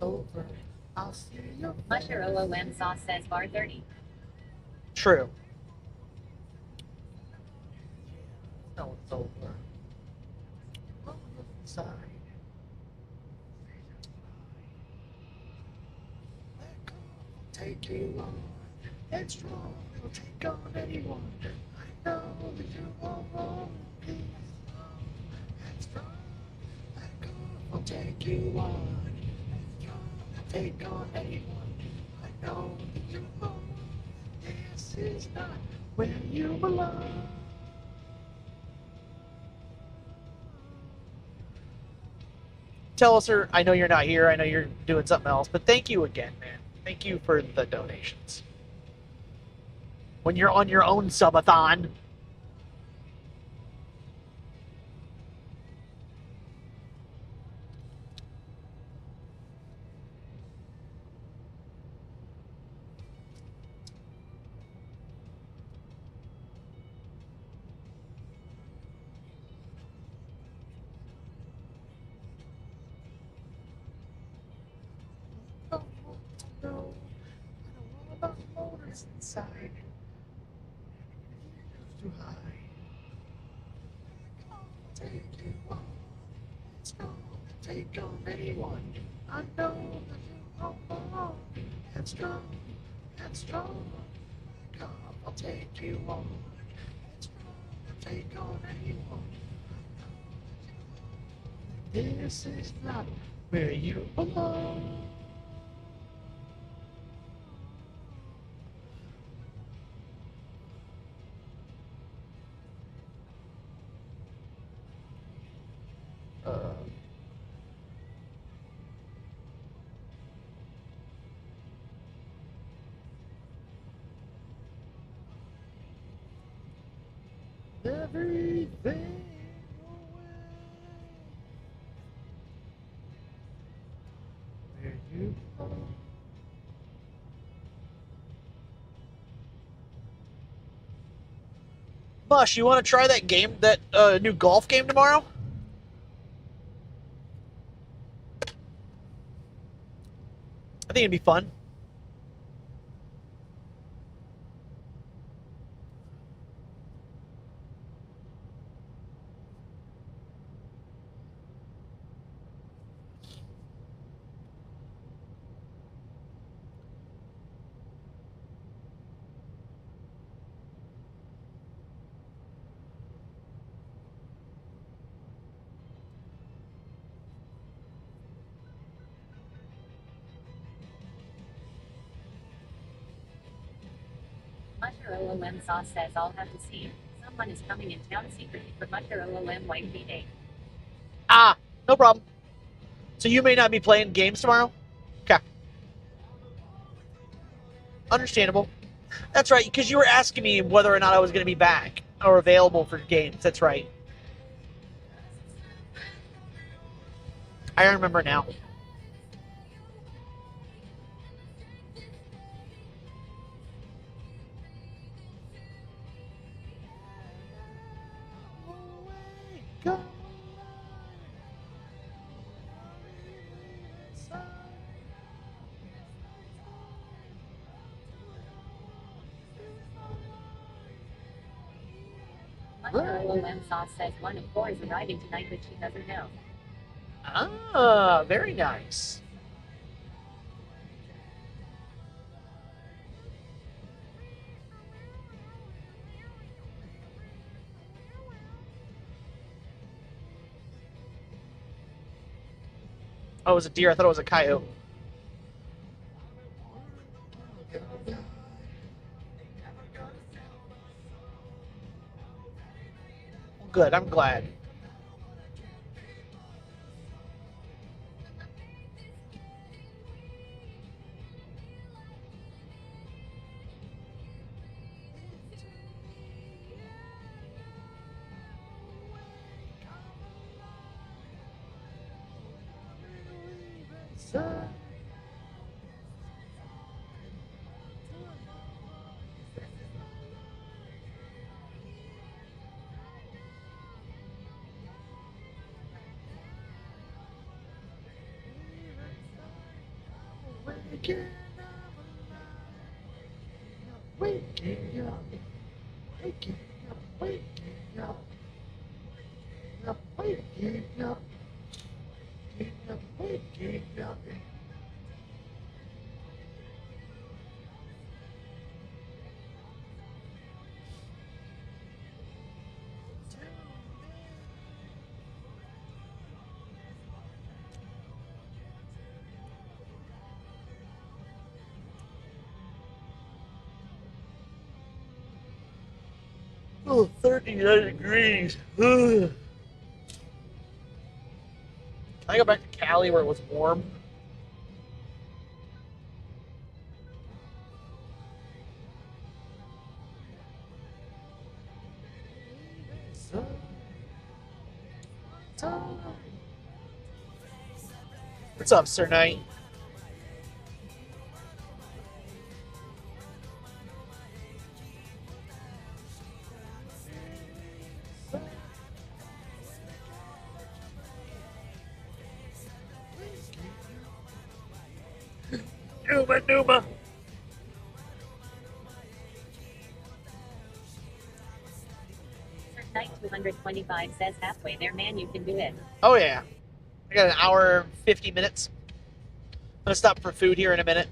Over. I'll see you. Musher OOM Sauce says bar 30. True. No, it's over. Sorry. Take you on. It's strong. It'll take on anyone. I know that you are wrong. It's strong. I'll take you on. Take on anyone. I know that you are wrong. This is not where you belong. Tell us, sir, I know you're not here. I know you're doing something else, but thank you again, man. Thank you for the donations. When you're on your own subathon. inside. Too high. Take you on. It's gonna take on anyone. I know that you won't belong. Headstrong, headstrong. Come, I'll take you on. It's gonna take on anyone. This is not where you belong. Everything away. Where you belong. Bush, you want to try that game, that new golf game tomorrow? I think it'd be fun. Musher OOM Sauce says I'll have to see. Someone is coming in town secretly for Musher OOM White V8. Ah, no problem. So you may not be playing games tomorrow? Okay. Understandable. That's right, because you were asking me whether or not I was going to be back or available for games. That's right. I remember now. Musher OOM Sauce says one of four is arriving tonight, but she doesn't know. Ah, very nice. Oh, it was a deer. I thought it was a coyote. Good, I'm glad. Waking up, waking up, waking up, waking up, waking up, waking up. Oh, 39 degrees. Ugh. Can I go back to Cali where it was warm? What's up, Sir Knight? Numa, Numa. 225 says halfway there, man, you can do it. Oh, yeah. I got an hour and 50 minutes. I'm going to stop for food here in a minute.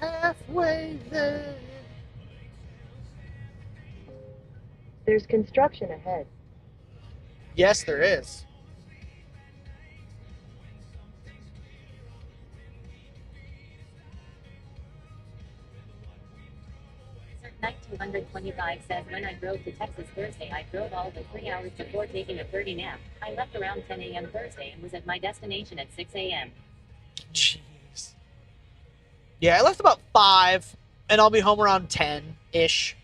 Halfway there. There's construction ahead. Yes, there is. Night 225 says when I drove to Texas Thursday, I drove all the 3 hours before taking a 30 nap. I left around 10 a.m. Thursday and was at my destination at 6 a.m. Jeez. Yeah, I left about 5, and I'll be home around 10-ish.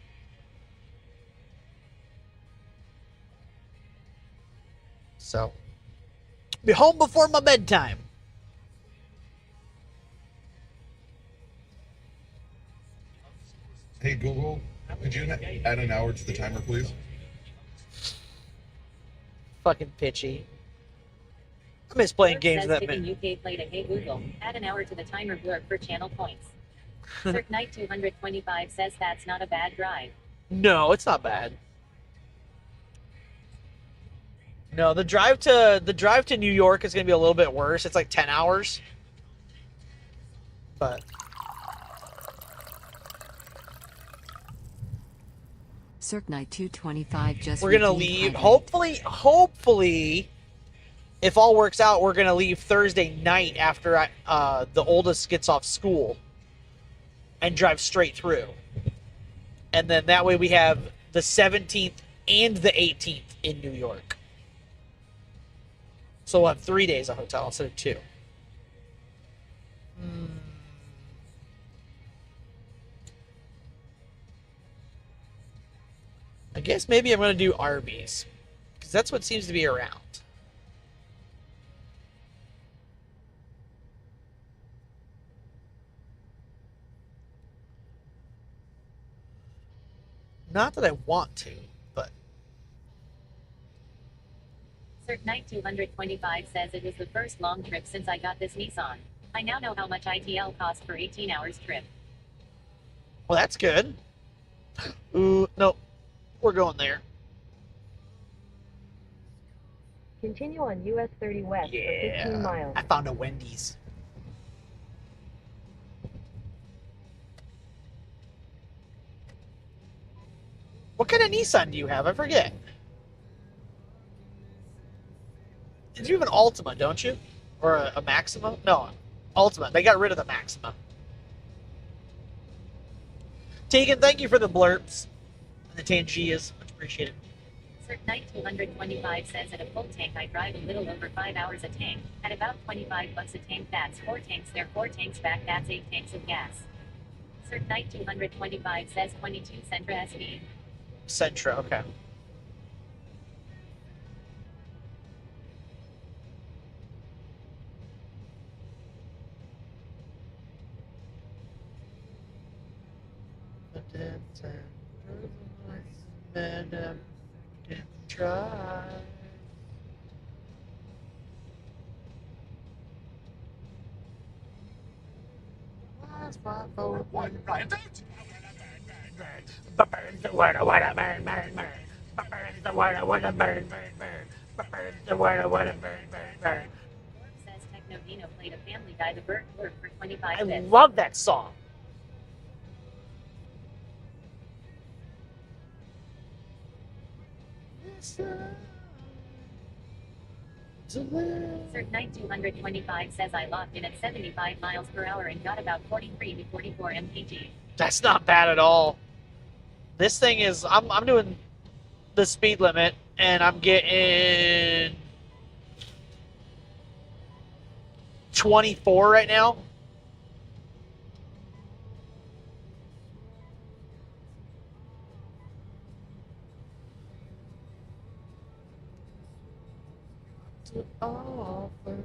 So, be home before my bedtime. Hey Google, could you add an hour to the timer, please? Fucking pitchy. I miss playing games says that Chicken minute. UK played a Hey Google, add an hour to the timer blurb for channel points. Cirque Night 225 says that's not a bad drive. No, it's not bad. No, the drive to New York is going to be a little bit worse. It's like 10 hours. But Cirque Night 225 just we're going to redeemed leave. Hopefully, if all works out, we're going to leave Thursday night after the oldest gets off school and drive straight through. And then that way we have the 17th and the 18th in New York. So we'll have 3 days of hotel instead of 2. I guess maybe I'm going to do Arby's, because that's what seems to be around. Not that I want to, but... Cirque Night 225 says it was the first long trip since I got this Nissan. I now know how much ITL cost for 18 hours trip. Well, that's good. Ooh, no. We're going there. Continue on US 30 West for 15 miles. I found a Wendy's. What kind of Nissan do you have? I forget. You have an Altima, don't you? Or a Maxima? No, Altima. They got rid of the Maxima. Tegan, thank you for the blurps. And the Tangias. Much appreciated. Cirque Night 225 says at a full tank I drive a little over 5 hours a tank. At about $25 a tank, that's 4 tanks there, 4 tanks back, that's 8 tanks of gas. Cirque Night 225 says 22 Sentra SV. Sentra, okay. Try. Says Techno Dino played a Family Guy the Bird Word for 25 I bits. love that song. Cert Knight 225 says I logged in at 75 miles per hour and got about 43 to 44 mpg. That's not bad at all. This thing is, I'm doing the speed limit, and I'm getting 24 right now. To offer.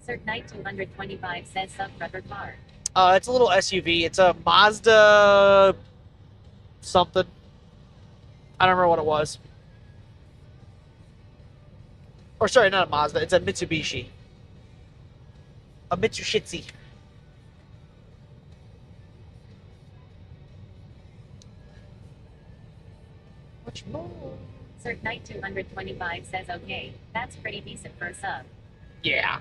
Cert Knight 225 says sub-trucker car. It's a little SUV. It's a Mazda something. I don't remember what it was. Or sorry, not a Mazda. It's a Mitsubishi. A Mitsushitsi. Much more. Cert Knight 225 says okay, that's pretty decent for a sub. Yeah.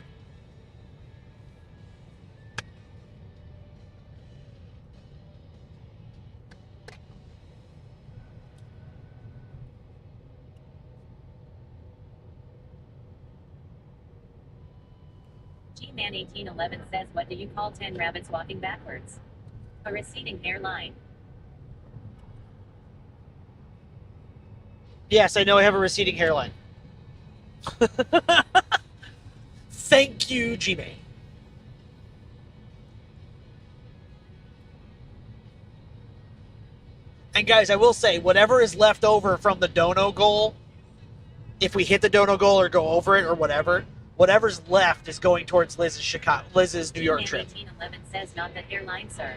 G-Man 1811 says what do you call 10 rabbits walking backwards? A receding hairline. Yes, I know I have a receding hairline. Thank you, G-Man. And guys, I will say, whatever is left over from the dono goal, if we hit the dono goal or go over it or whatever, whatever's left is going towards Liz's New York trip. 1811 says not the hairline, sir.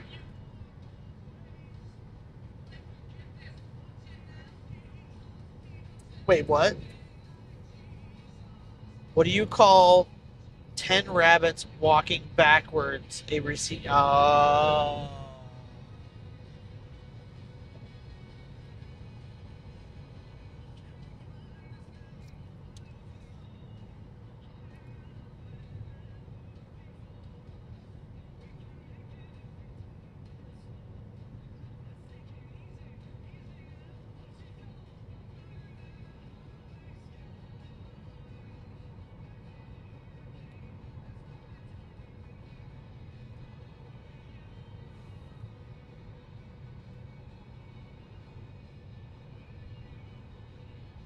Wait, what? What do you call 10 rabbits walking backwards? A receipt. Oh.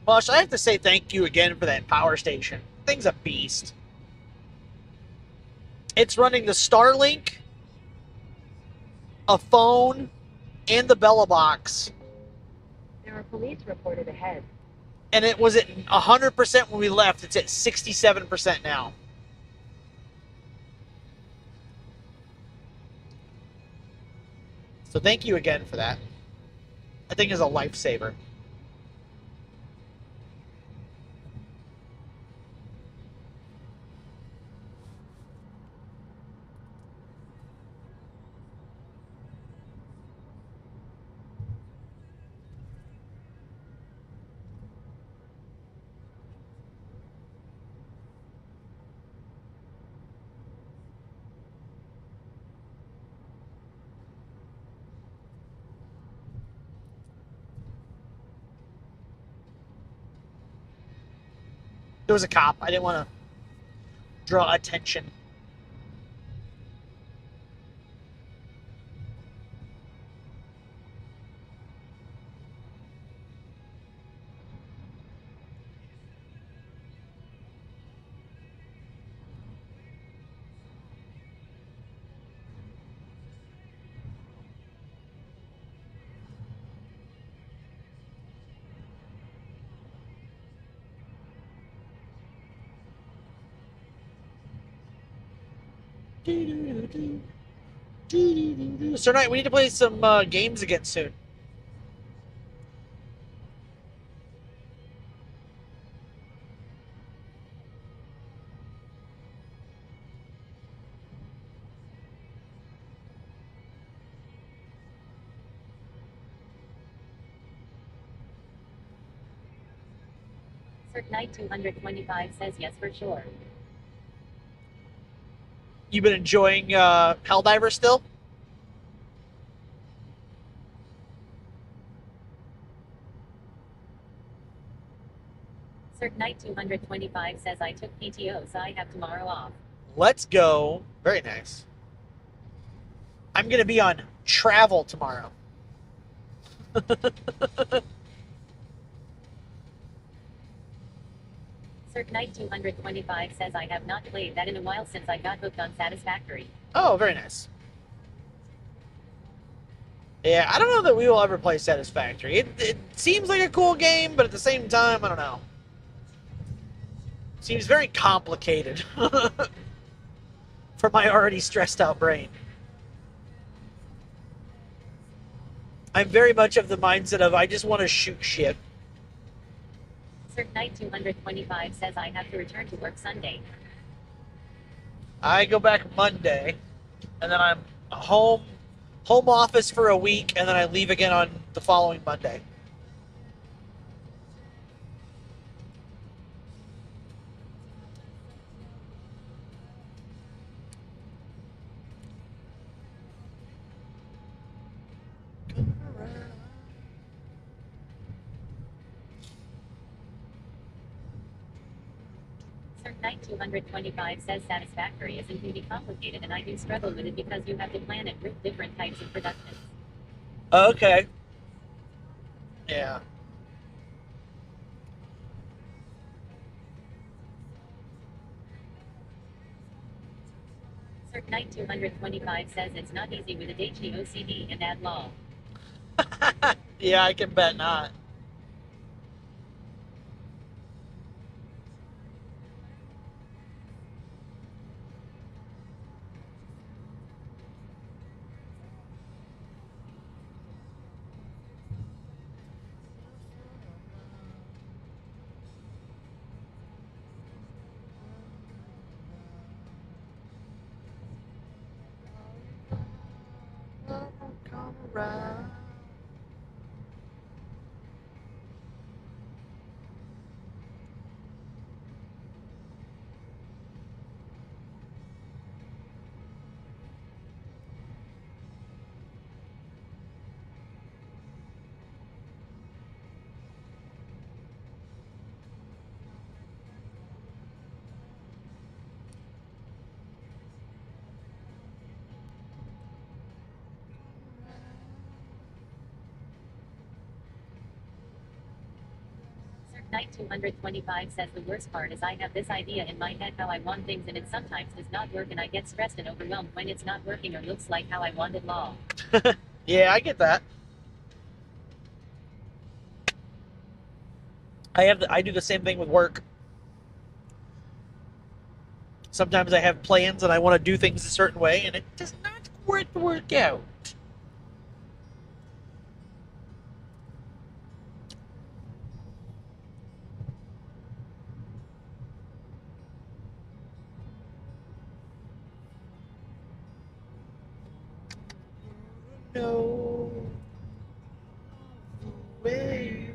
Mush, I have to say thank you again for that power station. Thing's a beast. It's running the Starlink, a phone, and the Bella box. There are police reported ahead. And it was at 100% when we left. It's at 67% now. So thank you again for that. That thing is a lifesaver. There was a cop. I didn't want to draw attention. Sir Knight, we need to play some games again soon. Cert Knight 225 says yes for sure. You been enjoying Helldiver still? Cirque Knight 225 says I took PTO, so I have tomorrow off. Let's go. Very nice. I'm going to be on travel tomorrow. Cirque Knight 225 says I have not played that in a while since I got hooked on Satisfactory. Oh, very nice. Yeah, I don't know that we will ever play Satisfactory. It seems like a cool game, but at the same time, I don't know. Seems very complicated for my already stressed out brain. I'm very much of the mindset of I just want to shoot shit. Cirque Knight 225 says I have to return to work Sunday. I go back Monday, and then I'm home office for a week, and then I leave again on the following Monday. Cirque Knight 225 says Satisfactory isn't really complicated, and I do struggle with it because you have to plan and group different types of productions. Okay. Yeah. Cirque Knight 225 says it's not easy with ADHD, OCD, and ad law. Yeah, I can bet not. Come around. Cirque Knight 225 says the worst part is I have this idea in my head how I want things, and it sometimes does not work, and I get stressed and overwhelmed when it's not working or looks like how I want it law. Yeah, I get that. I do the same thing with work. Sometimes I have plans and I want to do things a certain way, and it does not work out. No way.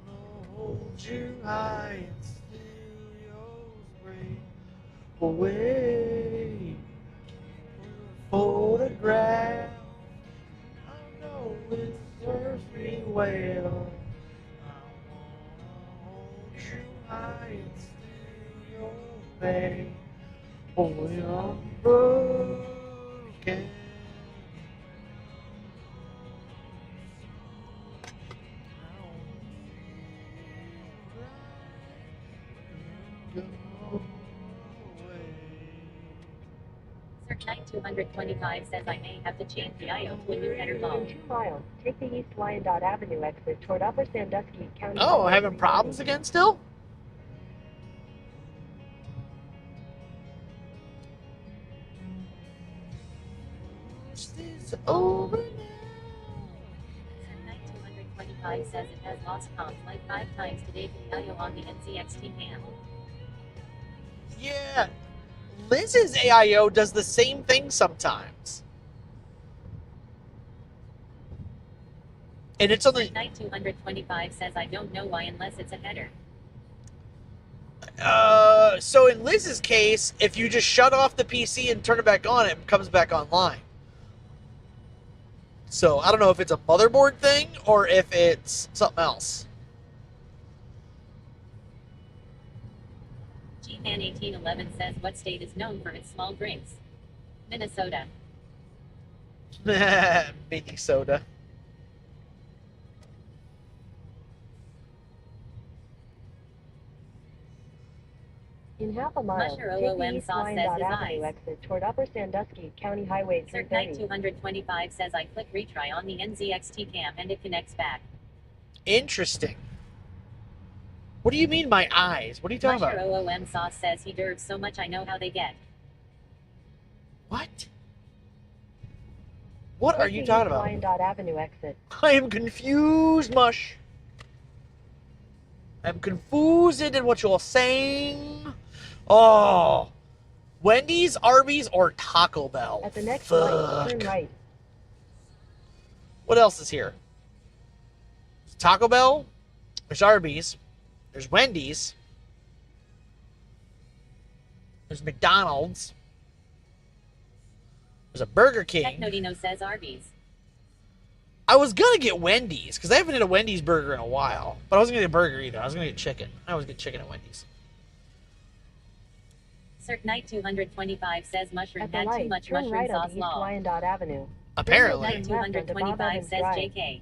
I wanna hold you high and steal your brain away. Photograph. I know it serves me well. I wanna hold you high and steal your pain. Boy, I'm broken. Cirque Knight 225 says I may have to change the IO to a new header law. In 2 miles, take the East Wyandotte Avenue exit toward Upper Sandusky County. Oh, having problems again still? It's over now. Cirque Knight 225 says it has lost comms like 5 times today to the IO on the NCXT cam. Yeah, Liz's AIO does the same thing sometimes. And it's only... Cirque Knight 225 says I don't know why unless it's a header. So in Liz's case, if you just shut off the PC and turn it back on, it comes back online. So I don't know if it's a motherboard thing or if it's something else. Fan1811 says, what state is known for its small drinks? Minnesota. Mini soda. In half a mile, Musher take the OOM East sauce says Wyandotte his Avenue eyes. exit toward Upper Sandusky County Highway Circ 330. 225 says I click retry on the NZXT cam and it connects back. Interesting. What do you mean my eyes? What are you talking Musher about? OOM sauce says he derves so much I know how they get. What? What are you talking about? Wyandotte Avenue exit. I am confused, Mush. I'm confused in what you're saying. Oh. Wendy's, Arby's, or Taco Bell? At the next Fuck. light, turn right. What else is here? There's Taco Bell. There's Arby's. There's Wendy's. There's McDonald's. There's a Burger King. Technodino says Arby's. I was gonna get Wendy's because I haven't had a Wendy's burger in a while. But I wasn't gonna get a burger either. I was gonna get chicken. I always get chicken at Wendy's. Circ Knight 225 says mushroom At the had too light, much turn mushroom right sauce on East law. Wyandotte Avenue. Apparently. Then turn left onto Bob 225 Evans says Drive. JK.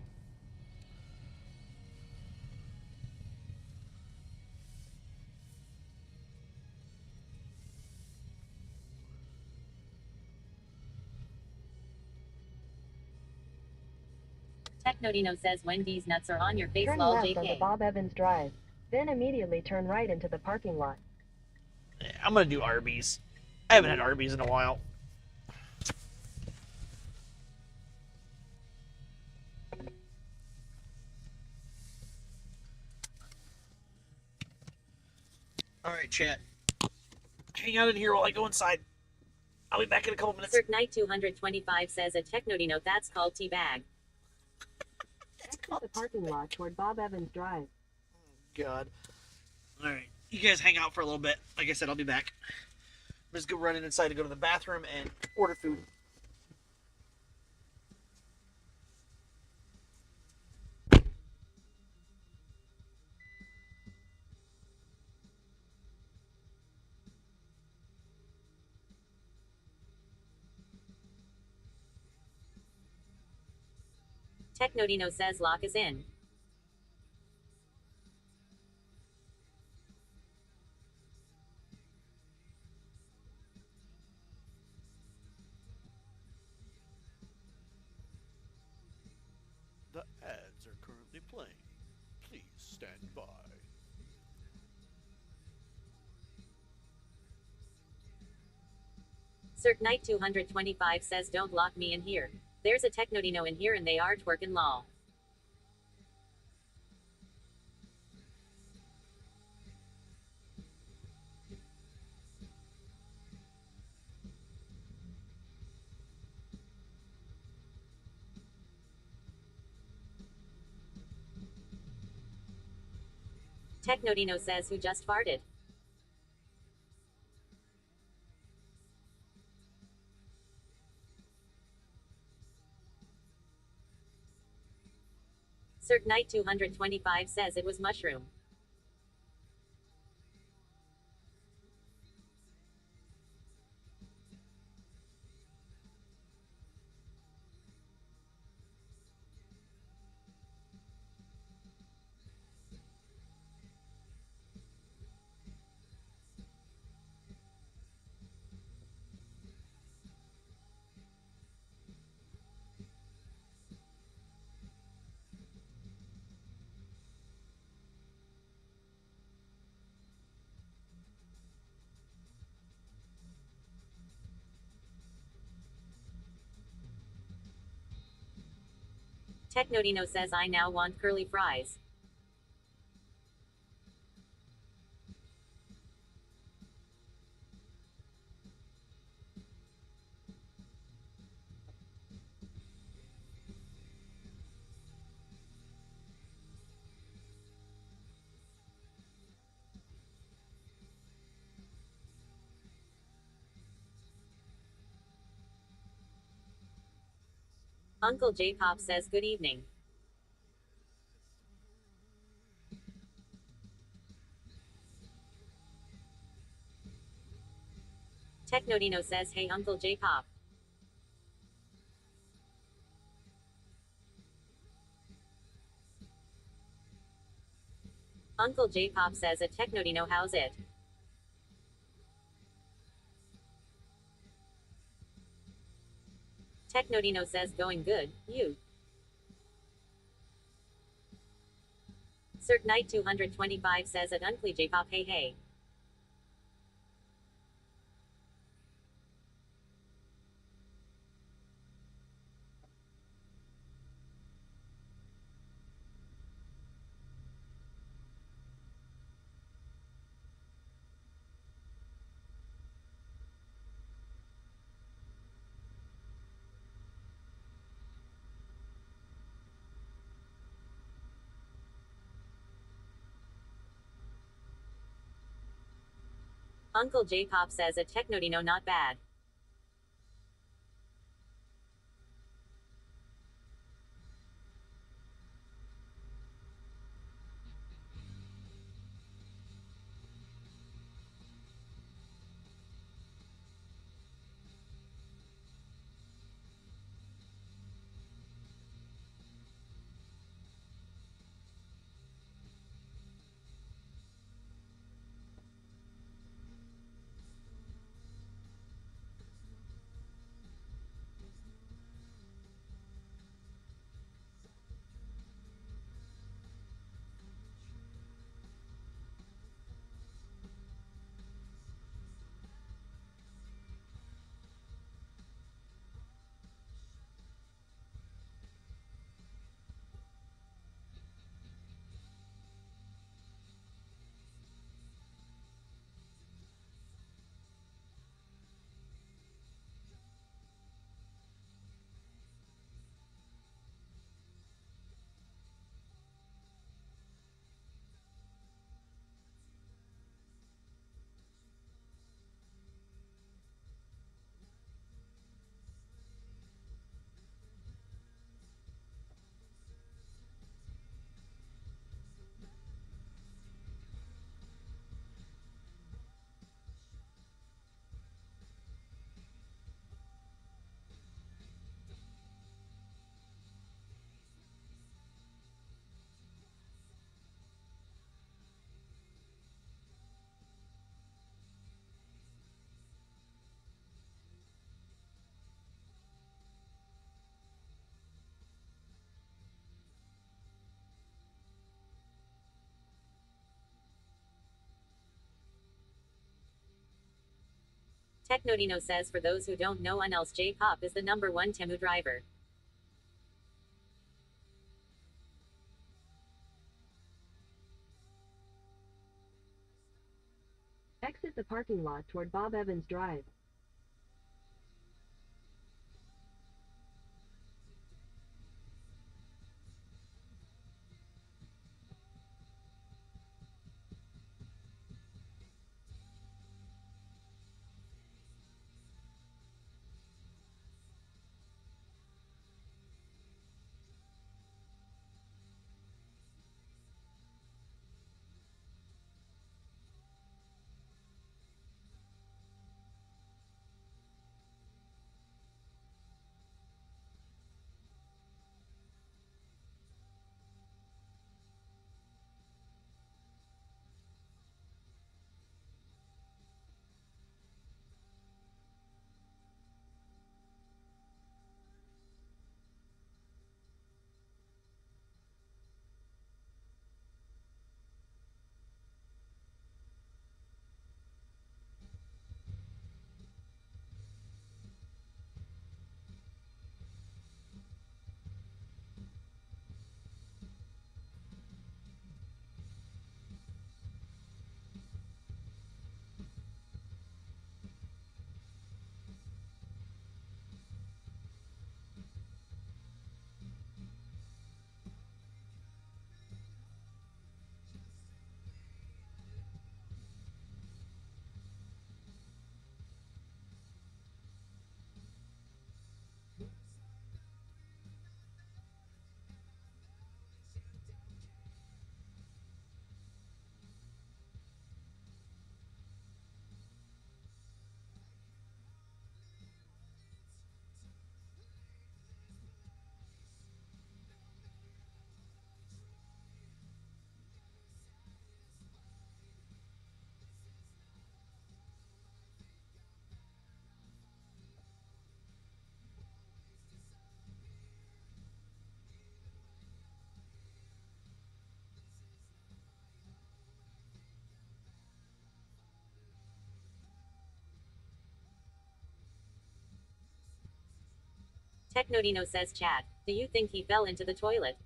Technodino says Wendy's nuts are on your face Turn lol left onto JK. Bob Evans Drive. Then immediately turn right into the parking lot. Yeah, I'm gonna do Arby's. I haven't had Arby's in a while. Alright, chat. Hang out in here while I go inside. I'll be back in a couple minutes. Circ Knight 225 says at Technodino that's called teabag. Exit the parking lot toward Bob Evans Drive. God. Alright. You guys hang out for a little bit. Like I said, I'll be back. I'm just running inside to go to the bathroom and order food. Technodino says lock is in. The ads are currently playing. Please stand by. Circ Knight 225 says don't lock me in here. There's a Technodino in here and they are twerking lol. Technodino says who just farted. Circ Knight 225 says it was mushroom. Technodino says I now want curly fries. Uncle J-Pop says good evening. Technodino says, hey Uncle J-Pop. Uncle J-Pop says at Technodino, how's it? Technodino says, going good, you. Cirque Knight 225 says at Uncle J-Pop, hey hey. Uncle J-Pop says at Technodino, not bad. Technodino says, for those who don't know, Unels J-Pop is the #1 Temu driver. Exit the parking lot toward Bob Evans Drive. Technodino says chat. Do you think he fell into the toilet?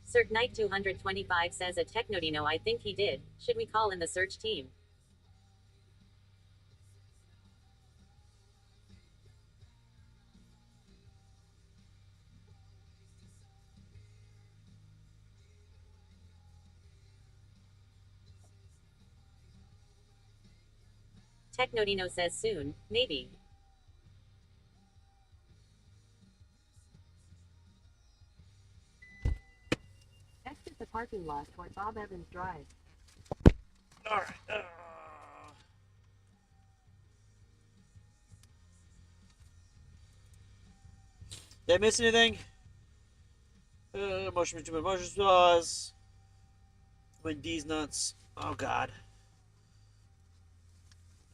Cirque Knight 225 says a Technodino I think he did. Should we call in the search team? Technodino says soon, maybe. Exit the parking lot toward Bob Evans Drive. All right. Did I miss anything? Motion between motion saws. When D's nuts. Oh God.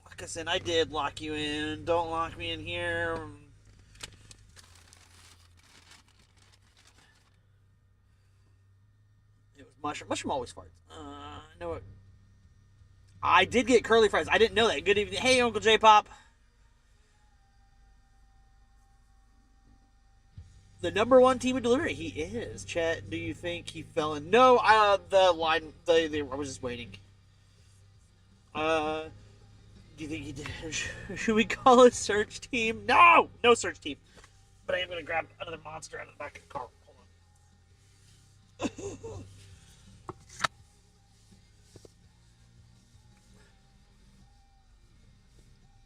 Like I said, I did lock you in. Don't lock me in here. It was mushroom. Mushroom always farts. I know it. I did get curly fries. I didn't know that. Good evening. Hey, Uncle J-Pop. The number one team of delivery. He is. Chat, do you think he fell in? No, the line, I was just waiting. Do you think he did? Should we call a search team? No! No search team. But I am going to grab another monster out of the back of the car. Hold on.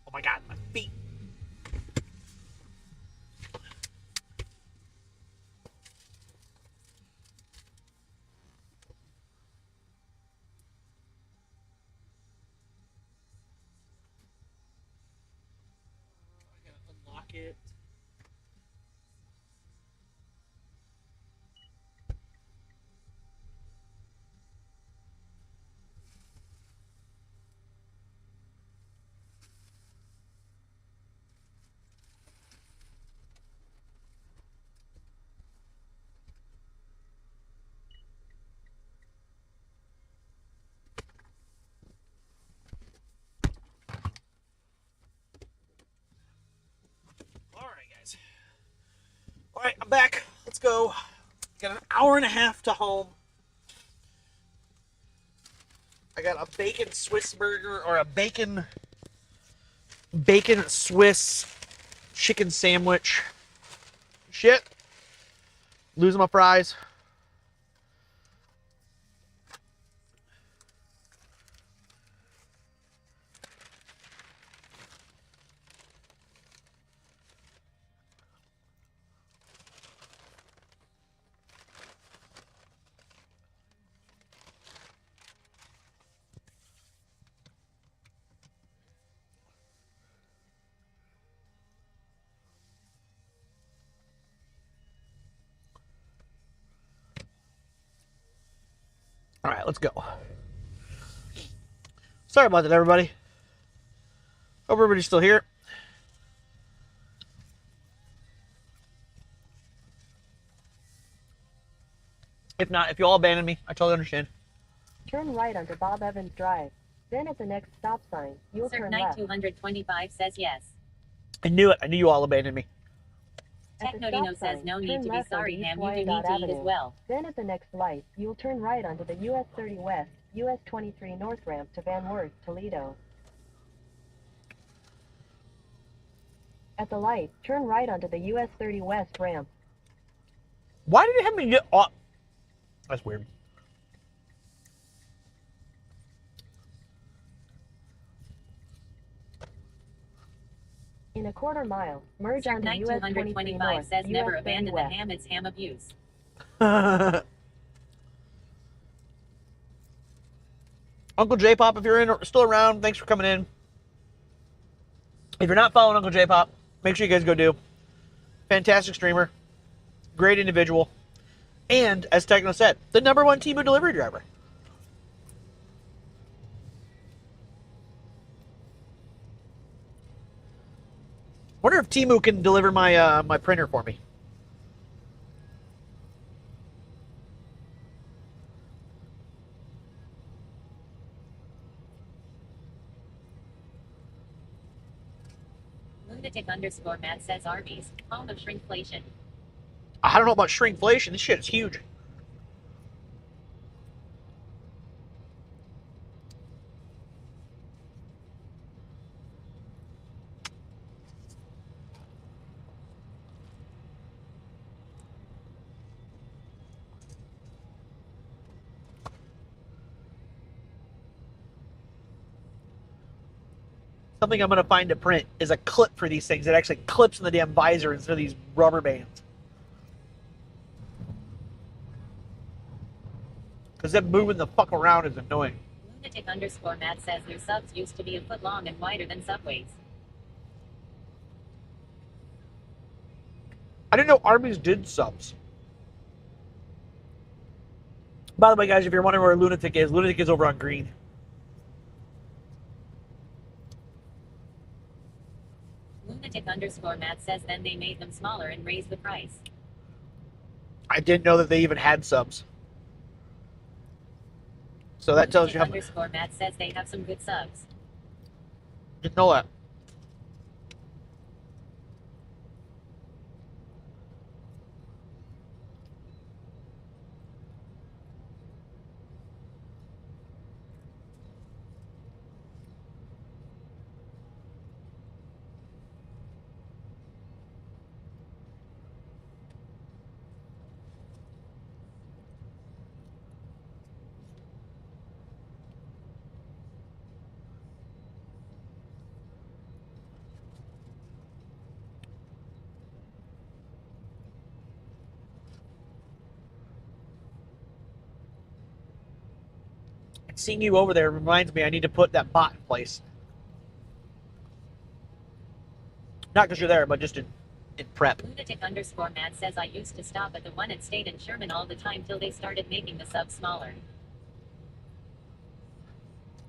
Oh my God, my feet. It. All right, guys. All right, I'm back. Let's go. Got an hour and a half to home. I got a bacon Swiss burger or a bacon Swiss chicken sandwich. Shit. Losing my fries. All right, let's go. Sorry about that, everybody. Hope everybody's still here. If not, if you all abandon me, I totally understand. Turn right onto Bob Evans Drive. Then at the next stop sign, you'll turn left. 225 says yes. I knew it. I knew you all abandoned me. Technodino says no need to be sorry, Ham. You do need to eat as well. Then at the next light, you'll turn right onto the US 30 West, US 23 North ramp to Van Wert, Toledo. At the light, turn right onto the US 30 West ramp. Why did it have me get off? That's weird. In a quarter mile, merge onto US 23 North, says US never 30 abandon West. the ham, it's ham abuse. Oh, Uncle J-Pop, if you're still around, thanks for coming in. If you're not following Uncle J-Pop, make sure you guys go do. Fantastic streamer. Great individual. And, as Techno said, the #1 Temu delivery driver. Wonder if Temu can deliver my my printer for me. Lunatic_Matt says Arby's, home of shrinkflation. I don't know about shrinkflation. This shit is huge. Something I'm going to find to print is a clip for these things that actually clips in the damn visor instead of these rubber bands. Because them moving the fuck around is annoying. Lunatic_Matt says their subs used to be a foot long and wider than Subway's. I didn't know Arby's did subs. By the way, guys, if you're wondering where Lunatic is over on Green. Lunatic_Matt says then they made them smaller and raised the price. I didn't know that they even had subs. So that tells you how much. Lunatic_Matt says they have some good subs. Didn't know that. Seeing you over there reminds me I need to put that bot in place. Not because you're there, but just in prep. Lunatic_Matt says I used to stop at the one at State and Sherman all the time till they started making the subs smaller.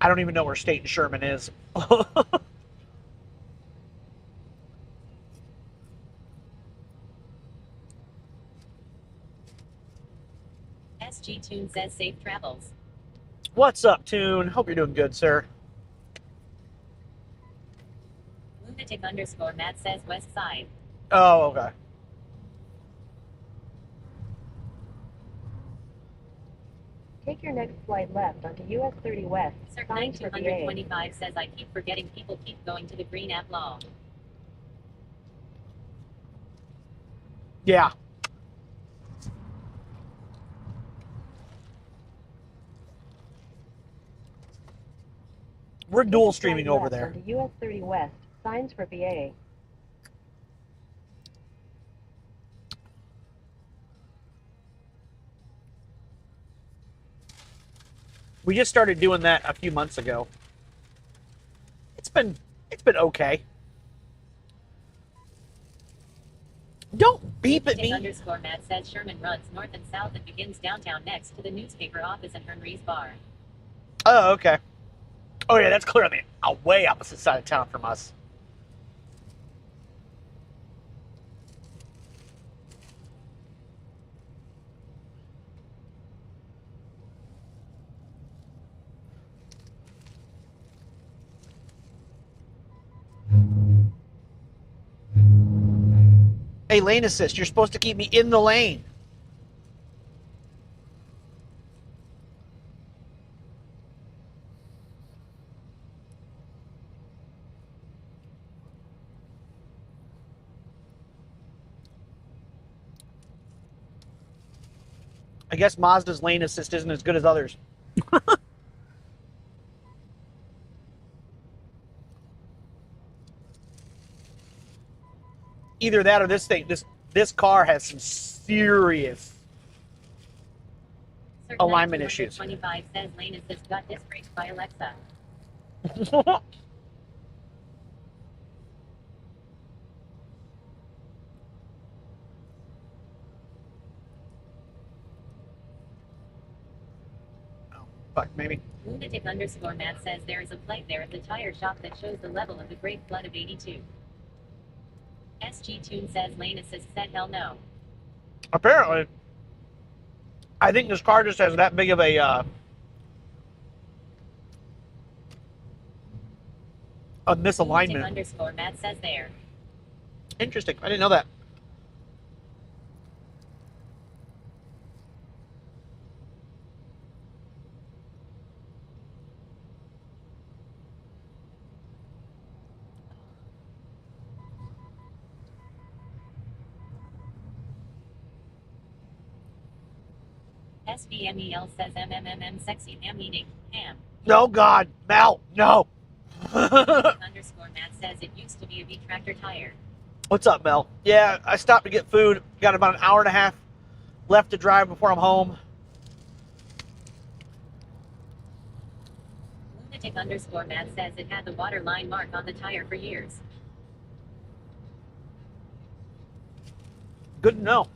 I don't even know where State and Sherman is. SG Tune says safe travels. What's up, Tune? Hope you're doing good, sir. Lunatic_Matt says West Side. Oh, okay. Take your next flight left onto US 30 West. Signs for VA. 225 says I keep forgetting people keep going to the green app law. Yeah. We're dual streaming over there. Onto US 30 West. Signs for VA. We just started doing that a few months ago. It's been okay. Don't beep at me. Lunatic_Matt says Sherman runs north and south and begins downtown next to the newspaper office and Henry's bar. Oh, okay. Oh yeah, that's clear on the way opposite side of town from us. Hey, lane assist, you're supposed to keep me in the lane. I guess Mazda's lane assist isn't as good as others. Either that or this thing. This car has some serious alignment issues. 25 says Lane assist got disc braked by Alexa. Fuck, maybe. Lunatic underscore Matt says there is a plate there at the tire shop that shows the level of the Great Flood of 82. SG Tune says Lane assist said hell no. Apparently. I think this car just has that big of a misalignment. Lunatic underscore Matt says there. Interesting. I didn't know that. SVMEL says MMMM sexy ham eating ham. No, God. Mel, no. Underscore Matt says it used to be a V-tractor tire. What's up, Mel? Yeah, I stopped to get food. Got about an hour and a half left to drive before I'm home. Lunatic underscore Matt says it had the water line mark on the tire for years. Good to know.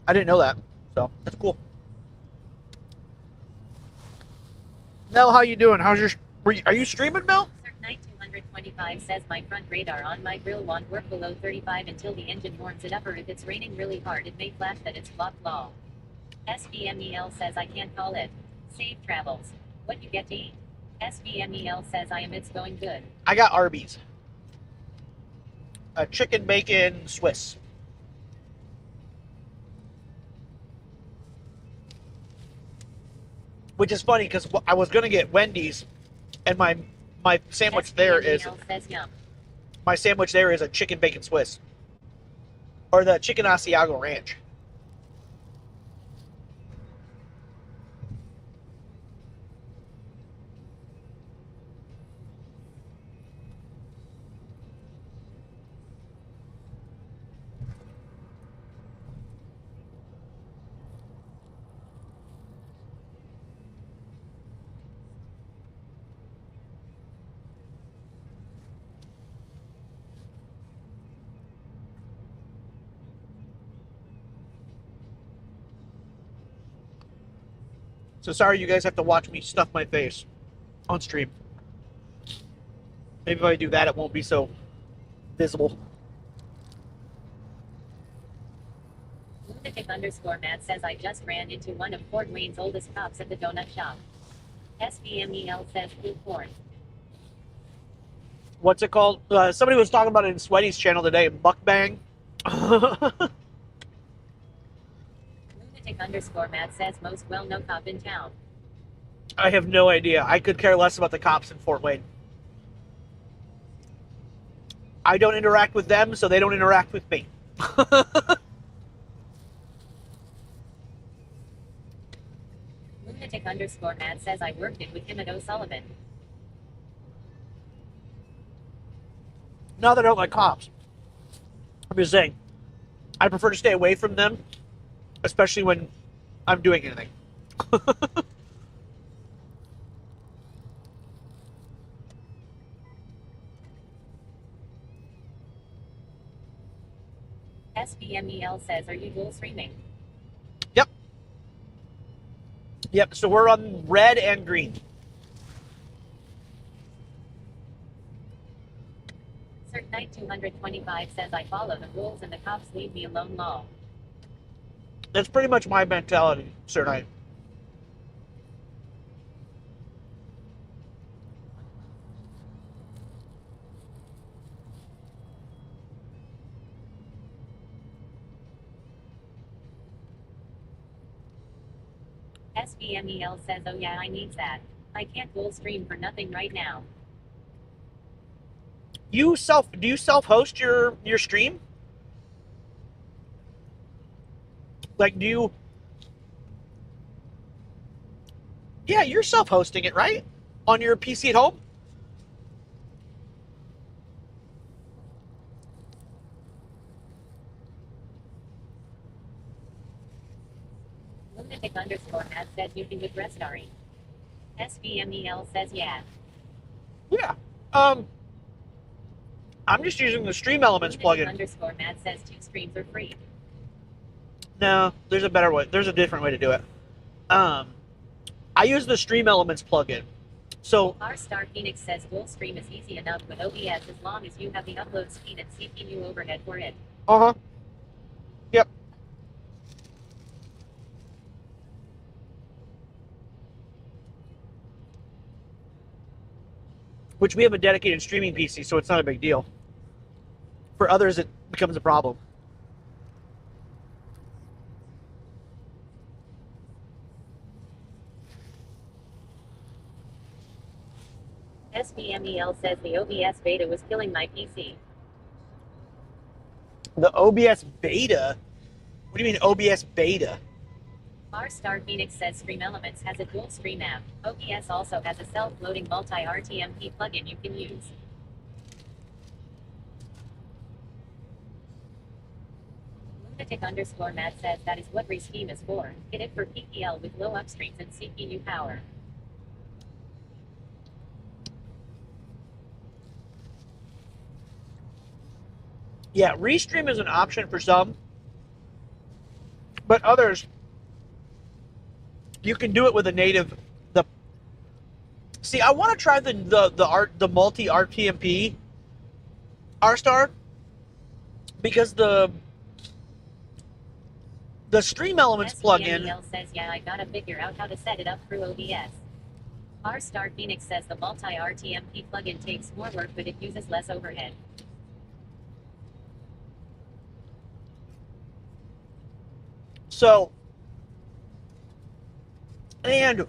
I didn't know that, so that's cool. Mel, how you doing? How's your? Are you streaming, Mel? Knight 225 says my front radar on my grill won't work below 35 until the engine warms it up, or if it's raining really hard, it may flash that it's blocked law. SVMEL says I can't call it. Safe travels. What you get to eat? SVMEL says I am. It's going good. I got Arby's. A chicken bacon Swiss. Which is funny because I was gonna get Wendy's, and my sandwich there is my sandwich there is a chicken bacon Swiss, or the chicken Asiago ranch. So sorry you guys have to watch me stuff my face on stream. Maybe if I do that, it won't be so visible. Lunatic underscore Matt says I just ran into one of Fort Wayne's oldest cops at the donut shop. SVMEL says blue corn. What's it called? Somebody was talking about it in Sweaty's channel today, mukbang. Lunatic underscore Matt says most well-known cop in town. I have no idea. I could care less about the cops in Fort Wayne. I don't interact with them, so they don't interact with me. Lunatic underscore Matt says I worked it with him at O'Sullivan. Not that I don't like cops. I'm just saying, I prefer to stay away from them, especially when I'm doing anything. SVMEL says, are you dual streaming? Yep. Yep, so we're on red and green. Cert Knight 225 says I follow the rules and the cops leave me alone law. That's pretty much my mentality, Sir Knight. SVMEL says, oh yeah, I need that. I can't dual stream for nothing right now. Do you self-host your stream? Like, do you? Yeah, you're self-hosting it, right? On your PC at home? said you can with Restari. SVMEL says yeah. Yeah. I'm just using the Stream Elements plugin. Underscore Matt says 2 streams are free. No, there's a better way. There's a different way to do it. I use the Stream Elements plugin. So R Star Phoenix says dual stream is easy enough with OBS as long as you have the upload speed and CPU overhead for it. Yep. Which we have a dedicated streaming PC, so it's not a big deal. For others, it becomes a problem. SVMEL says the OBS beta was killing my PC. The OBS beta? What do you mean OBS beta? R Star Phoenix says Stream Elements has a dual stream app. OBS also has a self-loading multi-RTMP plugin you can use. Lunatic underscore Matt says that is what Rescheme is for. Get it for PPL with low upstreams and CPU power. Yeah, Restream is an option for some, but others, you can do it with a native. See, I want to try the multi RTMP R-Star because the Stream Elements plugin. SVMEL says yeah, I gotta figure out how to set it up through OBS. R Star Phoenix says the multi RTMP plugin takes more work, but it uses less overhead. So, and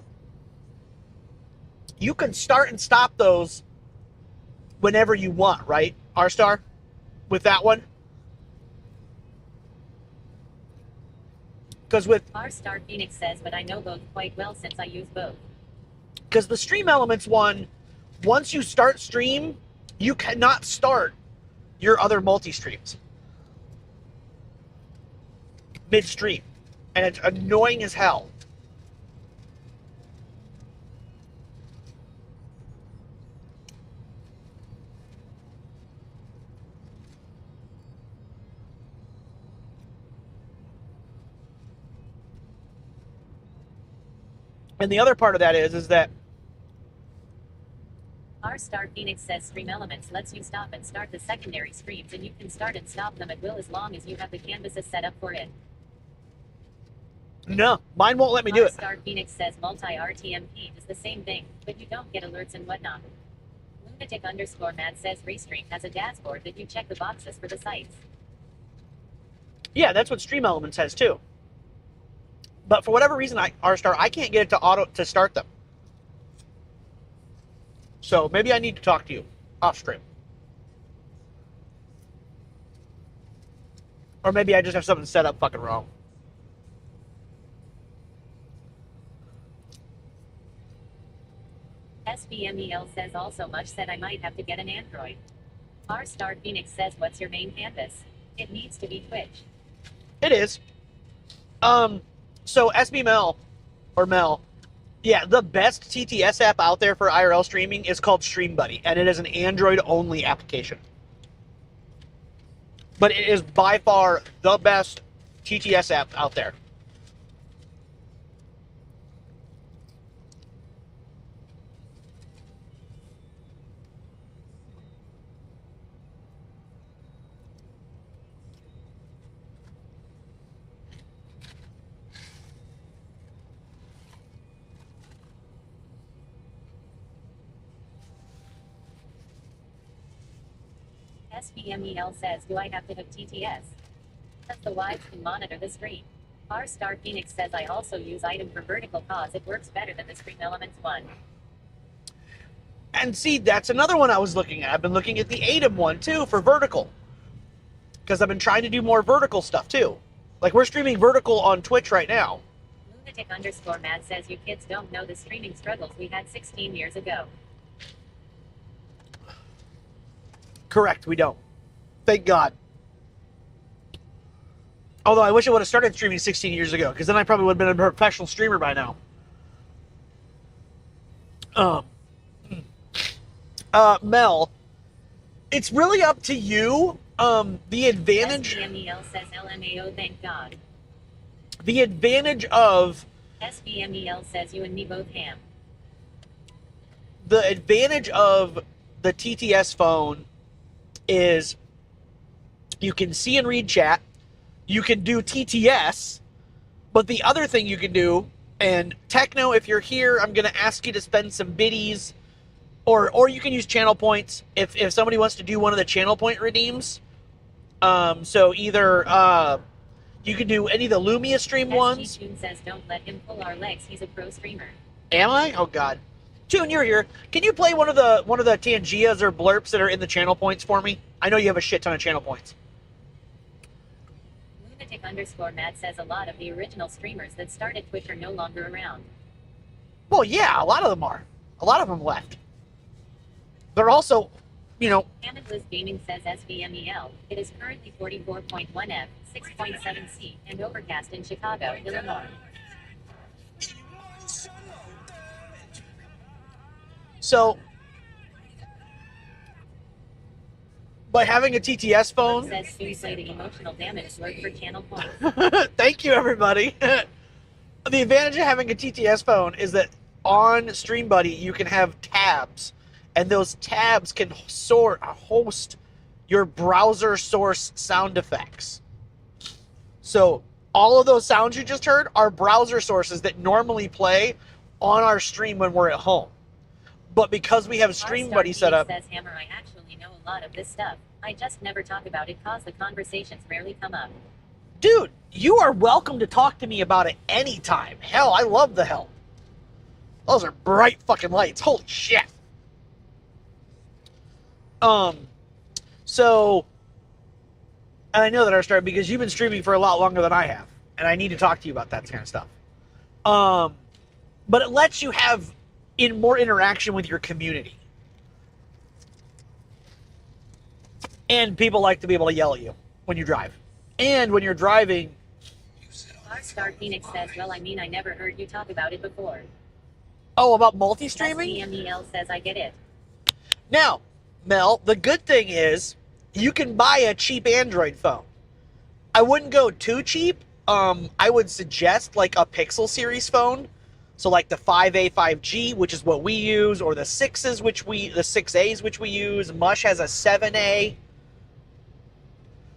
you can start and stop those whenever you want, right, R-Star, with that one? Because with R Star Phoenix says, but I know both quite well since I use both. Because the Stream Elements one, once you start stream, you cannot start your other multi-streams midstream. And it's annoying as hell. And the other part of that is that R Star Phoenix says Stream Elements lets you stop and start the secondary streams, and you can start and stop them at will as long as you have the canvases set up for it. no, mine won't let me do it. Star Phoenix says multi-RTMP is the same thing, but you don't get alerts and whatnot. Lunatic underscore Matt says Restream has a dashboard that you check the boxes for the sites. Yeah, that's what Stream Elements has too. But for whatever reason, R-Star, I can't get it to start them. So maybe I need to talk to you off stream. Or maybe I just have something set up fucking wrong. SVMEL says also much said I might have to get an Android. R Star Phoenix says what's your main canvas? It needs to be Twitch. It is. So SBML or Mel, yeah, the best TTS app out there for IRL streaming is called Stream Buddy, and it is an Android-only application. But it is by far the best TTS app out there. SVMEL says, do I have to have TTS? Because the wives can monitor the stream. R Star Phoenix says I also use item for vertical cause it works better than the Stream Elements one. And see, that's another one I was looking at. I've been looking at the ATEM one too for vertical. Because I've been trying to do more vertical stuff too. Like we're streaming vertical on Twitch right now. Lunatic underscore Mad says you kids don't know the streaming struggles we had 16 years ago. Correct, we don't. Thank God. Although I wish I would have started streaming 16 years ago, because then I probably would have been a professional streamer by now. Um, Mel, it's really up to you. The advantage. SVMEL says LMAO, thank God. The advantage of. SVMEL says you and me both ham. The advantage of the TTS phone is you can see and read chat. You can do TTS, but the other thing you can do, and Techno, if you're here, I'm going to ask you to spend some biddies, or you can use channel points if somebody wants to do one of the channel point redeems. So either you can do any of the Lumia stream ones. Tune says don't let him pull our legs. He's a pro streamer. Am I? Oh God. Tune, you're here. Can you play one of the Tangias or blurps that are in the channel points for me? I know you have a shit ton of channel points. Lunatic_Matt says a lot of the original streamers that started Twitch are no longer around. Well, yeah, a lot of them are. A lot of them left. They're also, you know. Hamidless Gaming says SVMEL. It is currently 44.1 F, 6.7 C, and overcast in Chicago, Illinois. So, by having a TTS phone. Says suicide emotional damage work for channel points. Thank you, everybody. The advantage of having a TTS phone is that on StreamBuddy you can have tabs, and those tabs can host your browser source sound effects. So all of those sounds you just heard are browser sources that normally play on our stream when we're at home. But because we have StreamBuddy set up... Says Hammer, I actually know a lot of this stuff. I just never talk about it cause the conversations rarely come up. Dude, you are welcome to talk to me about it anytime. Hell, I love the help. Those are bright fucking lights. Holy shit. So, and I know that I started because you've been streaming for a lot longer than I have, and I need to talk to you about that kind of stuff. But it lets you have more interaction with your community. And people like to be able to yell at you when you drive. And when you're driving... Star Phoenix says, well, I mean, I never heard you talk about it before. Oh, about multi-streaming? SVMEL says, I get it. Now, Mel, the good thing is you can buy a cheap Android phone. I wouldn't go too cheap. I would suggest like a Pixel series phone. So like the 5A, 5G, which is what we use, or the 6s, the 6As, which we use. Mush has a 7A.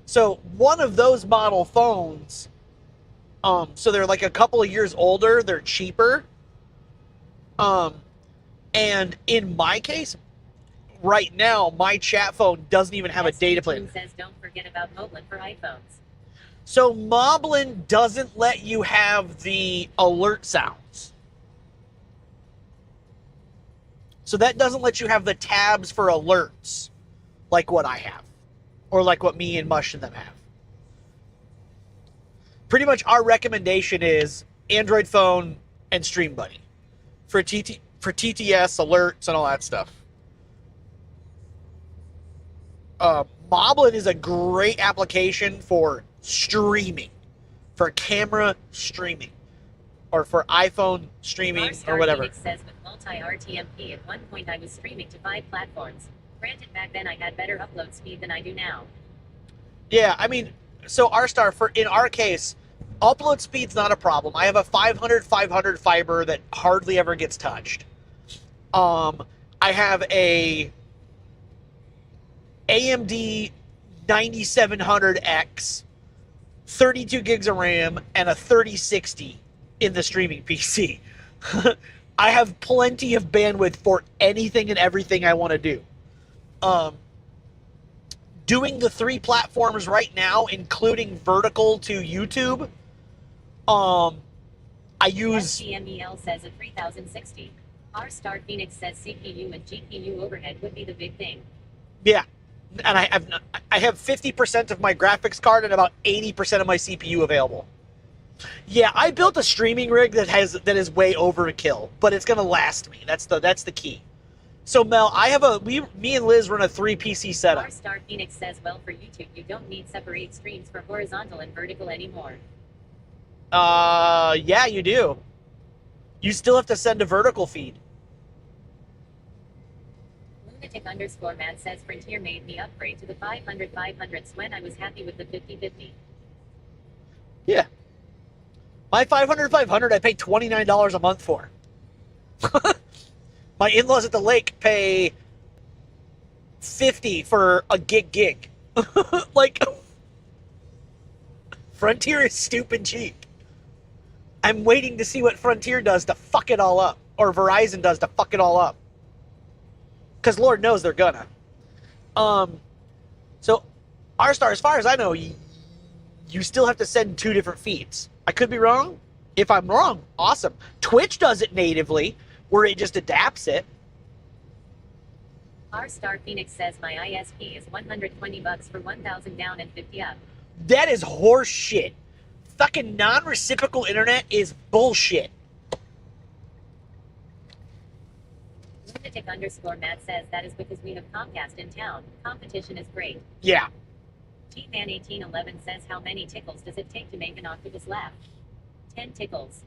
So one of those model phones, so they're like a couple of years older, they're cheaper. And in my case, right now, my chat phone doesn't even have a data plan. Says don't forget about Moblin for iPhones. So Moblin doesn't let you have the alert sounds. So that doesn't let you have the tabs for alerts like what I have. Or like what me and Mush and them have. Pretty much our recommendation is Android phone and StreamBuddy. For TTS, alerts, and all that stuff. Moblin is a great application for streaming. For camera streaming. Or for iPhone streaming, or whatever. Phoenix says with multi-RTMP, at one point I was streaming to 5 platforms. Granted, back then I had better upload speed than I do now. Yeah, I mean, so in our case, upload speed's not a problem. I have a 500 fiber that hardly ever gets touched. I have a AMD 9700X, 32 gigs of RAM, and a 3060 in the streaming PC. I have plenty of bandwidth for anything and everything I want to do. Doing the 3 platforms right now, including vertical to YouTube, I use... SGMEL says a 3060. R Star Phoenix says CPU and GPU overhead would be the big thing. Yeah, and I have 50% of my graphics card and about 80% of my CPU available. Yeah, I built a streaming rig that is way overkill, but it's gonna last me. That's the key. So Mel, me and Liz run a 3 PC setup. Star Phoenix says, well, for YouTube, you don't need separate streams for horizontal and vertical anymore. Yeah, you do. You still have to send a vertical feed. Lunatic_Matt says Frontier made me upgrade to the 500/500s when I was happy with the 50/50. Yeah. My 500/500 I pay $29 a month for. My in-laws at the lake pay $50 for a gig. Like, Frontier is stupid cheap. I'm waiting to see what Frontier does to fuck it all up. Or Verizon does to fuck it all up. Because Lord knows they're gonna. So, R-Star, as far as I know, you still have to send 2 different feeds. I could be wrong. If I'm wrong, awesome. Twitch does it natively, where it just adapts it. R-Star Phoenix says my ISP is $120 for 1,000 down and 50 up. That is horse shit. Fucking non-reciprocal internet is bullshit. Lunatic_Matt says that is because we have Comcast in town. Competition is great. Yeah. G-Man1811 says how many tickles does it take to make an octopus laugh? 10 tickles.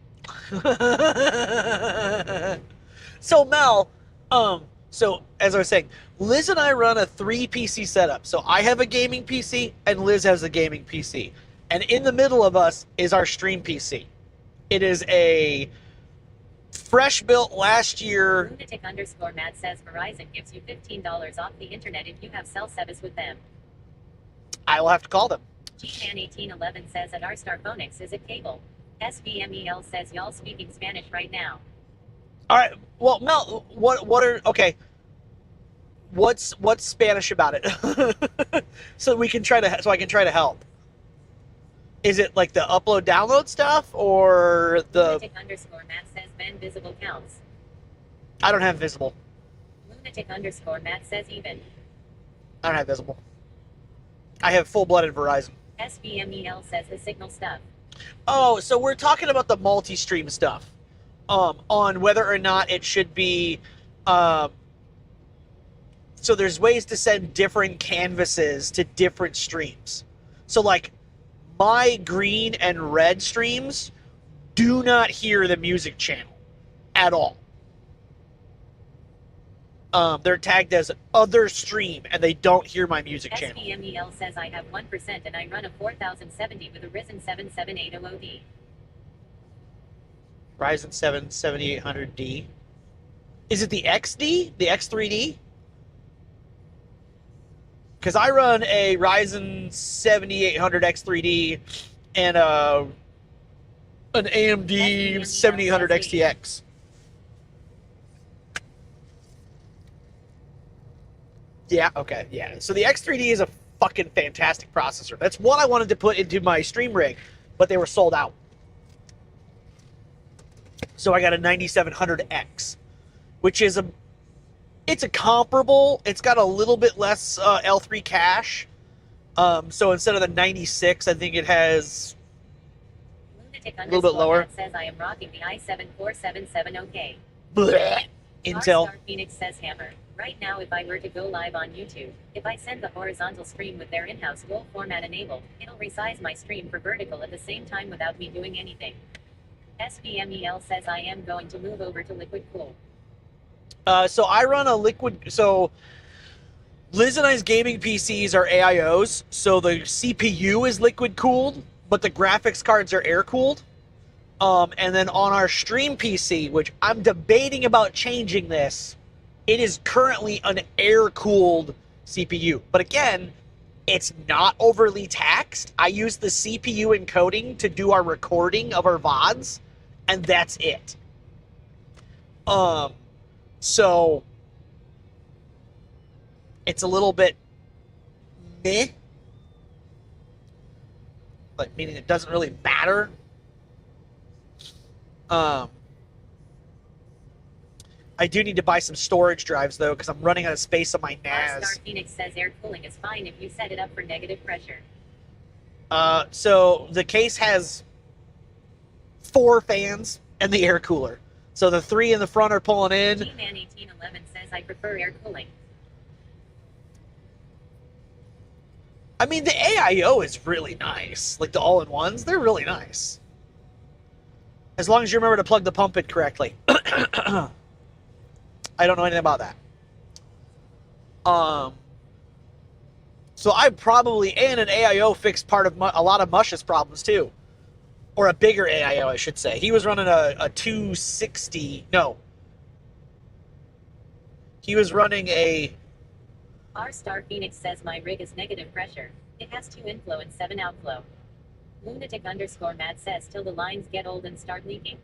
So Mel, so as I was saying, Liz and I run a 3 PC setup. So I have a gaming PC and Liz has a gaming PC. And in the middle of us is our stream PC. It is a fresh built last year. Lunatic_Matt says Verizon gives you $15 off the internet if you have cell service with them. I will have to call them. G-Man1811 says at R-Star Phonics is it cable? SVMEL says y'all speaking Spanish right now. All right. Well, Mel, what are okay? What's Spanish about it? So I can try to help. Is it like the upload download stuff or the Lunatic_Matt says Ben visible counts. I don't have visible. Lunatic_Matt says even. I don't have visible. I have full-blooded Verizon. SVMEL says the signal stuff. Oh, so we're talking about the multi-stream stuff. On whether or not it should be so there's ways to send different canvases to different streams. So like my green and red streams do not hear the music channel at all. They're tagged as other stream and they don't hear my music channel. SVMEL says I have 1% and I run a 4070 with a Ryzen 7 7800D. Ryzen 7 7800D. Is it the XD? The X3D? Because I run a Ryzen 7800 X3D and an AMD 7800 XTX. Yeah, okay, yeah. So the X3D is a fucking fantastic processor. That's what I wanted to put into my stream rig, but they were sold out. So I got a 9700X, which is it's a comparable. It's got a little bit less L3 cache. So instead of the 96, I think it has a little bit lower. Says I am rocking the i7 4770K. Blech. Intel. R-Star Phoenix says hammer. Right now, if I were to go live on YouTube, if I send the horizontal stream with their in-house goal format enabled, it'll resize my stream for vertical at the same time without me doing anything. SVMEL says I am going to move over to liquid cool. So I run a liquid. So Liz and I's gaming PCs are AIOs. So the CPU is liquid cooled, but the graphics cards are air cooled. And then on our stream PC, which I'm debating about changing this, it is currently an air cooled CPU. But again, it's not overly taxed. I use the CPU encoding to do our recording of our VODs, and that's it. So it's a little bit meh. Like, meaning it doesn't really matter. I do need to buy some storage drives, though, because I'm running out of space on my NAS. R-Star Phoenix says air cooling is fine if you set it up for negative pressure. So the case has 4 fans and the air cooler. So the 3 in the front are pulling in. G-Man1811 says I prefer air cooling. I mean, the AIO is really nice. Like the all-in-ones, they're really nice. As long as you remember to plug the pump in correctly. I don't know anything about that. So I probably, and an AIO fixed part of a lot of Mush's problems too. Or a bigger AIO, I should say. He was running a 260. No. He was running a... R Star Phoenix says my rig is negative pressure. It has 2 inflow and 7 outflow. Lunatic_Mad says till the lines get old and start leaking.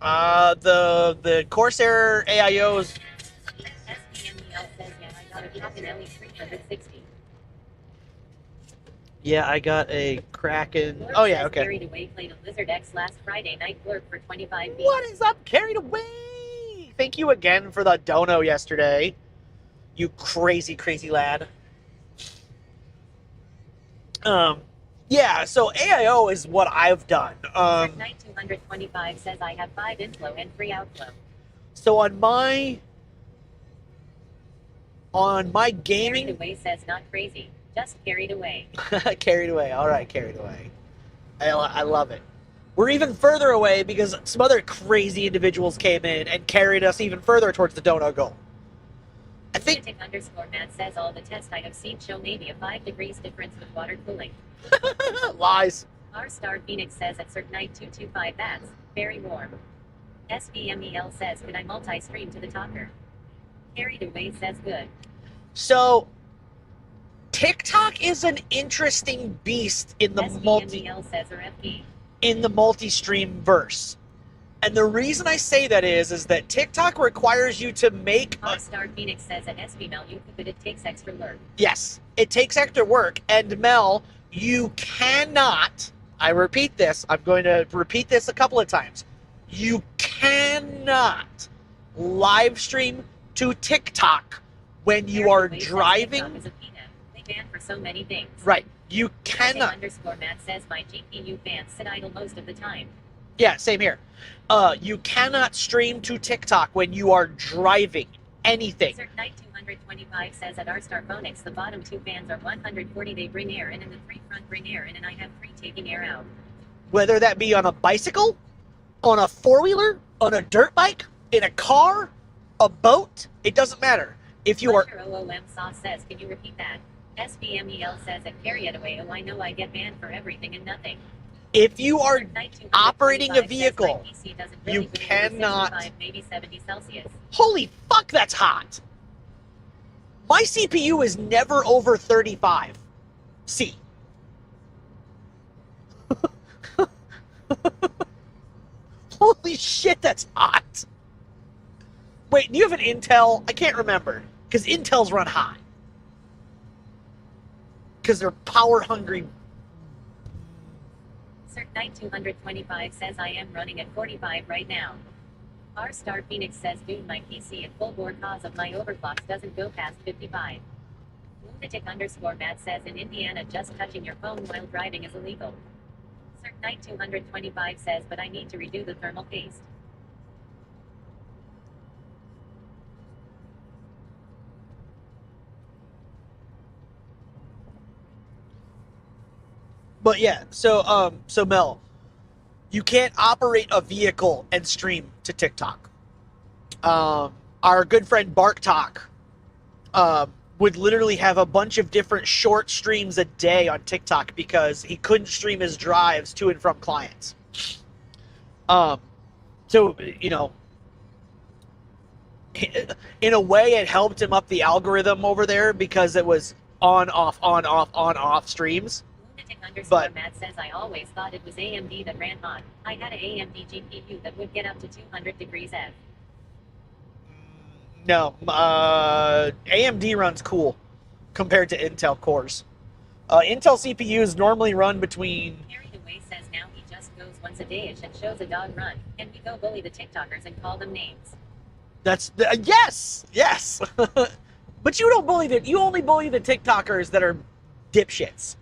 The Corsair AIOs... SPMEL says yeah, I got a Kraken LE 360. Yeah, I got a Kraken... Blurb Oh, yeah, says okay. Carried Away played a Lizard X last Friday night. Blurb for 25 beats. What is up, Carried Away? Thank you again for the dono yesterday. You crazy, crazy lad. Yeah, so AIO is what I've done. Night 225 says I have 5 inflow and 3 outflow. So on my gaming... Carried Away says not crazy, just carried away. Carried away. All right, carried away. I love it. We're even further away because some other crazy individuals came in and carried us even further towards the dono goal. I think... Lunatic_Mad says all the tests I have seen show maybe a 5 degrees difference with water cooling. Lies. R Star Phoenix says at Cirque Night 225 that's very warm. SVMEL says could I multi-stream to the talker? Carried Away says good. So, TikTok is an interesting beast in the SVMEL says or FP. In the multi-stream verse. And the reason I say that is that TikTok requires you to make... R Star Phoenix says at SVMEL you could, but it takes extra work. Yes, it takes extra work. And Mel, you cannot, I repeat this, I'm going to repeat this a couple of times. You cannot live stream to TikTok when you are driving. TikTok is a peanut. They ban for so many things. Right. You cannot. _Matt says my GPU fans sit idle most of the time. Yeah, same here. You cannot stream to TikTok when you are driving anything. Cirque Night 225 says at R Star Phonics the bottom 2 fans are 140. They bring air in and the 3 front bring air in, and I have 3 taking air out. Whether that be on a bicycle, on a 4-wheeler, on a dirt bike, in a car, a boat, it doesn't matter. If you are... OOM Sauce says, can you repeat that? SVMEL says at Carry It Away, oh I know I get banned for everything and nothing. If you are operating a vehicle, really you cannot... maybe 70 Celsius. Holy fuck, that's hot! My CPU is never over 35. C. Holy shit, that's hot! Wait, do you have an Intel? I can't remember. Because Intels run hot. Because they're power-hungry. Cirque Night 225 says I am running at 45 right now. R Star Phoenix says dude my PC at full bore cause of my overclocks doesn't go past 55. Lunatic_Matt says in Indiana just touching your phone while driving is illegal. Cirque Night 225 says but I need to redo the thermal paste. But yeah, so Mel, you can't operate a vehicle and stream to TikTok. Our good friend Bark Talk would literally have a bunch of different short streams a day on TikTok because he couldn't stream his drives to and from clients. So, you know, in a way it helped him up the algorithm over there because it was on, off streams. But Matt says I always thought it was AMD that ran hot. I had an AMD GPU that would get up to 200 degrees F. No, AMD runs cool compared to Intel cores. Intel CPUs normally run between... Carried Away says now he just goes once a day-ish and shows a dog run, and we go bully the TikTokers and call them names. That's... yes! But you don't bully you only bully the TikTokers that are dipshits.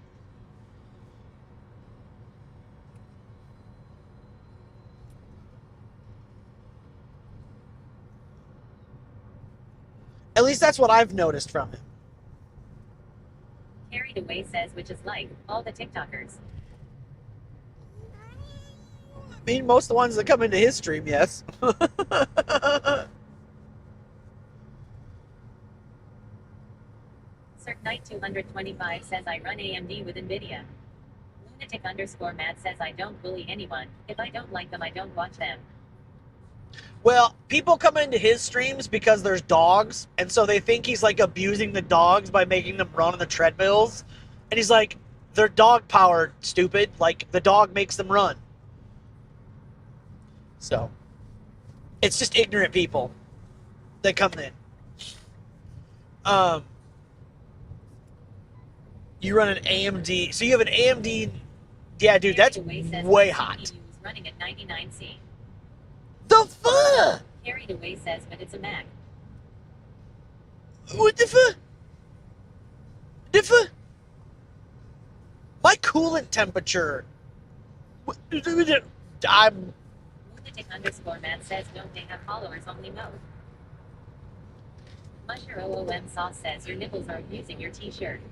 At least that's what I've noticed from him. Carried Away says, which is like all the TikTokers. I mean, most of the ones that come into his stream, yes. Knight 225 says I run AMD with NVIDIA. Lunatic underscore Matt says I don't bully anyone. If I don't like them, I don't watch them. Well, people come into his streams because there's dogs, and so they think he's like abusing the dogs by making them run on the treadmills. And he's like, they're dog powered, stupid. Like, the dog makes them run. So, it's just ignorant people that come in. You run an AMD. So you have an AMD. Yeah, dude, that's way hot. Running at 99C. The fuck? Carried away says, but it's a Mac. What the fuck? The fuck? My coolant temperature. I'm. Lunatic underscore Matt says, don't they have followers only mode? Musher OOM sauce says your nipples are abusing your t-shirt.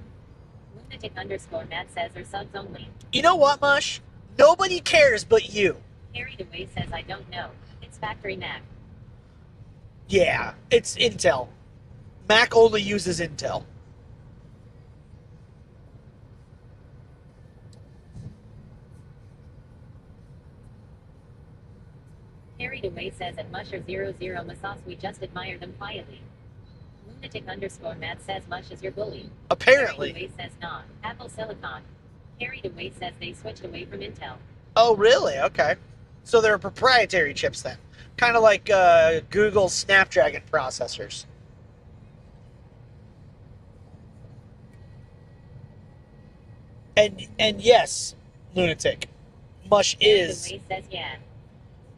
Lunatic underscore Matt says are subs only. You know what, Mush? Nobody cares but you. Carried away says I don't know. It's factory Mac. Yeah, it's Intel. Mac only uses Intel. Carried away says at Musher 00 Masas we just admire them quietly. Lunatic underscore Matt says Mush is your bully. Apparently. Carried away says not. Apple Silicon. Carried away says they switched away from Intel. Oh, really? Okay. So they're proprietary chips then. Kind of like Google's Snapdragon processors. And yes, Lunatic. Mush is. Carried away says yeah.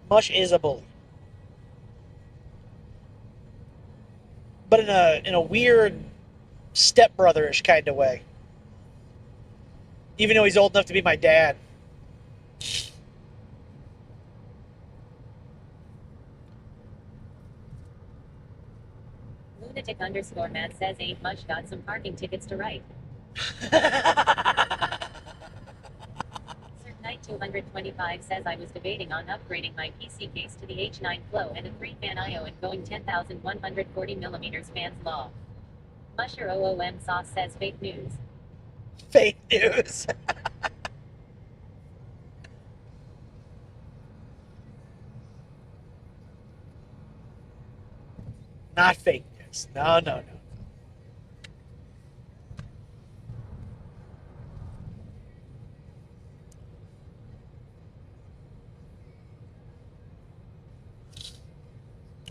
Mush is a bully. But in a weird stepbrotherish kind of way. Even though he's old enough to be my dad. Lunatic underscore Matt says ain't much got some parking tickets to write. Knight 225 says I was debating on upgrading my PC case to the H9 Flow and a 3-fan IO and going 10,140mm fans law. Musher OOM sauce says fake news. Fake news. Not fake news. No.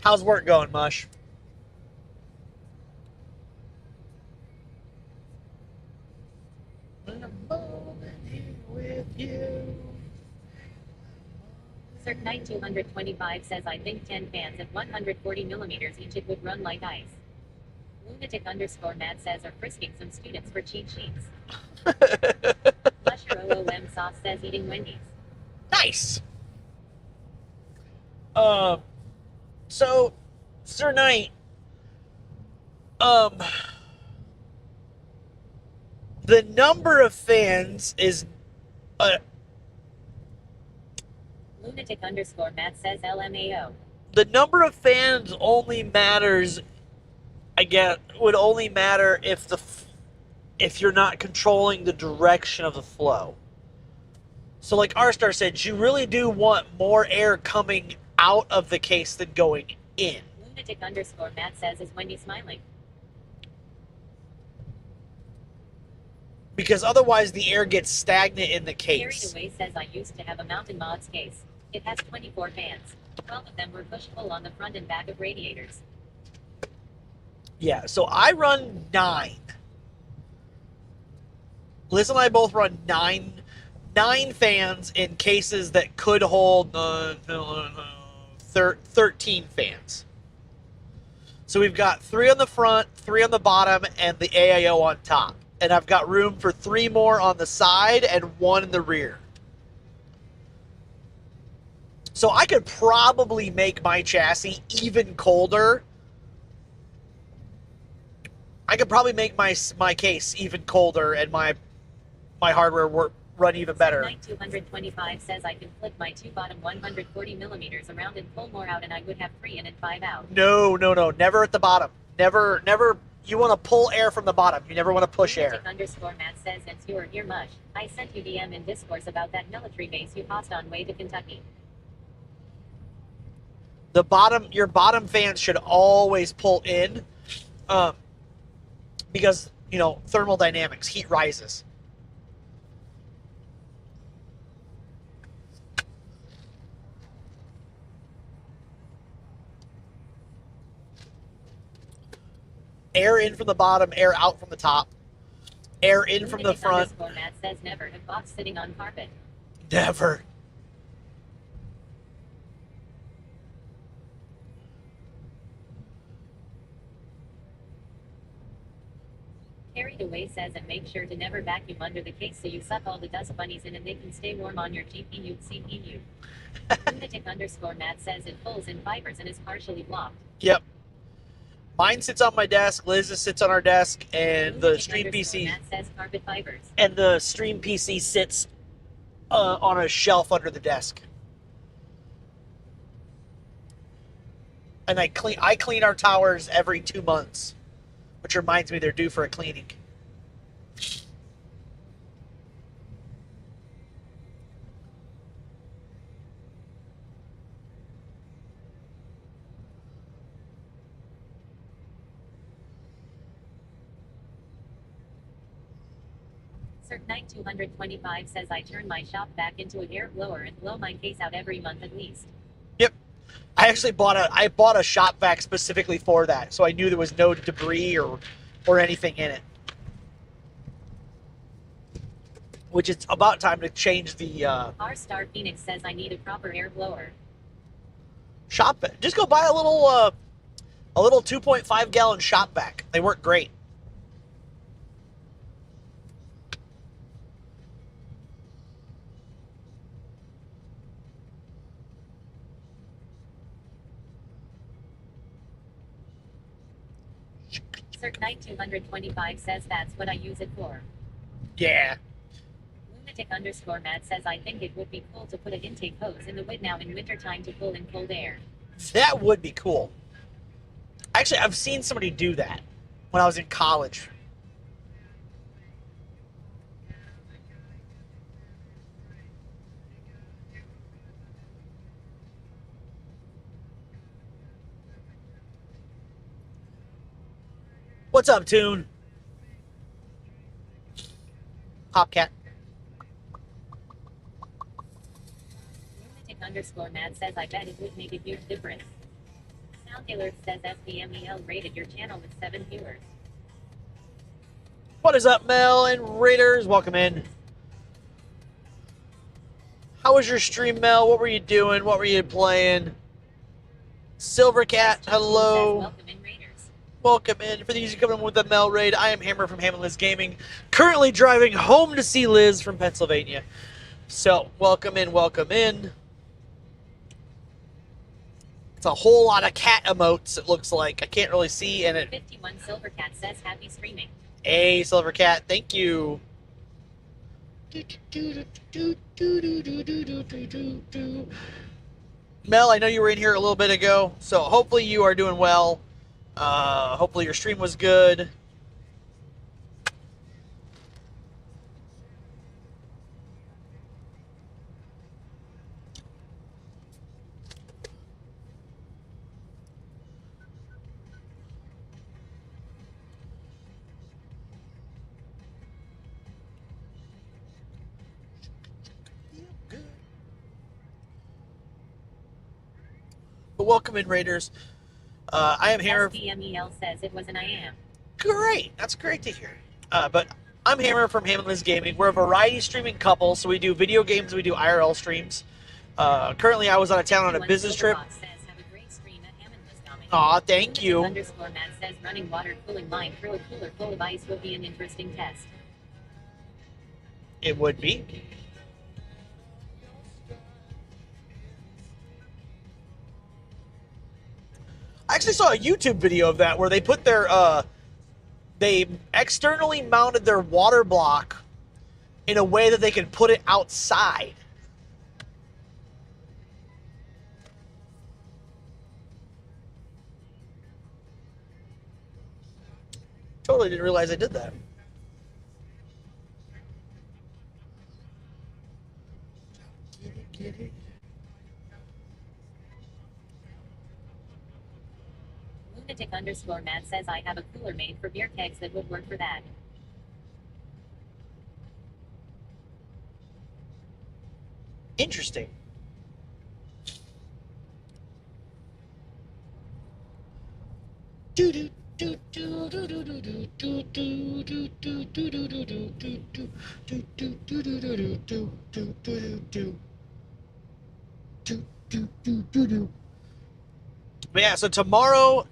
How's work going, Mush? With you. Cirque Knight 225 says I think 10 fans at 140mm each it would run like ice. Lunatic underscore Matt says are frisking some students for cheat sheets. Musher OOM sauce says eating Wendy's. Nice. So, Sir Knight, the number of fans is, Lunatic underscore Matt says LMAO. The number of fans only matters, would only matter if you're not controlling the direction of the flow. So like R-Star said, you really do want more air coming out of the case than going in. Lunatic underscore Matt says is Wendy smiling. Because otherwise the air gets stagnant in the case. Carried away says I used to have a Mountain Mods case. It has 24 fans. 12 of them were push-pull on the front and back of radiators. Yeah, so I run 9. Liz and I both run 9 fans in cases that could hold 13 fans. So we've got 3 on the front, 3 on the bottom, and the AIO on top. And I've got room for 3 more on the side and 1 in the rear. So I could probably make my chassis even colder. I could probably make my case even colder and my hardware run even better. Knight 225 says I can flip my 2 bottom 140mm around and pull more out and I would have 3 in and 5 out. No. Never at the bottom. Never You want to pull air from the bottom. You never want to push air. Underscore Matt says, since you were here much, I sent you DM in discourse about that military base you passed on way to Kentucky. Your bottom fans should always pull in, because, you know, thermodynamics, heat rises. Air in from the bottom, air out from the top. Air in from the front. Matt says never have box sitting on carpet. Never. Carried Away says, and make sure to never vacuum under the case so you suck all the dust bunnies in and they can stay warm on your GPU CPU. Lunatic underscore Matt says it pulls in fibers and is partially blocked. Yep. Mine sits on my desk, Liz's sits on our desk, and the Stream PC. Matt says carpet fibers. And the Stream PC sits on a shelf under the desk. And I clean our towers every 2 months, which reminds me they're due for a cleaning. Knight 225 says I turn my shop back into an air blower and blow my case out every month at least. Yep. I actually bought a shop vac specifically for that, so I knew there was no debris or anything in it. Which is about time to change the R-Star Phoenix says I need a proper air blower. Shop vac. Just go buy a little 2.5 gallon shop vac. They work great. Knight 225 says that's what I use it for. Yeah. Lunatic underscore Matt says I think it would be cool to put an intake hose in the wood now in wintertime to pull in cold air. That would be cool. Actually, I've seen somebody do that when I was in college. What's up, Toon? Popcat. Lunatic underscore Matt says I bet it would make a huge difference. Sound Alert says SBMEL rated your channel with 7 viewers. What is up, Mel and Raiders? Welcome in. How was your stream, Mel? What were you doing? What were you playing? Silvercat, hello. Welcome in, Raiders. Welcome in. For these who come in with the Mel Raid, I am Hammer from Ham and Liz Gaming, currently driving home to see Liz from Pennsylvania. So, welcome in, welcome in. It's a whole lot of cat emotes, it looks like. I can't really see, and it... 51 Silvercat says happy streaming. Hey, Silvercat, thank you. Mel, I know you were in here a little bit ago, so hopefully you are doing well. Hopefully your stream was good. But welcome in, Raiders. I am Hammer. SBMEL says it was an I am. Great. That's great to hear. But I'm Hammer from Ham and Liz Gaming. We're a variety streaming couple, so we do video games, we do IRL streams. Currently, I was out of town on a business trip. Aw, thank you. Underscore Matt says running water cooling line through a cooler full of ice would be an interesting test. It would be. I actually saw a YouTube video of that where they put their, they externally mounted their water block in a way that they could put it outside. Totally didn't realize I did that. Get it. Lunatic_Matt says I have a cooler made for beer kegs that would work for that. Interesting. But yeah, so tomorrow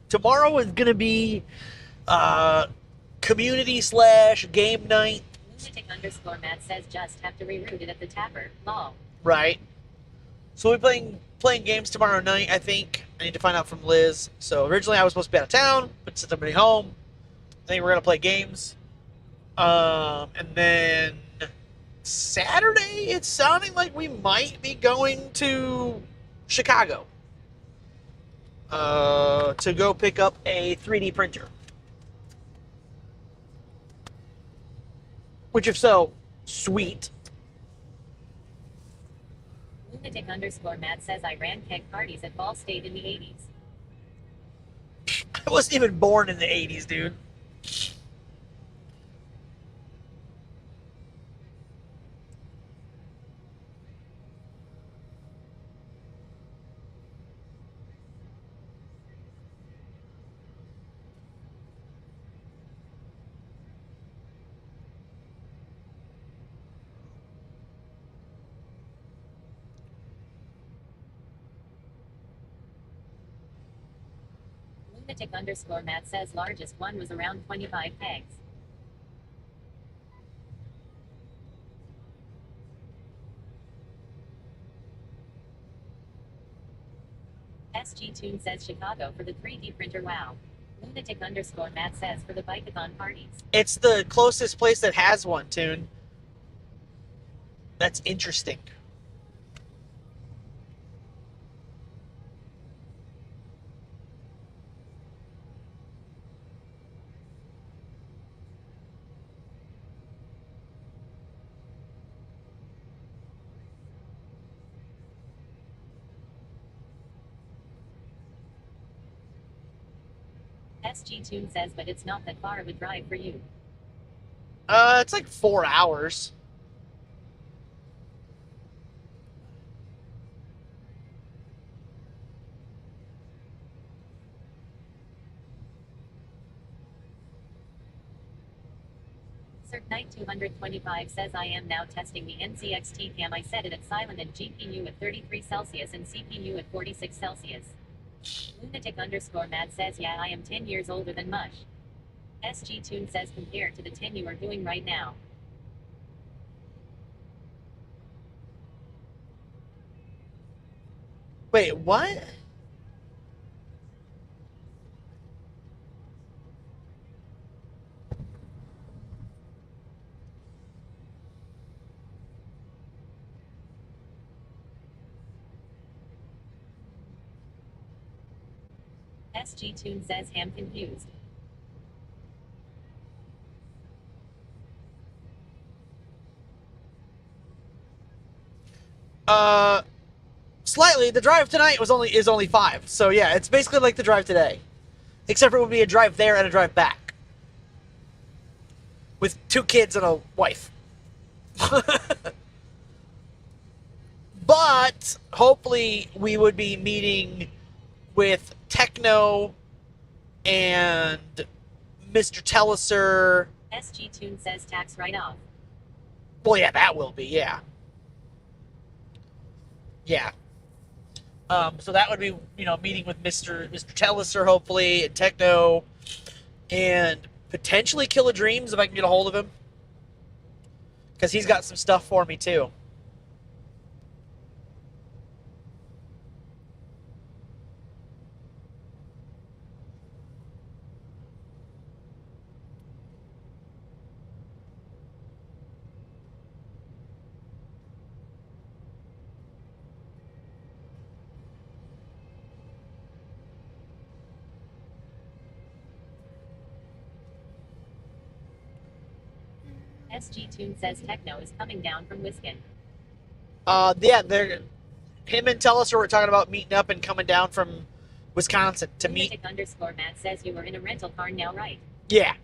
is gonna be community / game night. Lunatic_Matt says just have to reroute it at the tapper. Lol. Right. So we'll be playing games tomorrow night, I think. I need to find out from Liz. So originally I was supposed to be out of town, but since I'm home, I think we're gonna play games. And then Saturday, it's sounding like we might be going to Chicago to go pick up a 3D printer. Which, if so, sweet. Lunatic_Matt says I ran keg parties at Ball State in the 80s. I wasn't even born in the 80s, dude. Lunatic_Matt says largest one was around 25 kegs. SG Tune says Chicago for the 3D printer. Wow. Lunatic_Matt says for the bikeathon parties. It's the closest place that has one, Tune. That's interesting. SG Tune says but it's not that far of a drive for you. It's like 4 hours. Knight 225 says I am now testing the NCXT cam. I set it at silent and GPU at 33 Celsius and CPU at 46 Celsius. Lunatic_Matt says yeah, I am 10 years older than Mush. SG Tune says compared to the 10 you are doing right now. Wait, what? SG Tune says ham confused. Slightly. The drive tonight is only 5. So yeah, it's basically like the drive today. Except for it would be a drive there and a drive back. With 2 kids and a wife. But hopefully we would be meeting with Techno and Mr. Telliser. SG Tune says tax write-off. Well, yeah, that will be, yeah. Yeah. So that would be, meeting with Mr. Telliser, hopefully, and Techno, and potentially Killer Dreams if I can get a hold of him. Because he's got some stuff for me, too. SG Tune says Techno is coming down from Wisconsin. Yeah, him and Telliser were talking about meeting up and coming down from Wisconsin to meet. _Matt says you were in a rental car now, right? Yeah.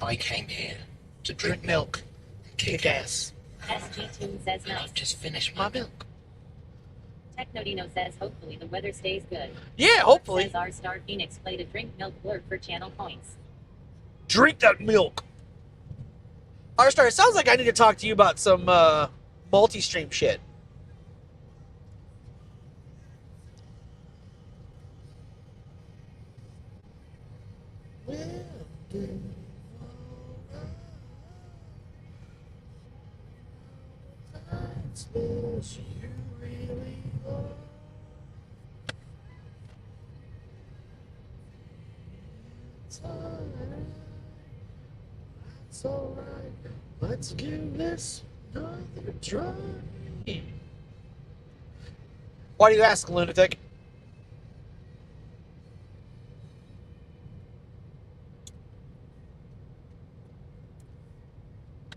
I came here to drink milk and kick ass. SG Tune says nice. I've just finished my milk. Technodino says hopefully the weather stays good. Yeah, hopefully. Says our star Phoenix played a drink milk blurb for channel points. Drink that milk. R-Star, it sounds like I need to talk to you about some multi-stream shit. It's alright. Let's give this another try. Why do you ask, lunatic?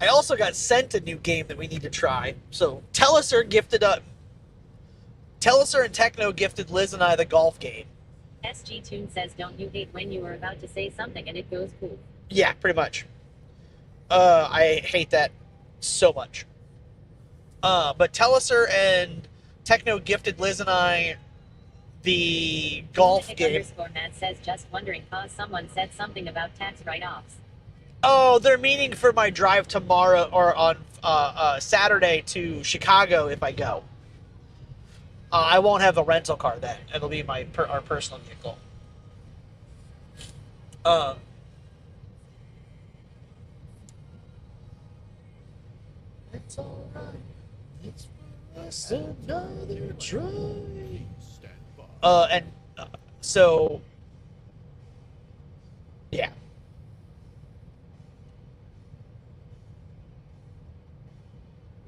I also got sent a new game that we need to try. So Telliser and Techno gifted Liz and I the golf game. SG Tune says, don't you hate when you were about to say something and it goes cool? Yeah, pretty much. I hate that so much. But Telliser and Techno gifted Liz and I the golf game. Matt says, just wondering cause someone said something about tax write-offs. Oh, they're meeting for my drive tomorrow or on Saturday to Chicago if I go. I won't have a rental car then. It'll be our personal vehicle. It's all right. It's just another try. So yeah.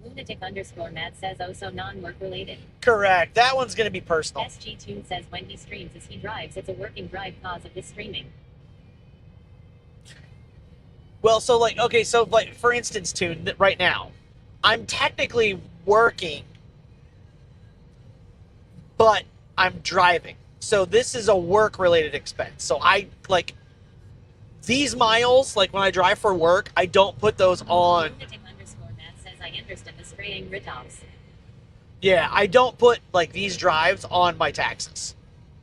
Lunatic_Matt says, oh, so non-work related. Correct. That one's going to be personal. SG Tune says when he streams as he drives, it's a working drive cause of his streaming. Well, so like for instance, Tune, right now, I'm technically working, but I'm driving. So this is a work-related expense. So I, like, these miles, like when I drive for work, I don't put those on. Lunatic_Matt says, I understand the spraying write-offs. Yeah, I don't put, like, these drives on my taxes.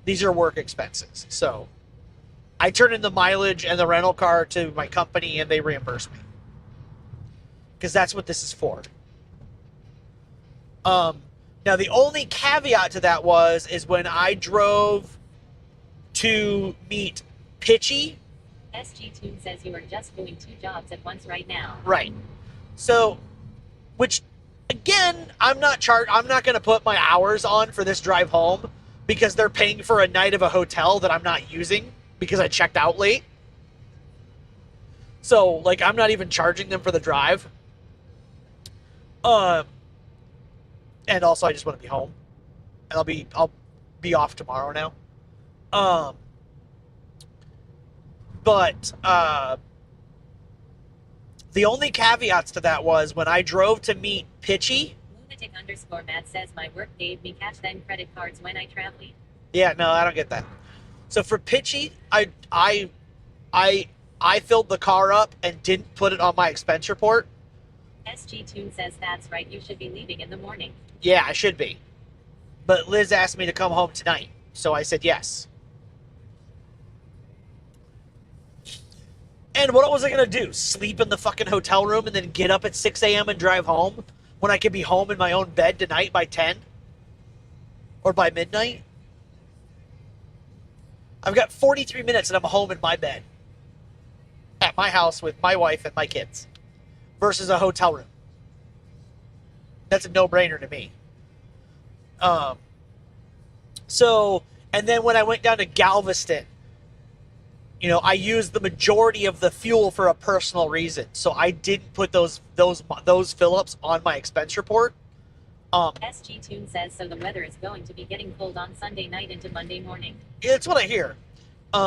These are work expenses. So I turn in the mileage and the rental car to my company, and they reimburse me. Because that's what this is for. Now, the only caveat to that is when I drove to meet Pitchy. SG Tune says you are just doing 2 jobs at once right now. Right. So, which, again, I'm not going to put my hours on for this drive home because they're paying for a night of a hotel that I'm not using because I checked out late. So, like, I'm not even charging them for the drive. And also I just want to be home. And I'll be off tomorrow now. But the only caveats to that was when I drove to meet Pitchy. Lunatic_Matt says my work gave me cash then credit cards when I traveled. Yeah, no, I don't get that. So for Pitchy, I filled the car up and didn't put it on my expense report. SG Tune says that's right, you should be leaving in the morning. Yeah, I should be. But Liz asked me to come home tonight, so I said yes. And what was I going to do? Sleep in the fucking hotel room and then get up at 6 a.m. and drive home when I could be home in my own bed tonight by 10? Or by midnight? I've got 43 minutes and I'm home in my bed. At my house with my wife and my kids. Versus a hotel room. That's a no-brainer to me. And then when I went down to Galveston, I used the majority of the fuel for a personal reason. So I didn't put those fill-ups on my expense report. SG Tune says, so the weather is going to be getting cold on Sunday night into Monday morning. It's what I hear.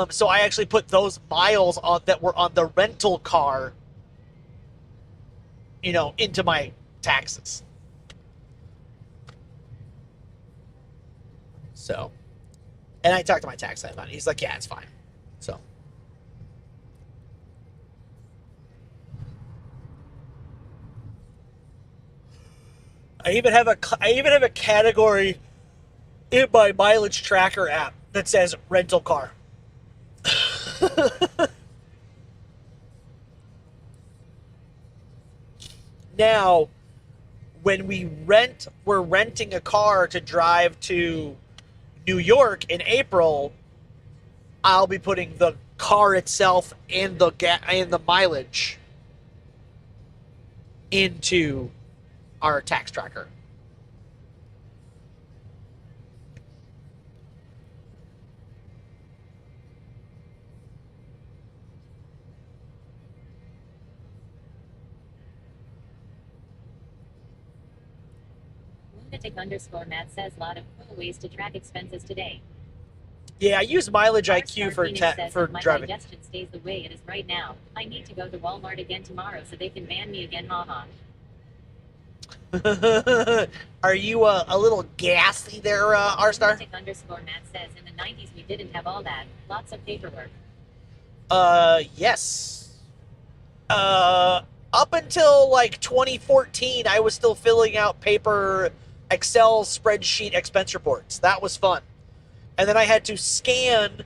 So I actually put those miles on that were on the rental car, into my taxes. So, and I talked to my tax guy about it. He's like, yeah, it's fine. So. I even have a category in my mileage tracker app that says rental car. Now, when we're renting a car to drive to New York in April, I'll be putting the car itself and the mileage into our tax tracker. Lunatic_Matt says lot of cool ways to track expenses today. Yeah, I use Mileage IQ for my driving. My digestion stays the way it is right now. I need to go to Walmart again tomorrow so they can ban me again, haha. Are you a little gassy there, R-Star? Lunatic_Matt says in the 90s we didn't have all that. Lots of paperwork. Yes. Up until like 2014, I was still filling out paper Excel spreadsheet expense reports. That was fun. And then I had to scan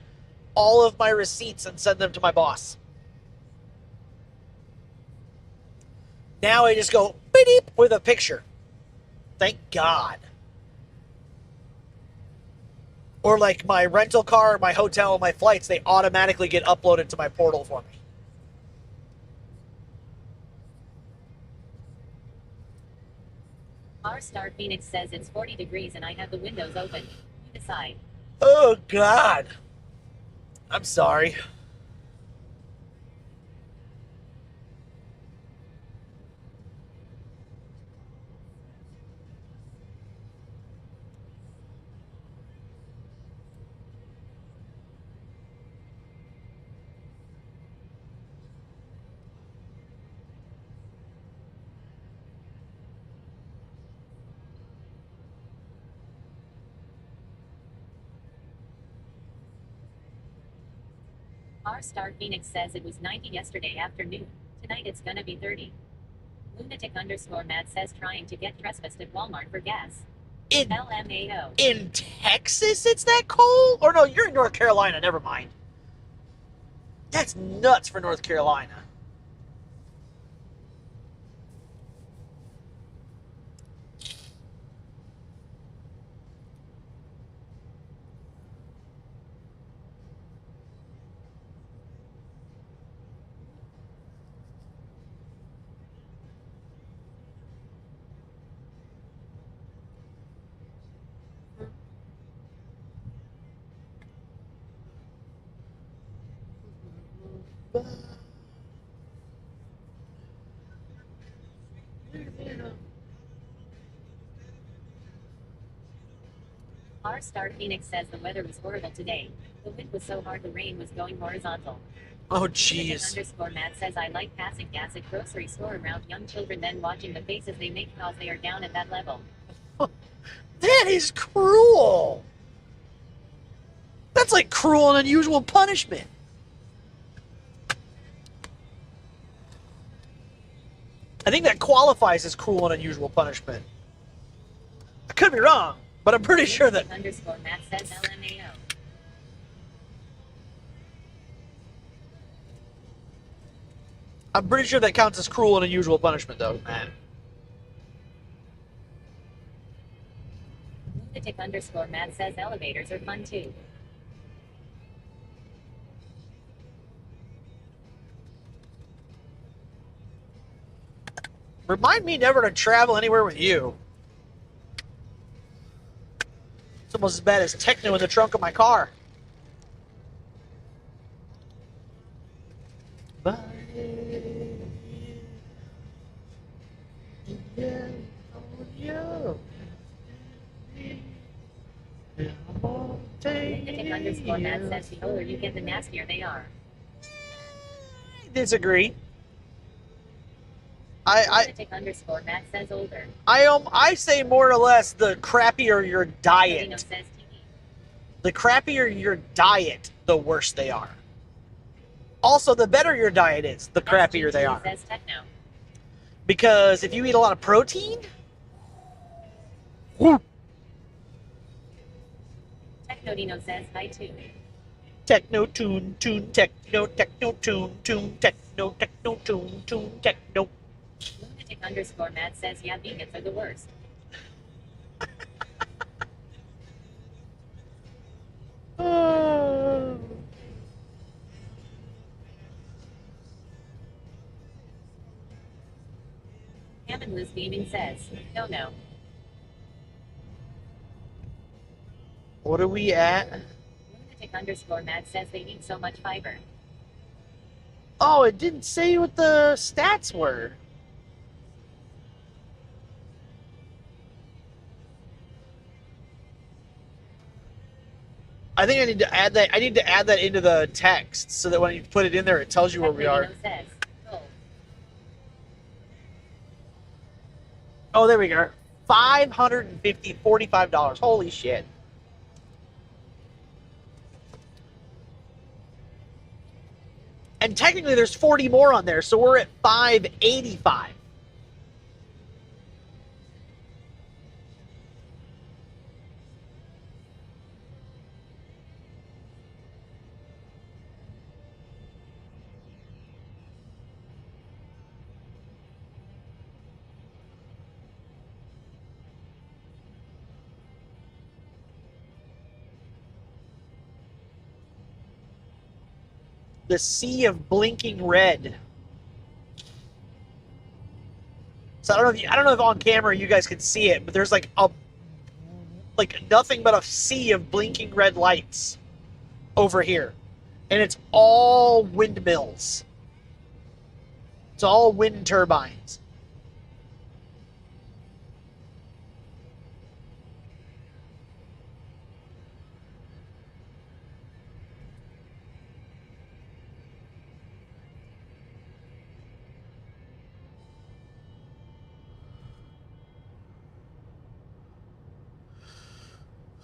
all of my receipts and send them to my boss. Now I just go beep with a picture. Thank God. Or like my rental car, my hotel, my flights, they automatically get uploaded to my portal for me. R-Star Phoenix says it's 40 degrees and I have the windows open. You decide. Oh, God. I'm sorry. R-Star Phoenix says it was 90 yesterday afternoon. Tonight it's gonna be 30. Lunatic_Matt says trying to get trespassed at Walmart for gas. LMAO. In Texas it's that cold? Or no, you're in North Carolina. Never mind. That's nuts for North Carolina. R-Star Phoenix says the weather was horrible today. The wind was so hard the rain was going horizontal. Oh, jeez. Lunatic_Matt says I like passing gas at grocery store around young children then watching the faces they make cause they are down at that level. That is cruel. That's like cruel and unusual punishment. I think that qualifies as cruel and unusual punishment. I could be wrong, but I'm pretty sure that... _Matt says LMAO. I'm pretty sure that counts as cruel and unusual punishment, though, man. Lunatic_Matt says elevators are fun too. Remind me never to travel anywhere with you. It's almost as bad as techno in the trunk of my car. Bye. Yeah, oh, yeah. Lunatic underscore Matt says the older you get, the nastier they are. Disagree. Lunatic underscore Matt says older. I say more or less the crappier your diet. Says TV. The crappier your diet, the worse they are. Also, the better your diet is, the crappier they are. Says techno. Because if you eat a lot of protein, Technodino says hi too. techno tune techno tune techno tune techno. Lunatic underscore Matt says yeah, vegans are the worst. Hammond Liz Beaming says, no. What are we at? Lunatic underscore Matt says they eat so much fiber. Oh, it didn't say what the stats were. I think I need to add that. I need to add that into the text so that when you put it in there, it tells you where we are. Says, oh. Oh, there we go. $545. Holy shit. And technically there's 40 more on there, so we're at 585. The sea of blinking red. So I don't know if on camera you guys can see it, but there's like nothing but a sea of blinking red lights over here. And it's all windmills. It's all wind turbines.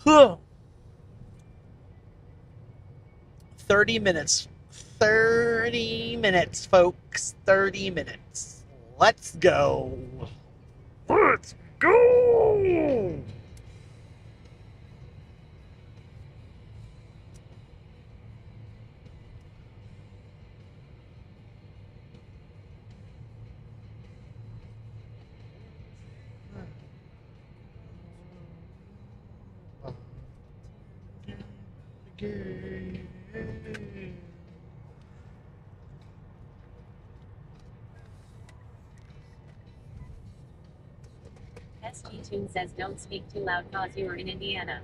Huh. 30 minutes. 30 minutes, folks. 30 minutes. Let's go. Let's go. SG Tune says don't speak too loud cause you are in Indiana.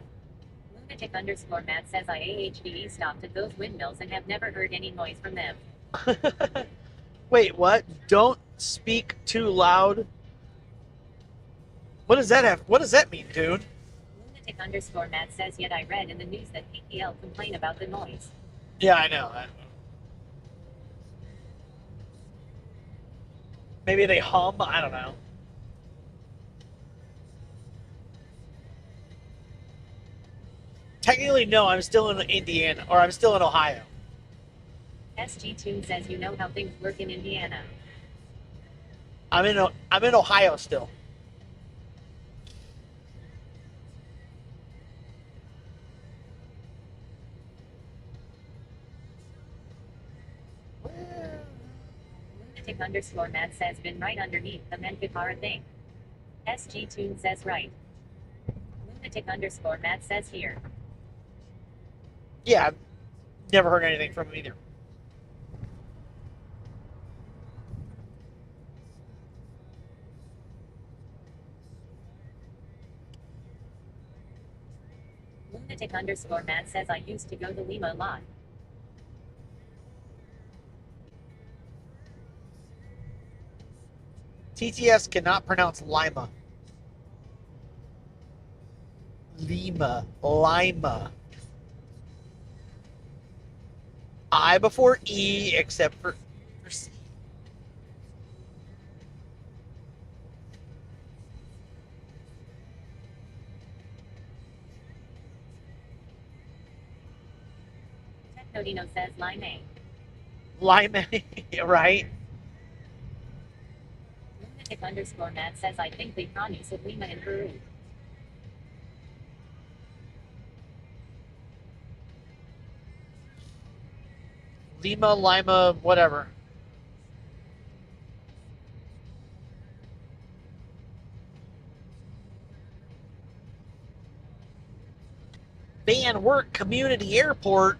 Lunatic underscore Matt says I AHDE stopped at those windmills and have never heard any noise from them. Wait, what? Don't speak too loud? What does that have? What does that mean, dude? Lunatic underscore Matt says yet I read in the news that PPL complain about the noise. Yeah, I know. Maybe they hum? I don't know. Technically, no, I'm still in Indiana, or I'm still in Ohio. SG Tune says you know how things work in Indiana. I'm in Ohio still. Lunatic underscore Matt says been right underneath the Menkatara thing. SG Tune says right. Lunatic underscore Matt says here. Yeah, I've never heard anything from him either. Lunatic underscore Matt says I used to go to Lima a lot. TTS cannot pronounce Lima. Lima. Lima. I before E, except for C. Technodino says Lime. Lima, right? Lunatic_Matt says I think they promise of Lima in Peru. Lima, Lima, whatever. Van Wert Community Airport.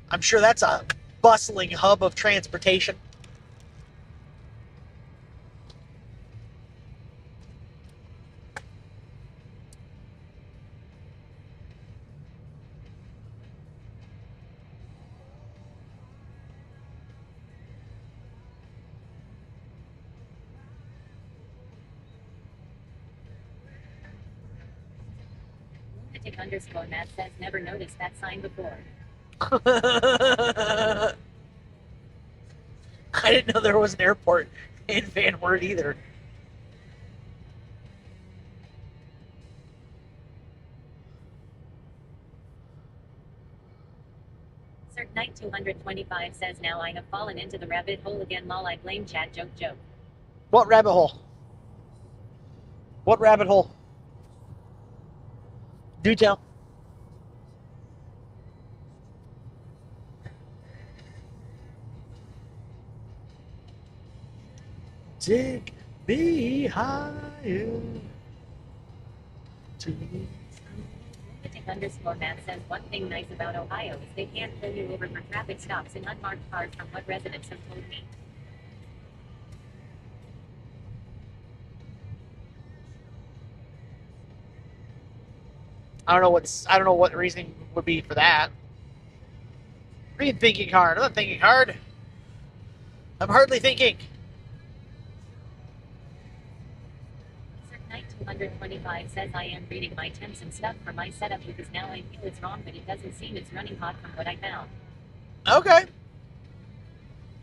I'm sure that's a bustling hub of transportation. Lunatic_Matt says never noticed that sign before. I didn't know there was an airport in Van Wert either. Cert Knight 225 says now I have fallen into the rabbit hole again lol I blame chat joke. What rabbit hole? What rabbit hole? Do tell. Take me higher to Lunatic_Matt says one thing nice about Ohio is they can't pull you over for traffic stops in unmarked cars from what residents have told me. I don't know what reasoning would be for that. Read thinking hard. I'm not thinking hard. I'm hardly thinking. Knight 225 says I am reading my temps and stuff for my setup because now I feel it's wrong, but it doesn't seem it's running hot from what I found. Okay.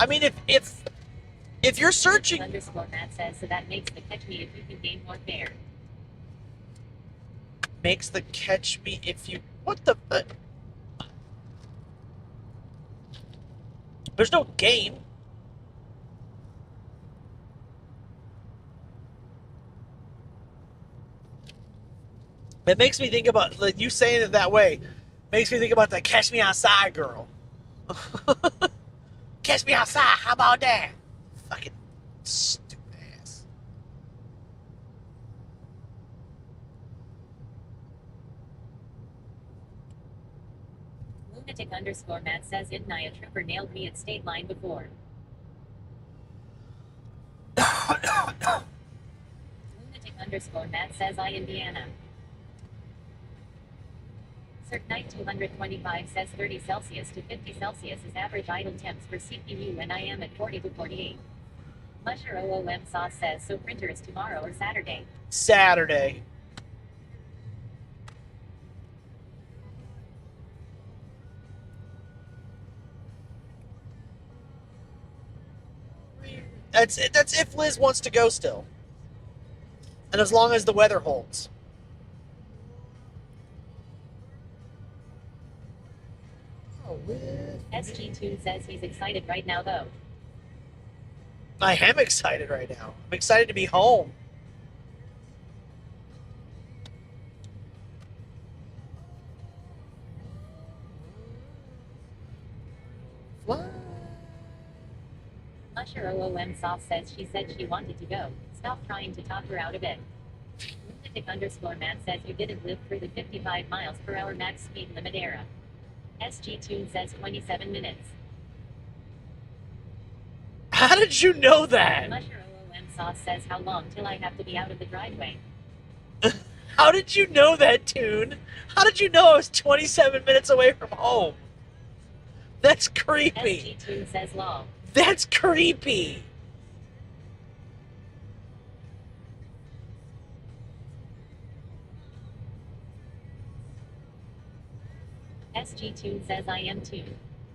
I mean, if you're searching. Matt says so that makes the catch me if you can gain more fare. Makes the catch me if you. What the? There's no game. It makes me think about, like, you saying it that way. Makes me think about the Catch Me Outside girl. Catch me outside. How about that? Fucking stupid ass. Lunatic_Matt says India trooper nailed me at state line before. Lunatic_Matt says I Indiana. Cert Knight 225 says 30 Celsius to 50 Celsius is average idle temps for CPU and I am at 40 to 48. Musher OOM Sauce says so printer is tomorrow or Saturday. Saturday. That's if Liz wants to go still. And as long as the weather holds. SG Tune says he's excited right now though. I am excited right now. I'm excited to be home. What? Usher OOM Sauce says she said she wanted to go. Stop trying to talk her out of it. Lunatic_Matt says you didn't live through the 55 miles per hour max speed limit era. SG Tune says 27 minutes. How did you know that? Musher OOM Sauce says how long till I have to be out of the driveway. How did you know that, Tune? How did you know I was 27 minutes away from home? That's creepy. SG Tune says lol. That's creepy. SG Tune says I am too.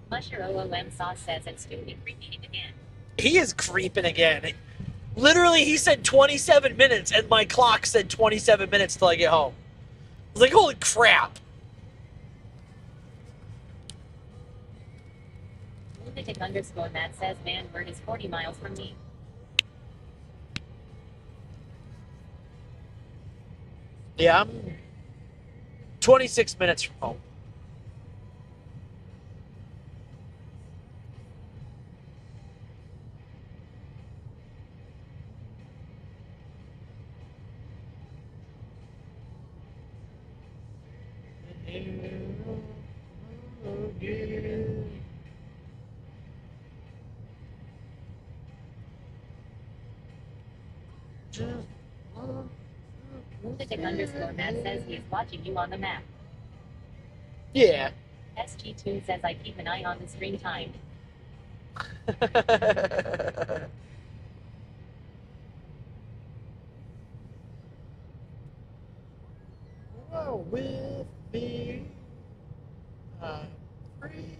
Musher OOM Sauce says it's stupid creeping again. He is creeping again. Literally, he said 27 minutes, and my clock said 27 minutes till I get home. I was like, holy crap. Lunatic_Matt says Vanward is 40 miles from me. Yeah, I'm 26 minutes from home. Lunatic_Matt says he is watching you on the map. Yeah. SG Tune says I keep an eye on the stream time. Oh, with me, I'm free.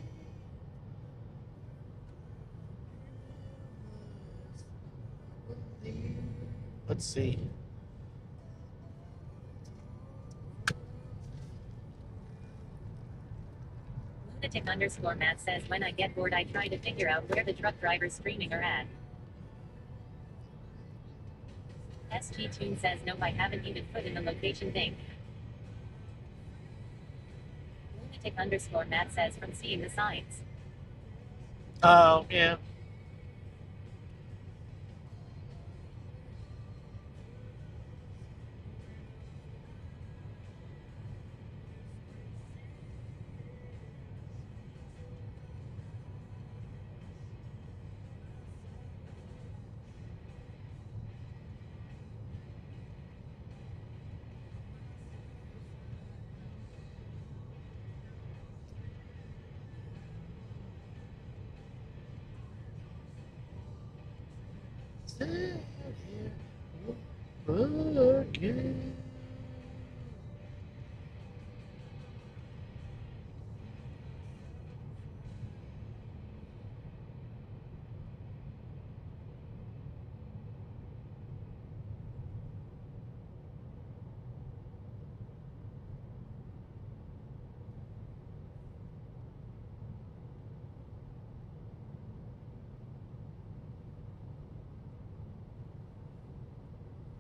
Let's see. Lunatic_Matt says when I get bored I try to figure out where the truck drivers streaming are at. SG Tune says nope, I haven't even put in the location thing. Lunatic_Matt says from seeing the signs. Oh, yeah. Again.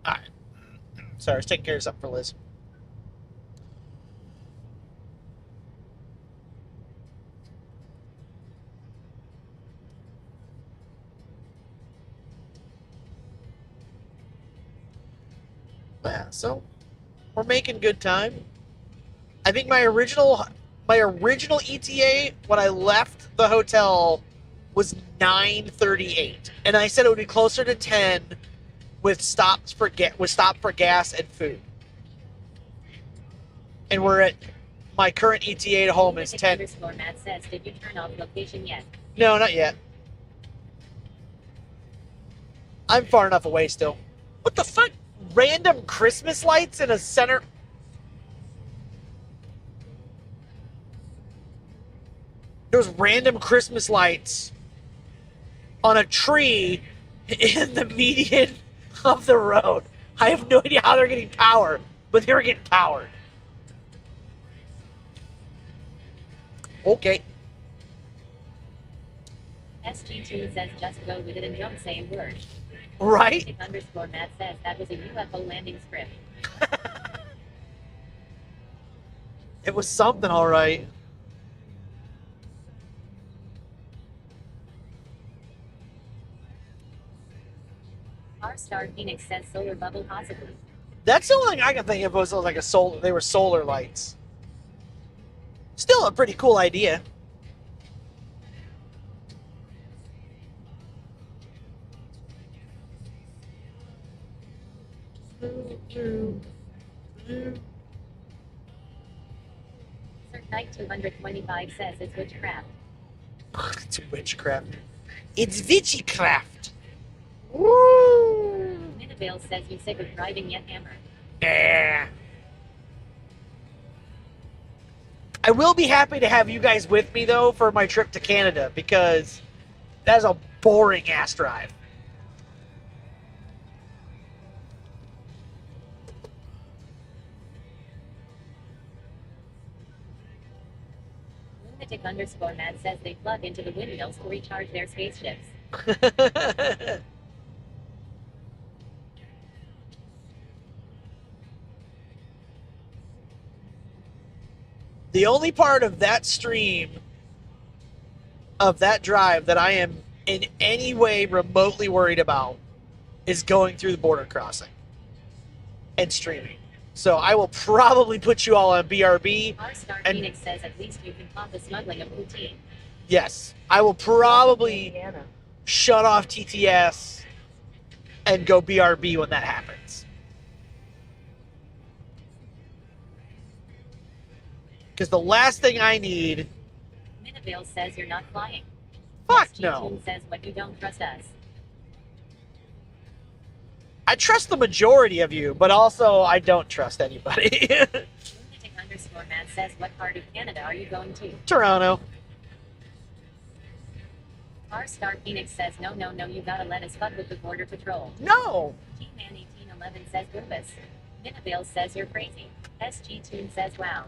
Alright. Sorry, I was taking care of something for Liz. Yeah, so we're making good time. I think my original ETA when I left the hotel was 9:38, and I said it would be closer to 10 with stops for gas and food. And we're at my current ETA to home is 10. Matt says, did you turn off location yet? No, not yet. I'm far enough away still. What the fuck? Random Christmas lights in a center. There's random Christmas lights on a tree in the median of the road. I have no idea how they're getting power, but they're getting powered. Okay. SG2 says just go with it and don't say a word. Right? Matt says that was a UFO landing script. It was something, all right. R-Star Phoenix says solar bubble possibly. That's the only thing I can think of was like a solar. They were solar lights. Still a pretty cool idea. Sir Knight 225 says it's witchcraft. It's witchcraft. It's witchcraft. Woo! Minavale says you sick of driving yet hammer. Yeah. I will be happy to have you guys with me, though, for my trip to Canada, because that's a boring-ass drive. Lunatic_Mad says they plug into the windmills to recharge their spaceships. The only part of that stream, of that drive, that I am in any way remotely worried about is going through the border crossing and streaming. So I will probably put you all on BRB. R-Star and Phoenix says at least you can pop the smuggling of poutine. yes, I will probably shut off TTS and go BRB when that happens. Because the last thing I need... Minavale says you're not flying. Fuck SG no. Toon says what you don't trust us. I trust the majority of you, but also I don't trust anybody. Lunatic_Mad says what part of Canada are you going to? Toronto. R-Star Phoenix says no, you gotta let us fuck with the border patrol. No! G-Man1811 says Goofus. Minavale says you're crazy. SG Toon says wow.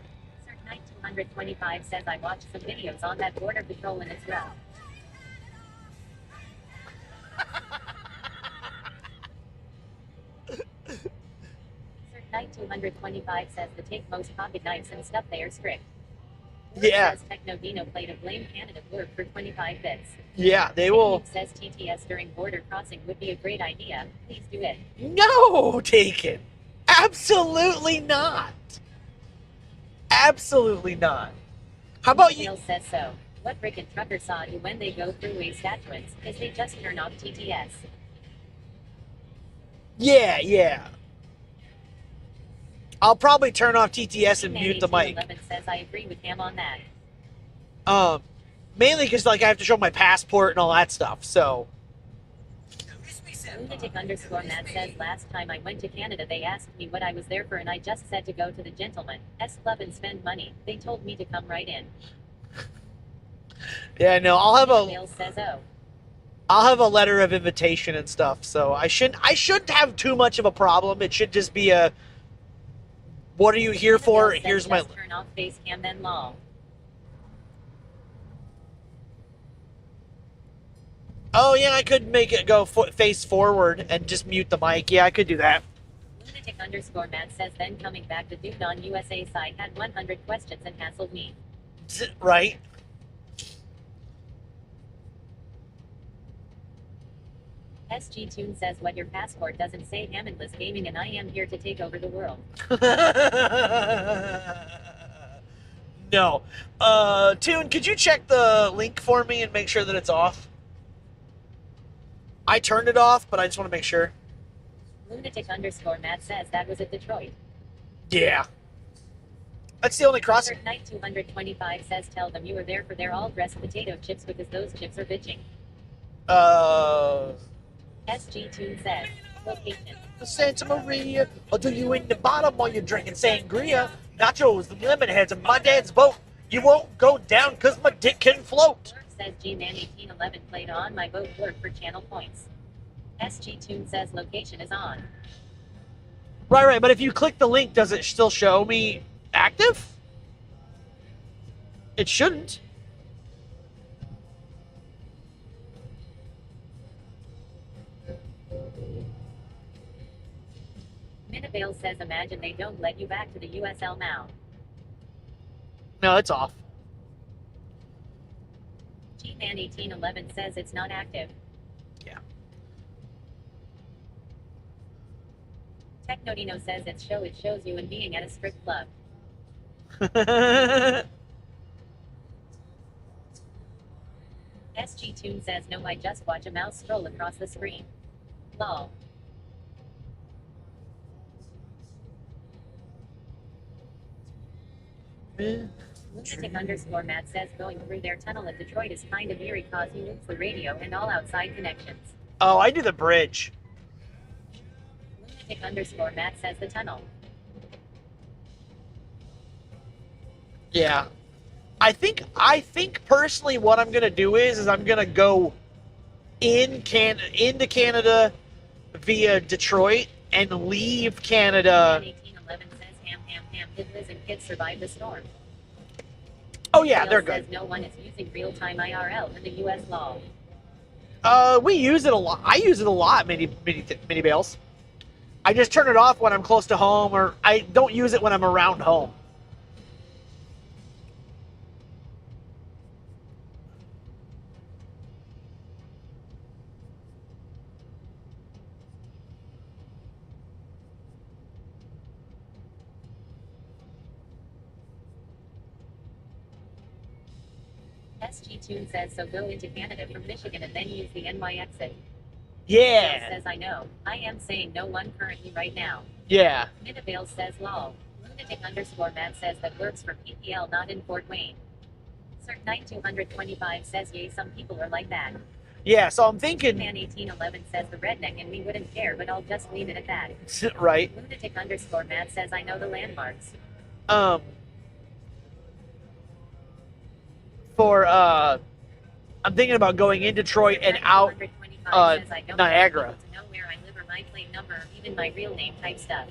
Knight225 says I watched some videos on that border patrol and it's rough. Knight225 says the take most pocket knives and stuff they are strict. Yeah. Says Technodino played a Blame Canada blurb for 25 bits. Yeah, they will. Says TTS during border crossing would be a great idea. Please do it. No, Taken. Absolutely not. Absolutely not. How about you? Says so. What Rick and Trucker saw you when they go through way statutes is they just turn off TTS. Yeah. I'll probably turn off TTS and mute the mic. Says I agree with him on that. Mainly because like I have to show my passport and all that stuff. So. Lunatic_Mad says last time I went to Canada they asked me what I was there for and I just said to go to the Gentleman's Club and spend money. They told me to come right in. Yeah, no, I'll have says, oh. I'll have a letter of invitation and stuff. So I shouldn't have too much of a problem. It should just be a, what are you here for? Here's my. Turn off face cam then lol. Oh yeah, I could make it go face forward and just mute the mic. Yeah, I could do that. Lunatic_Mad says then coming back the dude on USA side had 100 questions and hassled me. Right. SG Toon says what your passport doesn't say Hammondless Gaming and I am here to take over the world. No. Toon, could you check the link for me and make sure that it's off? I turned it off, but I just want to make sure. Lunatic_Mad says that was at Detroit. Yeah. That's the only crossing. Knight225 says tell them you were there for their all-dressed potato chips because those chips are bitching. SG Toon says, location. Santa Maria, or do you in the bottom while you're drinking sangria? Nachos, the lemon heads, and my dad's boat. You won't go down because my dick can float. Says G-Man1811 played on my boat work for channel points. SG Toon says location is on. Right, but if you click the link, does it still show me active? It shouldn't. Minavale says imagine they don't let you back to the USL now. No, it's off. G-Man1811 says it's not active. Yeah. Technodino says it shows you in being at a strip club. SG Toon says no I just watch a mouse scroll across the screen. Lol. Lunatic_Mad says going through their tunnel at Detroit is kind of eerie cause you lose the radio and all outside connections. Oh, I do the bridge. Lunatic_Mad says the tunnel. Yeah. I think personally what I'm gonna do is I'm gonna go into Canada via Detroit and leave Canada. 1811 says ham. Did Liz and kids survive the storm? Oh yeah, they're good. Says no one is using real-time IRL in the U.S. law. We use it a lot. I use it a lot, mini bales. I just turn it off when I'm close to home, or I don't use it when I'm around home. SG Tune says so go into Canada from Michigan and then use the NY exit. Yeah. Says I know. I am saying no one currently right now. Yeah. Minavale says lol. Lunatic_Matt says that works for PPL, not in Fort Wayne. Cert9225 says yay, some people are like that. Yeah, so I'm thinking. Man 1811 says the redneck and we wouldn't care, but I'll just leave it at that. Right. Lunatic_Matt says I know the landmarks. I'm thinking about going in Detroit and out Niagara. To know where I live or my plate number, or even my real name type stuff.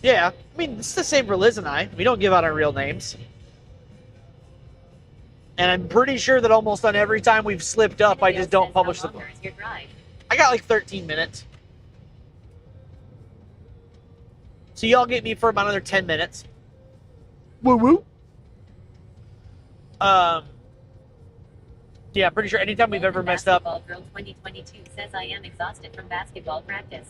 Yeah, I mean, it's the same for Liz and I. We don't give out our real names. And I'm pretty sure that almost on every time we've slipped up, I just don't publish the book. I got like 13 minutes. So y'all get me for about another 10 minutes. Woo woo. Yeah, pretty sure anytime we've ever messed up. Girl 2022 says I am exhausted from basketball practice.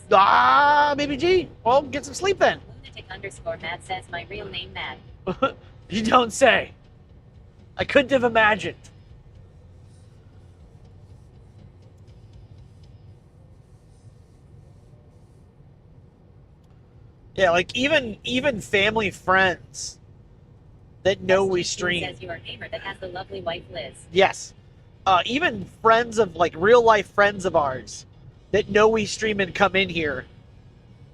Baby G. Well, get some sleep then. Lunatic_Matt says my real name Matt. You don't say. I couldn't have imagined. Yeah, like even family friends that know we stream. Says you are a gamer that has the lovely wife Liz. Yes. Even friends of, like, real life friends of ours that know we stream and come in here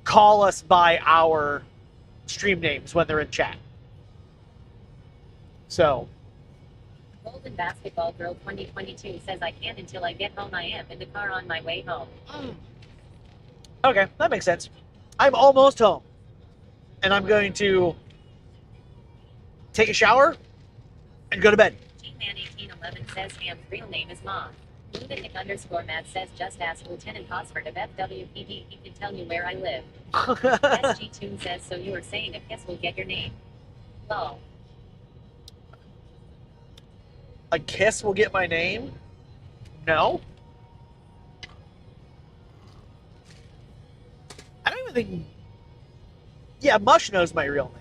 call us by our stream names when they're in chat. So. Golden Basketball Girl 2022 says I can't until I get home. I am in the car on my way home. Okay, that makes sense. I'm almost home. And I'm going to take a shower and go to bed. G-Man 1811 says Ham's real name is Mom. Lunatic_Matt says just ask Lieutenant Hosford of FWPD. He can tell you where I live. SG Tune says so you are saying a kiss will get your name. Lol. A kiss will get my name? No. I don't even think. Yeah, Mush knows my real name.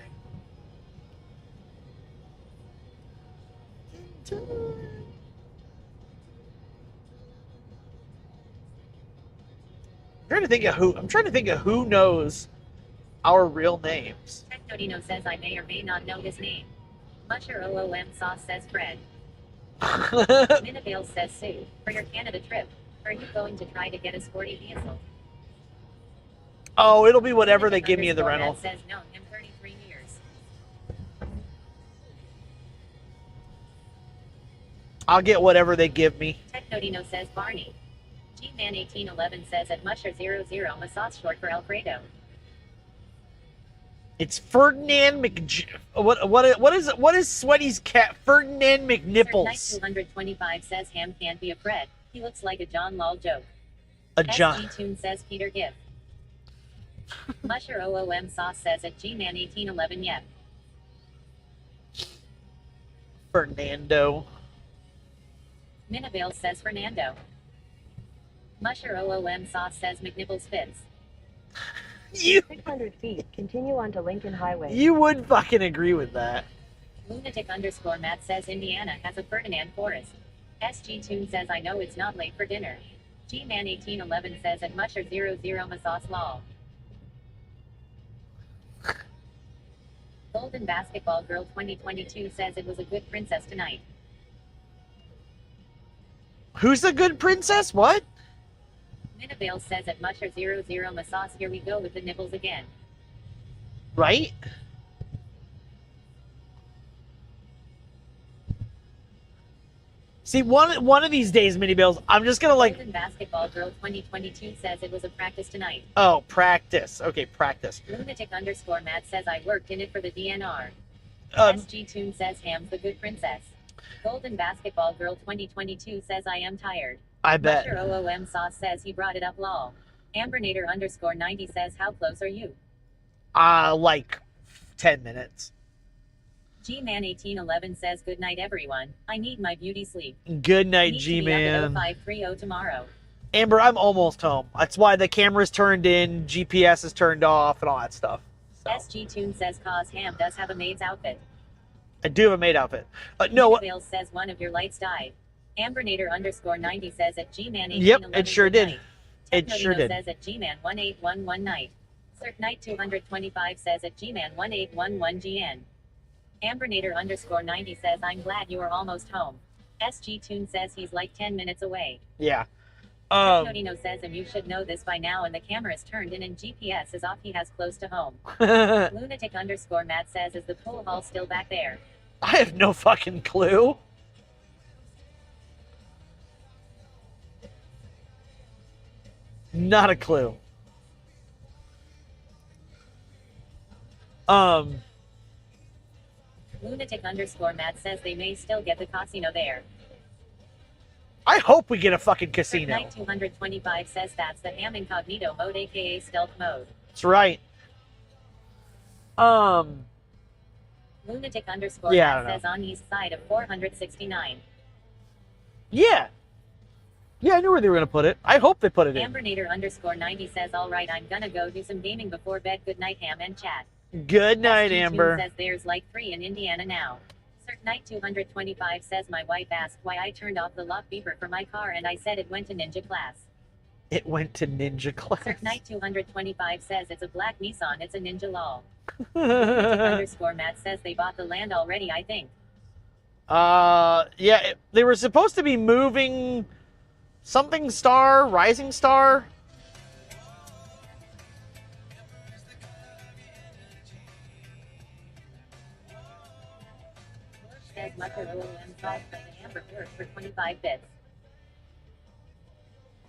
I'm trying to think of who knows our real names. Technodino says I may or may not know his name. Musher OOM Sauce says Fred. Minavale says Sue. For your Canada trip, are you going to try to get a sporty vehicle? Oh, it'll be whatever they give me in the rental. Says no, him 33 years. I'll get whatever they give me. Technodino says Barney. G-Man 1811 says at Musher 00 massage short for Alfredo. It's Ferdinand what is Sweaty's cat? Ferdinand McNipples. 225 says Ham can't be a Fred. He looks like a John Lol joke. A John. SG Tune says Peter Gift. Musher OOM Sauce says at G-Man 1811 yep. Fernando. Minavale says Fernando. Musher OOM Sauce says McNipples fits. You 600 feet, continue on to Lincoln Highway. You would fucking agree with that. Lunatic_Matt says Indiana has a Ferdinand Forest. SG Tune says I know it's not late for dinner. G-Man 1811 says at Musher 00 Massauce lol. Golden Basketball Girl 2022 says it was a good princess tonight. Who's the good princess? What? Minavale says at Musher 00 Massauce here we go with the nipples again. Right? See, one of these days, Mini Bills, I'm just gonna like. Golden Basketball Girl 2022 says it was a practice tonight. Oh, practice. Okay, practice. Lunatic_Matt says I worked in it for the DNR. SG Toon says Ham's the good princess. Golden Basketball Girl 2022 says I am tired. I bet. Musher OOM Sauce says he brought it up lol. Ambernator_90 says how close are you? Like 10 minutes. G-Man1811 says good night everyone. I need my beauty sleep. Good night, Need G-Man. to be up at 0530 tomorrow. Amber, I'm almost home. That's why the camera's turned in, GPS is turned off, and all that stuff. So. SG Toon says cause Ham does have a maid's outfit. I do have a maid outfit. No. Vale says one of your lights died. Ambernator_90 says at G-Man1811. Yep, it sure did. It sure did. Says at G-Man1811 night. Circ Knight 225 says at G-Man1811 GN. Ambernator_90 says I'm glad you are almost home. SG Toon says he's like 10 minutes away. Yeah. Nodino says you should know this by now and the camera is turned in and GPS is off, he has close to home. Lunatic_Matt says is the pool hall still back there? I have no fucking clue. Not a clue. Lunatic_Matt says they may still get the casino there. I hope we get a fucking casino. Knight 225 says that's the Ham incognito mode, aka stealth mode. That's right. Lunatic_Matt says on east side of 469. Yeah. Yeah, I knew where they were gonna put it. I hope they put it in. Ambernator_90 says alright, I'm gonna go do some gaming before bed. Good night, Ham and chat. Good night, Amber. Says there's like 3 in Indiana now. Circ Knight 225 says my wife asked why I turned off the lock beeper for my car and I said it went to ninja class. It went to ninja class. Circ Knight 225 says it's a black Nissan, it's a ninja lol. Lunatic_Matt says they bought the land already, I think. Yeah, they were supposed to be moving something star, rising star. Says Mucker OOM Sauce for the Amber Bird for 25 bits.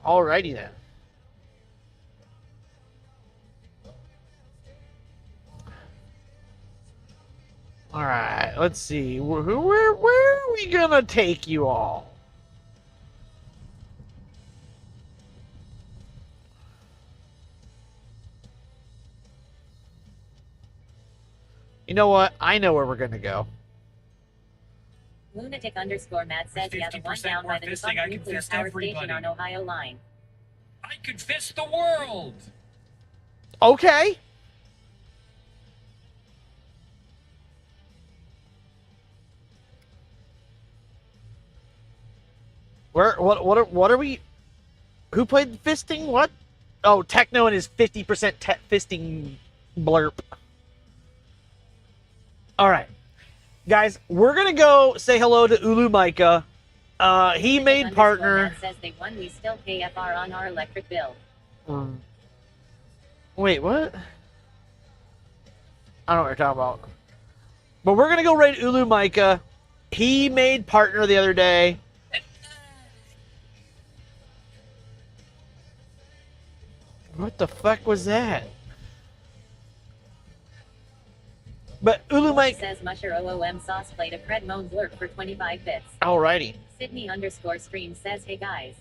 Alrighty then. Alright, let's see. Where are we gonna take you all? You know what? I know where we're gonna go. Lunatic_Matt says yeah, the one down by the defunct nuclear power station on Ohio line. I could fist the world! Okay. What are we? Who played fisting? What? Oh, Techno and his 50% fisting blurp. All right, guys, we're gonna go say hello to Ulu Micah. He made partner. Says they won. We still pay FR on our electric bill. Wait, what? I don't know what you're talking about. But we're gonna go raid Ulu Micah. He made partner the other day. What the fuck was that? But Ulu Mike says Musher OOM Sauce played a Cred Moan blurb for 25 bits. Alrighty. Sydney_Stream says, hey guys.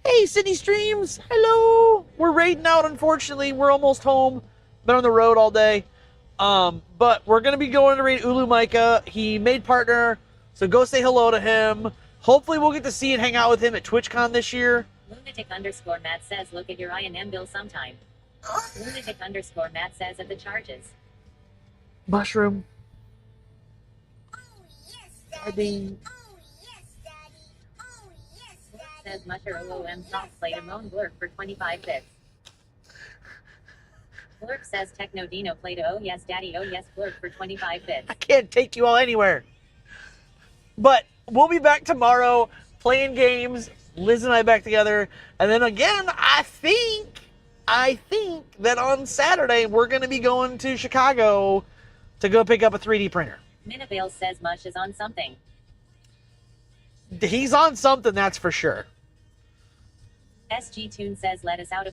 Hey Sydney Streams, hello. We're raiding out, unfortunately. We're almost home. Been on the road all day. But we're gonna be going to raid Ulu Micah. He made partner, so go say hello to him. Hopefully we'll get to see and hang out with him at TwitchCon this year. Lunatic_Matt says look at your I&M bill sometime. Lunatic_Matt says at the charges. Mushroom. Oh, yes, Daddy. Oh, yes, Daddy. Oh, yes, Daddy. Says Musher OOM Sauce played a Moan blurb for 25 bits. Blurb says Techno Dino played a Oh Yes Daddy Oh Yes blurb for 25 bits. I can't take you all anywhere. But we'll be back tomorrow playing games. Liz and I back together. And then again, I think that on Saturday we're going to be going to Chicago to go pick up a 3D printer. Minavale says Mush is on something. He's on something, that's for sure. SG Tune says let us out of